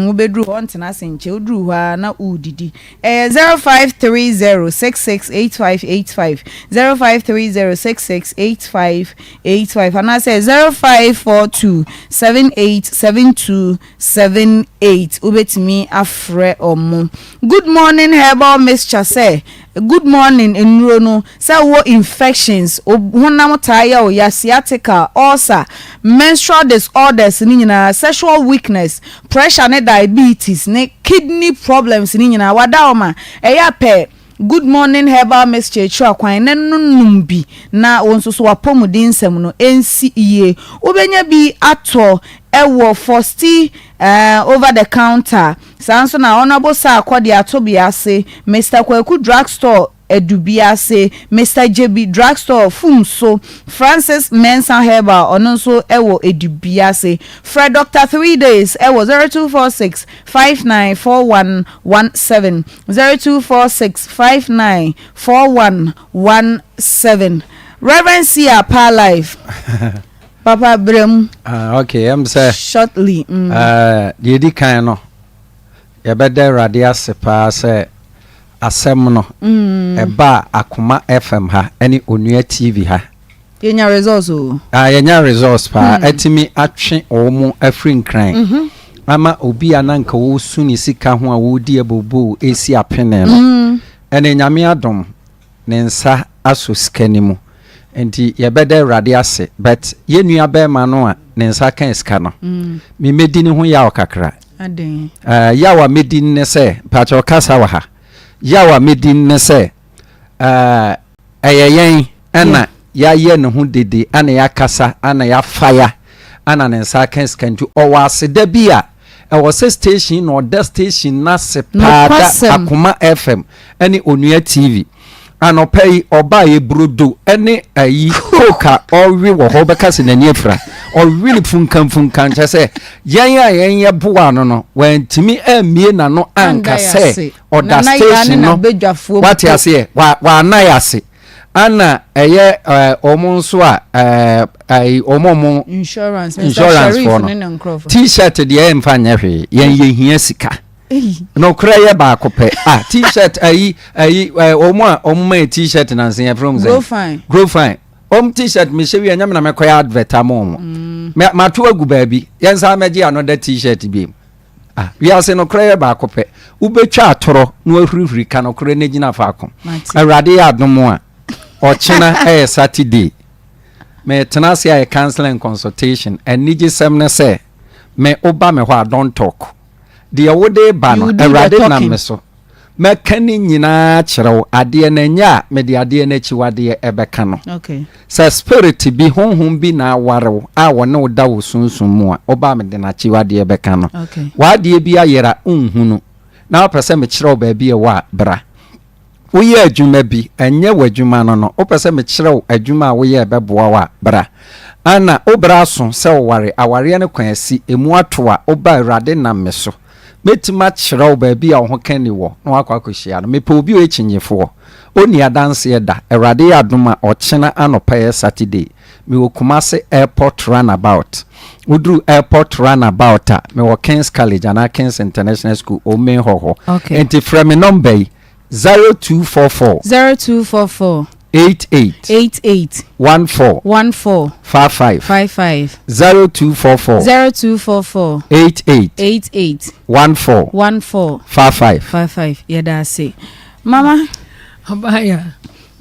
wo bedru ho ntena senche odru ho na udidi 0530668585 0530668585 and I say 0542787278 ubetimi afre omo. Good morning herbal mixture say good morning enrono say wo infections honam tire o ya sciatica ulcer menstrual disorders ni nyina sexual weakness pressure ne diabetes ne kidney problems ni nyina wada o ma eya pe good morning herbal mixture twa kwan ne nunum bi na wonso so wapomudin nsem no ensi iye obenya bi ato ewo fosti over the counter sanso na honorable sir akodi atobiase Mr. Kwaku drugstore Edubiase Mr. JB drugstore Fumso Francis Mensa Herbal ononso ewo Edubiase Fred Dr. 3 days ewo 0246 594117 0246 594117 Reverend Sia Pa Life Papa Brem okay I'm say shortly di kan no ye bede radio sepa say asem no eba Akoma FM ha eni Onua TV ha yenya results o yenya results pa etimi atwe omo afrin kran mama obi ananka wo suni sika ho a wo di ebobo esi apene no ene nyame adom ne nsa aso skani mu enti ye bede radio ase but ye nua be ma no a ne nsa kan ska no me medini ho ya okakra aden yawa medin ne se pacho kasa wa ha yawa medin ne se eyeyen ana ya ye ne ho dede ana ya kasa ana ya fire ana ne nsa kan skantu owase da bia se station no the station na se pada Akoma FM ani Onua TV anopai oba ye brodo ene ayi koka owi wo ho beka se nani afra o really funkan chese yan ye boa no wantimi amie na no anka se oda station no what ya se wa na ya se ana eye omonso a ai omomo insurance for no t-shirt de e mfa nya hwe yan ye hia sika no kraye ba kope t-shirt ayi omo t-shirt na nsen from grow fine t-shirt me shewe nyam na mekoya advert amom ma to agu baabi yensa meje another t-shirt bi we are say no kraye ba kope ubetwa atoro no ahurihuri ka no kra na gina fa akon awrade ya adomo a ochina Saturday me tenase ay counseling consultation and niji semne say me oba me ho don't talk the awode ba no awrade na me so me kani nyina kyerɛw ade na nya me de ade na chiwade ebeka no okay sa spirit bi honhom bi na awarew a wone oda wo sunsun mu a oba me de na chiwade ebeka no okay wade bi ayera unhunu na opese me kyerɛw ba bi e wa bra woyɛ adwuma bi enye wadwuma no opese me kyerɛw adwuma a woyɛ beboa wa bra ana obra so se ware aware ne kwansi emu ato a oba awrade na me so metima kyerɛw ba bi a ho kan ni wo na wakwakohia no mepe obi o echinyefo oni adanse da awrade adoma ochena anopa Saturday me wokumase airport runabout udru airport runabout a me wo Kings College and Kings International School o men hoho enti from number 0244 88 14 55 0244 88 14 55 yeda say mama abaya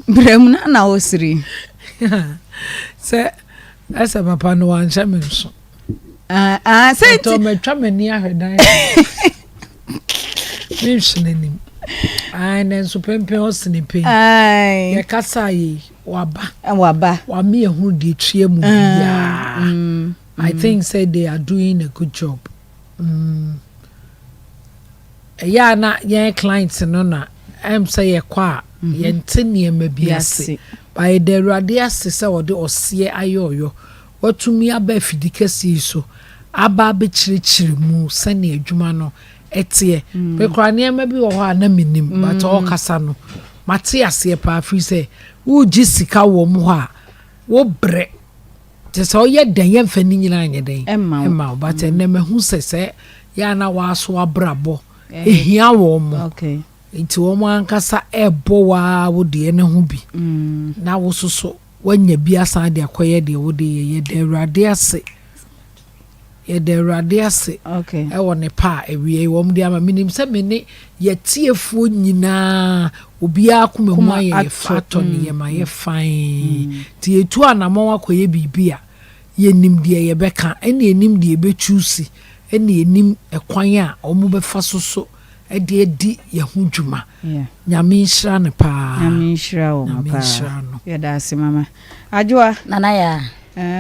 brem na osiri se asa papa no ancha me so say to me twa mani ahwedan mi hwenanim ai nenso pempe osinipe ai ye kasa yi waba wa me hu de tue mu ya I think say they are doing a good job ya na yen clients no na say ye kwa yen tenie mabiase by the radias se wo de ose ayoyo watumi aba fidikasi so aba be chirichiri mu sane adwuma no etie be kwa ne ma bi wo ho na minim but o kasa no mate ase pa free say wo gisika wo mu ho a wo bre te so ye den ye mfa ni nyina anye den emma but ne ma hu se ya na wa so abrabo ehia wo mu okay nti wo mu ankasa ebo wa wo de ne ho bi na wo soso wanya bi asan de akoye de wo de ye de awurade ase ye de awurade ase okay e wo ne pa ewie wo mu de ama minim se me ne ye tiefuo nyina obi akoma mu aye fato ne ye ma ye fine ti etu anamon akoye bibia ye nim de ye beka ene enim de be choose ene enim ekwan a omu be fa soso e de di ye ho dwuma nyame nhyira ne pa nyame nhyira wo pa ye da ase mama adwoa nana ya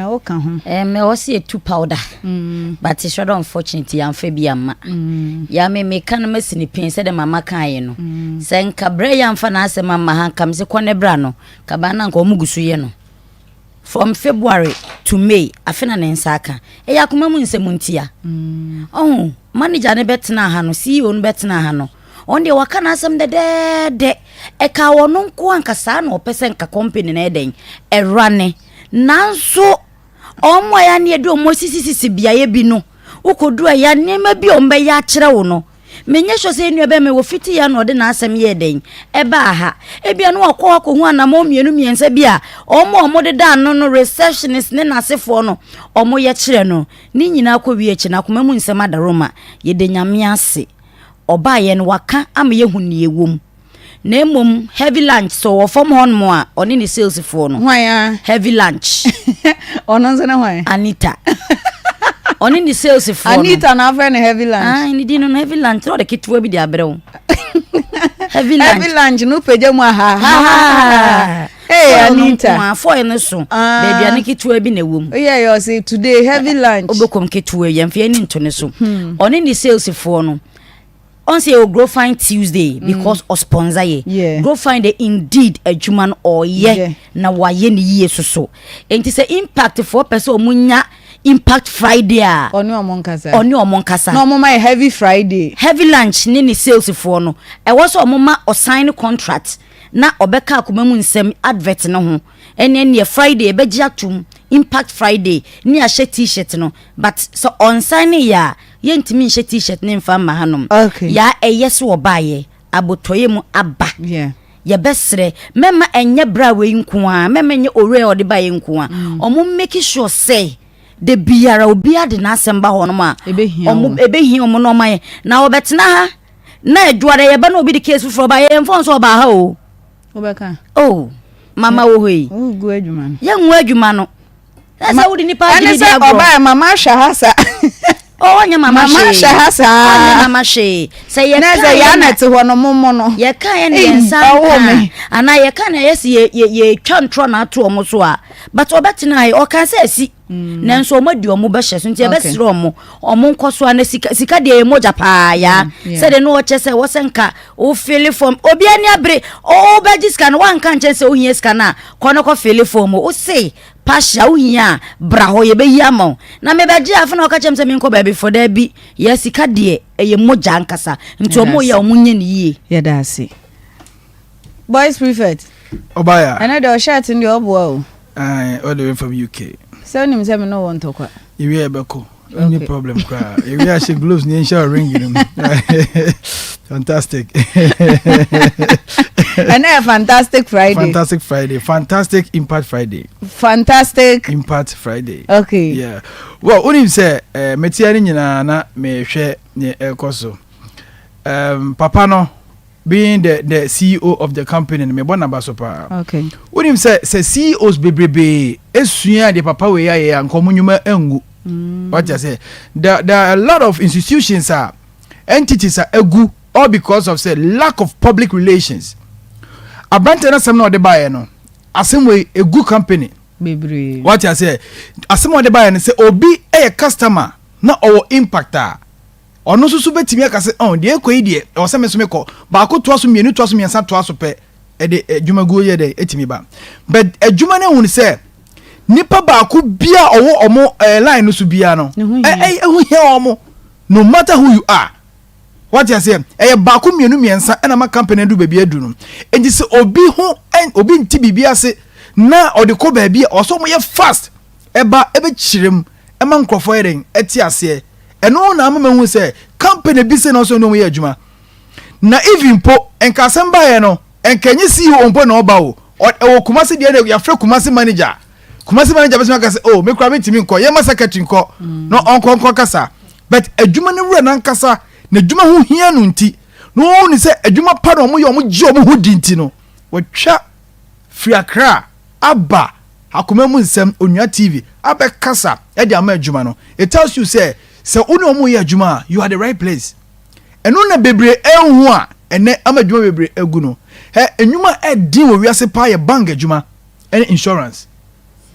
o kan ho me o se two powder but it's rather unfortunately am fa bi amma ya me kan ma sini pin se de mama kan ye no se nka bre ya mfa na ase mama han kam se kone bra no ka ba na nka omugusu ye no from February to May afena ne nsaka e yakoma mu nsem ntia oh manager ne betena ha no CEO no betena ha no on de waka na asem de e ka wono nko anka sa na opese nka company na eden e rane nanso omo ya ne de omo sisisi biaye bi no ukodu ya nema bi ombe ya kire wo no menye hwose enu be me wo fiti ya no de na asem ye den e ba ha e bia no akọ hu anamo mienu miensa bia omo de da no receptionist ne na asefo no omo ye kire no ni nyina akọ wi echi na koma mu nsem adaroma ye de nyame ase oba ye no waka am ye hu ne ewom na emom heavy lunch so wo form hon mo a oni ni sales for no hwan heavy lunch ono nze na hwan Anita oni ni sales for Anita na friend heavy lunch ni di no heavy lunch no de kitwa bi de abrɛw heavy lunch no peje mu ha hey Anita for no so baby ani kitwa bi na wom yeah you say today heavy lunch obekom kitwa yam fi ani nto ne so oni ni sales for no on say o grow fine Tuesday because o sponsor ye grow fine the indeed adwuma or ye na waye ni ye so enti say impact for person omunya impact Friday a oni omonkasa no mama heavy Friday heavy lunch ni sales for no e wo so mama o sign contract na obeka akoma mu nsem advert no ho ene Friday be giatum impact Friday ni a t-shirt no but so on sign ya yentimi nhye t-shirt ne mfa ma hanom ya eyese obaye abotoye mu aba ye besre mema enye bra we nko a mema enye ore ode baye nko a omo make sure say de biara obi ade na asemba ho no ma omo ebehia omo no maye na obetena ha na adware ye ba na obi de case fro ba ye mfo so ba ha o obeka mama wo hoi gu adwuma ye nwu adwuma no asa wudi ni pa di dia go oba mama shahasa nya mama shahasa mama she say ye na say ya na te ho no momo no ye kan ye ne nsa ana ye kan ye si ye twantro na ato omo so a but obetina ye o kan say si nanso omo di omo be hye so nti e be sire omo nkoso ana sika de moja pa ya say de no o che say wo senka o feel form obi ani abre o be jiska no wan kan che say o hie ska na kono ko feel form o say pasha uhia braho ye be yama na me be gia afuna ka chem se me nko ba before da bi ye sika de eye moja nkasa nti omo ya omunye ne yie ye da ase boys prefect obaya ana de o shirt ndi obo o all the way from UK so nim se me no want to kwa you we ebeko any problem cry you we she gloves ni ensure ring you fantastic and a fantastic Friday fantastic impact Friday okay yeah well onim say metia ni nyina na me hwe ne ekoso papa no being the CEO of the company me bona basopa okay onim say CEOs bebrebe esua de papa we ya nkomunyuma engu what you say there are a lot of institutions entities are egu all because of say lack of public relations abante na sem na ode bae no asem we a good company bebre what you say asem ode bae no say obi customer na our impactor ono susu betimi aka se de ekoi de o se me so me ko ba ko to aso mienu to aso miensa to aso pe e de adwuma go ye de etimi ba but adwuma na hu se nipa ba ko bia omo line no so bia no hu hia omo no matter who you are what you say ba ko mienu miensa na ma company do ba bia du no enti se obi ho obi nti bibia se na o de ko ba bia o so mo ye fast eba chirem ema nkrofo yeren eti ase eno na amama hu se company bi se no so no mo ye adwuma na even po enka semba ye no enkanyi si o mpo na oba o kumase de ya frɛ kumase manager bese maka se oh me kura me timi nko ye ma secretary nko no onko kasa but adwuma ne wura nan kasa na adwuma hu hia no nti no ni se adwuma pa no mo ye mo gye mo hu di nti no watwa free Accra aba Akoma mu Nsem onua TV abe kasa e de ama adwuma no it tells you say unu omo ye adwuma you are the right place eno na bebre enhu a ene ama adwuma bebre egu no enwuma e din wo wiase pa ye bank adwuma and insurance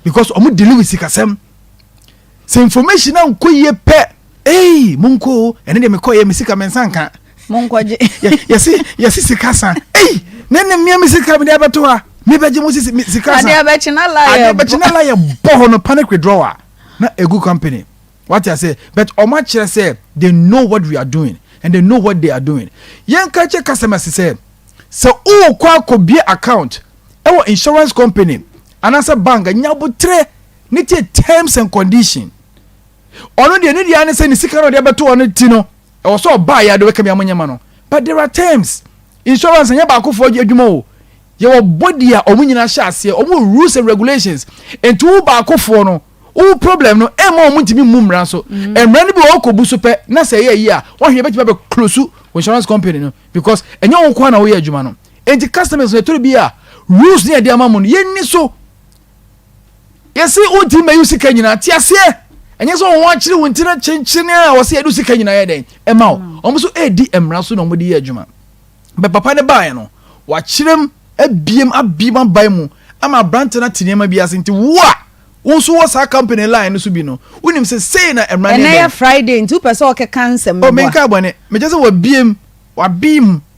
because omo deliver sikasem se information na nkoye pe munko ene de mekoye mesika mensanka munkoje yesi sikasa nene mia mesika me de abeto ha me beje mo sikasa ade abechina la ya boho no panic withdrawal na a good company what I say but omo chere say they know what we are doing and they know what they are doing yen ka che customers say so o kwa ko be account ewo insurance company anasa bank nyabotre ni tie terms and condition ono de ne dia ne say ni sika no de beto ono ti no ewo so buy ya de we kam ya monyama no but there are terms insurance nya ba ko fo adwuma o your body a omunyina sha ase omu rules and regulations and wo ba ko fo no o problem no e ma omuntimi mumra so emra ne bi wo ko bu so pe na say ye a wo hwe betima be close insurance company no because enya wo kwa na wo ye adwuma no enti customers no to bi a rules ne dia mamu no ye ni so yesi unti me use kanyina ti ase enye so wo akire wontina chenchene a wo se edu sika nyina ye den e ma o so edi emra so no mo di ye adwuma be papa ne bae no wa kirem abiem bai mu ama branch na tinema bi ase nti wo so wo sa company line so bi no unim se say na emra ne na Friday nti person o ke cancer me o me ka bone me just wa biem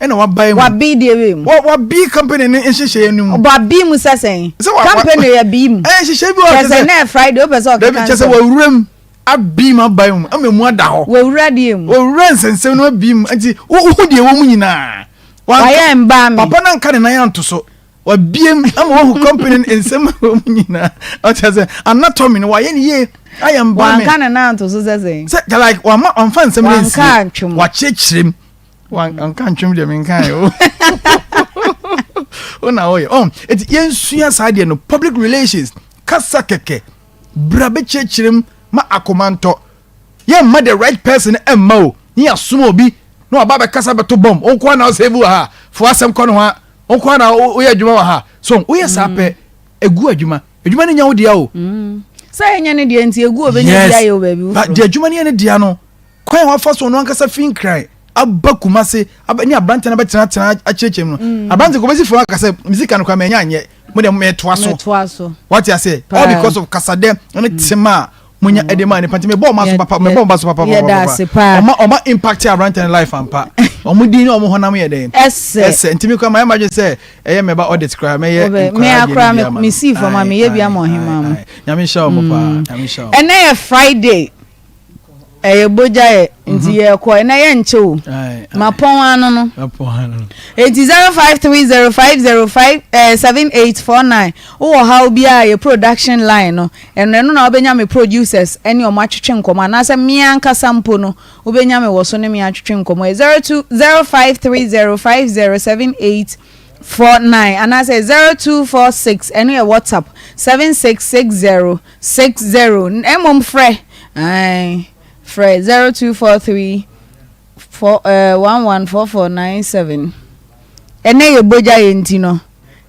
ena wa bai mu wa bi de we mu wa bi company ne nhyehyɛ enum wa bi mu sesen company ya bi mu nhyehyɛ bi o se na Friday o person o ke cancer se wa wuram abiem abai mu amemu ada ho wa wura de mu wa wura nsensem no abiem nti wo de wo mu nyina wa ya mba me papa na nka ne nan anto so wa biem ama wo company nsem wo mu nyina o tse anatomy no wa ye ne I am ba me wa nka ne nan anto so sesen say like wa ma on fan nsem ne wa chechirem wa nka ntwem de me nka yo ona oye it yensua side no public relations kasa keke brabe chechirem ma akomanto ye ma the right person emma o ni asuma obi no ababa kasa beto bomb onko na save ha fo asem ko no ha onko na oye adwuma wa ha so oye sape egu adwuma ne nya wo dia o say nya ne dia nti egu obenya dia yo baby but dia adwuma ne dia no kwan wa fa so no ankasa fin cry abakumase ni abrante na betena achechem no abrante ko besi fo akasa music no kwa menya anye mo de me toa so what you say all because of kasade na tema munya edema ne pante me bo maso papa oma impact abrante in life ampa omo din omo honam ye den esse ntimi kwa my imagine say eye me ba audit cry me ye me akra me see for ma me ye bia mo hima mo nyame sha omo pa nyame sha ene ye Friday boja ye nti ye ko ene ye nche o mapon anu no enti 0530505789 wo ha obi a ye production line no eno na obenya me producers ene o matwetwe nkomo na se me anka sampo no obenya me wo so ne me atwetwe nkomo 020530507849 and I say 0246 ene ye WhatsApp 766060 emom frɛ Fred 0243 114497 ene ye boja ye ntino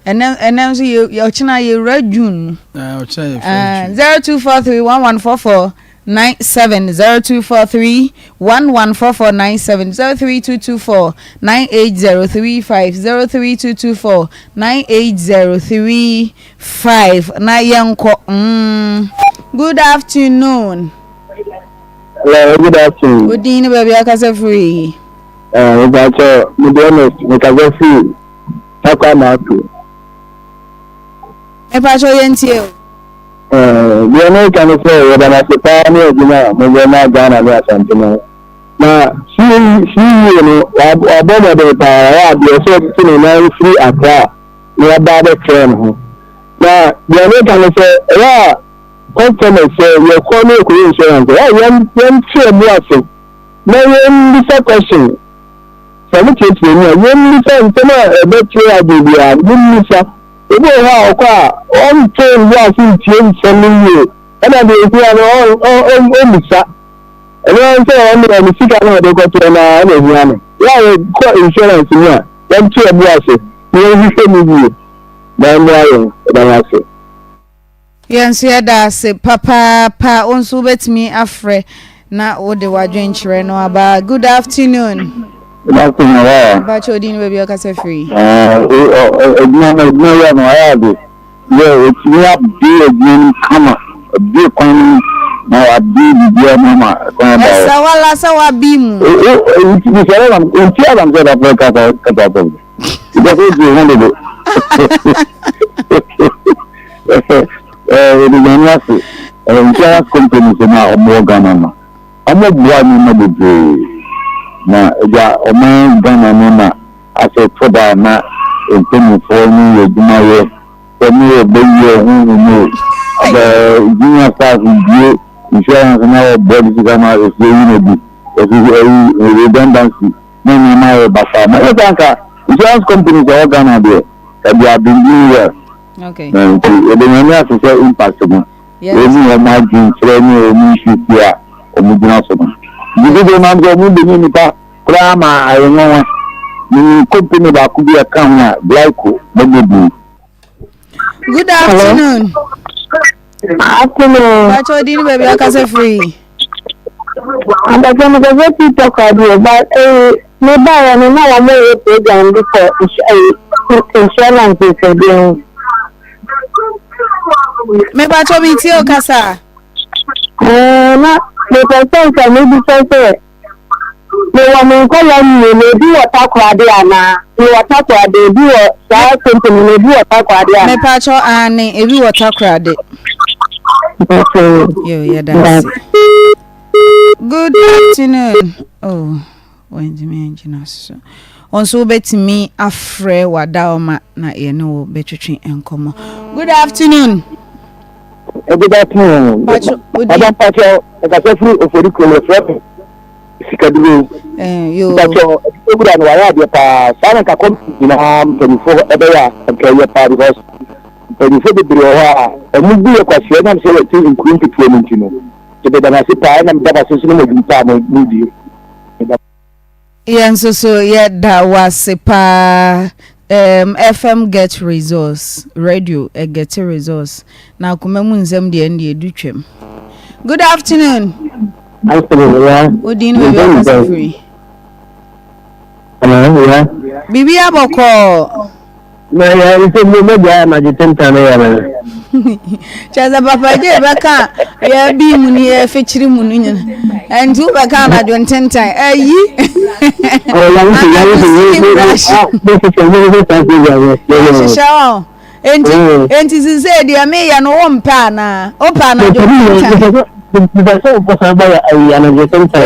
ene so ye ochina ye June 0243 114497 0243 114497 03224 98035 03224 98035 na yenko good afternoon. good afternoon. Good evening, baby. I can say free. That's all. To be honest, we can say free. How come out to? Me pacho yentio. We are not going to say whether I say pioneer, we are not Ghana, we are something. Now, she, you know, I bought the power, the association in every free Accra. We are bad at train. Now, we are not going to say, yeah, customers say, we are calling insurance. Yeah, one share more. Now, one listen question. Some kids, one listen, a better idea, one listen. Ebe ha okwa on train wa si tie nsemi ye e na dey fi on misa e no say on the sika na dey go to na na hu anu ya ko insurance ni a dem tie bu ase ni hi fe ni bi na mo ayo da na se Yensia da se papa pa onso betimi afre na wo de wadwen kire no aba. Good afternoon. Good afternoon. Bacho din baby o kase free. No, I have it. Yeah, it's not big come a big one. Now I be the mama. Sawala sawa bimu. It's I'm said Africa. Because it's one of the insurance companies now more Ghana. I'm not one na ja oman Ghana na ase toda na entemi for ni eduma ye emi obeyi ohun junior staff die insurance na body Ghana is you bi is redundancy na ma basa na tanka insurance companies are Ghana there they have been doing well. Okay. And the money has a impact on any of my dreams, any of me should be a omujina. You don't know what you need to Grandma, I know the company that could be a camera, Blanco, maybe. Good afternoon. Afternoon. What's your dinner, baby? I can say free. And I'm going to go to talk about but maybe I know I'm more program before insurance is again. Maybe I told me to Kasa. No, the person can maybe say. Me wa mo ko ya ni me bi water kwade ana me water kwade bi o sa company me bi water kwade ana me pa cho ani e bi water kwade yo yeah that's it. Good afternoon. Oh when me engineer so onso betimi afre wadaoma na ye no betwetwe enkomo. Good afternoon. Good afternoon. Madam Pacho, I can free of the criminal Sikaduru. Yo. But you could have the Sana Kakom in before Ebea and Kaya because you said the movie of question and so to include the training, you know. So that I sit time and that association with time movie. Yeah, so yeah, that was a pa FM get resource radio get resource. Now come Nsem the end do twem. Good afternoon. Good evening, baby. Free. Hello, yeah. Bibi aboko. Na ya ise mo media ma je tentane ya na. Chaza papa je baka ya bi mu ni e fechiri mu nu nyina. Entu baka na jo tentan. Ayi. Oh, ya ni ya. Enti sinse dia me ya no ompa na. Ompa na jo tentan.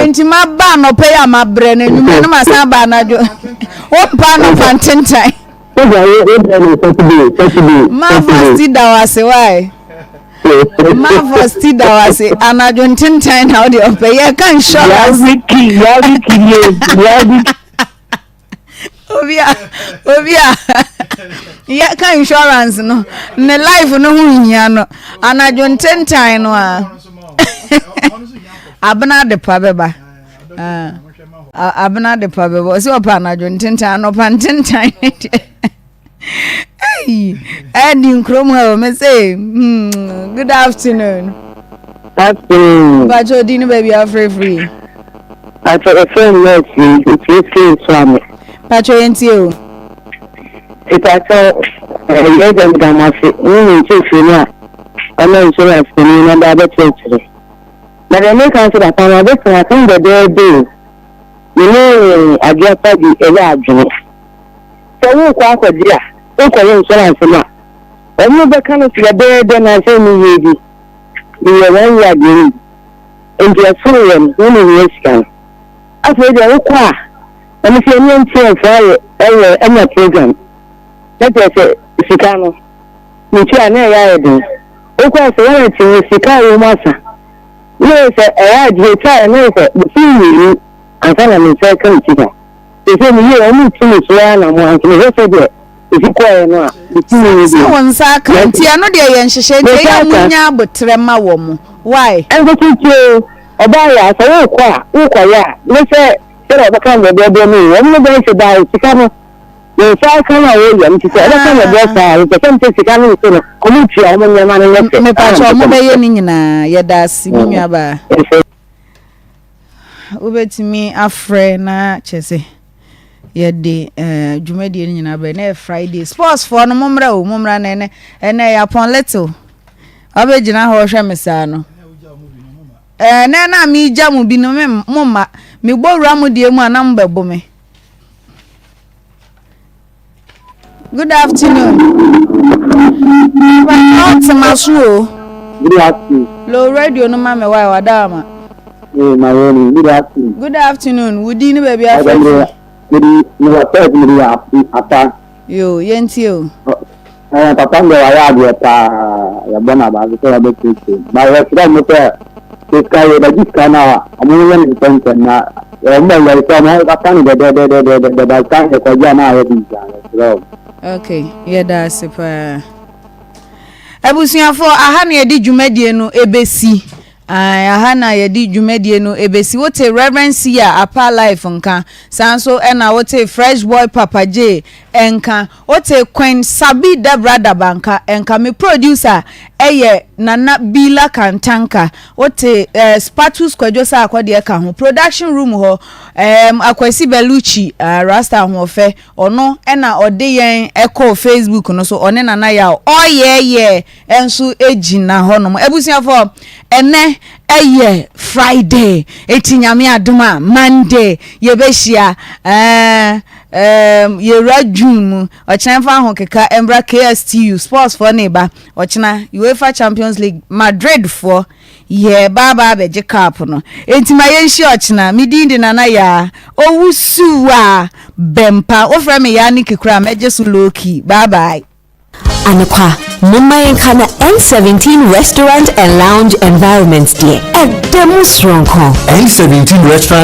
Enti maba no pe ya mabre na nyuma na masaba na jo ompa no pantentai ma fasti dawase why ma fasti dawase anajo tentai na odi ope ye kan show obia ye kan insurance no ne life no hu hia no anajo tentai no a abna de pa beba abna de pa beba so pa na jo ntentan no pa ntentan hey adi krom ha me say good afternoon but you didn't baby are free I thought a friend like you it's from but you ain't you it I thought you don't gamma say you say you know I'm not sure if you know that na the make answer that I'm a I think the day you know I get the adwene so wo kwa akodi a wo kwa insurance ma omo be kan fi the na say me yedi the one year dey into a full when we scan after the wo kwa na me say me ntie fa anya program that is sikano me tia na ya edin wo kwa say wan tie sikano masa no say I dey try na say see afana me say kan tika say me here omo tumi so na mo anke me say de ikwa no a bitimi so won sa kan tia no de ye nhihye de ya munya abotre ma wo mo why en go tio oba ya so wo kwa ya me say o kan de mi omo be say ba tika no ye sa kan na wo ya mti say o kan de sa o say mti tika no so no omo tia omo nyama no le me pa cho mo be ye ni nyina ye da si mi nwa ba ubetimi afre na chese yede dwumadi ni nyina be na Friday sports for no momra na ene ya pon little abegina ho hwe mesa no na mi ja mu bi no momma mi gbowura mu de mu anam bebo me. Good afternoon. Good afternoon. Low radio no mama why wadama. Good afternoon. Good afternoon. Woody ni baby after. Yo, yenti yo. Papa ndo ya dia pa ya bona ba ko ya be kiti. Ba ya kira mo pe ka yo da jiska na amu yen intention na ya mo ya ko mo ka tan de ba kan ko ja na ya di ja. Okay, yeah that's it. Ebusuafo aha na yedi dwumadie no ebesi. Aha na yedi dwumadie no ebesi. Wote Reverend Sia Apa Life nka. Sanso na wote Fresh Boy Papa J enka. Wote Queen Sabi Debrada Banka enka. Me producer eye Nana Bila Kantanka. Wote Spatus Kwajosa akwade eka ho. Production room ho Akwesi Beluchi Rasta ho fe ono na ode yen eko Facebook no so one nana ya yeah enso ejina ho no ebusuafo ene eye Friday etinyame adoma Monday yebehia yera June ochina fa ho keka embra KSTU sports for neighbor ochina UEFA Champions League Madrid for ye baba beje cup no entima yenhye ochina midindi nana ya Owusuaa Bempah ofra me ya ni kekura meje so loki bye bye Anakwa Mumma Kana N17 restaurant and lounge environment there. A demo strong call. N17 restaurant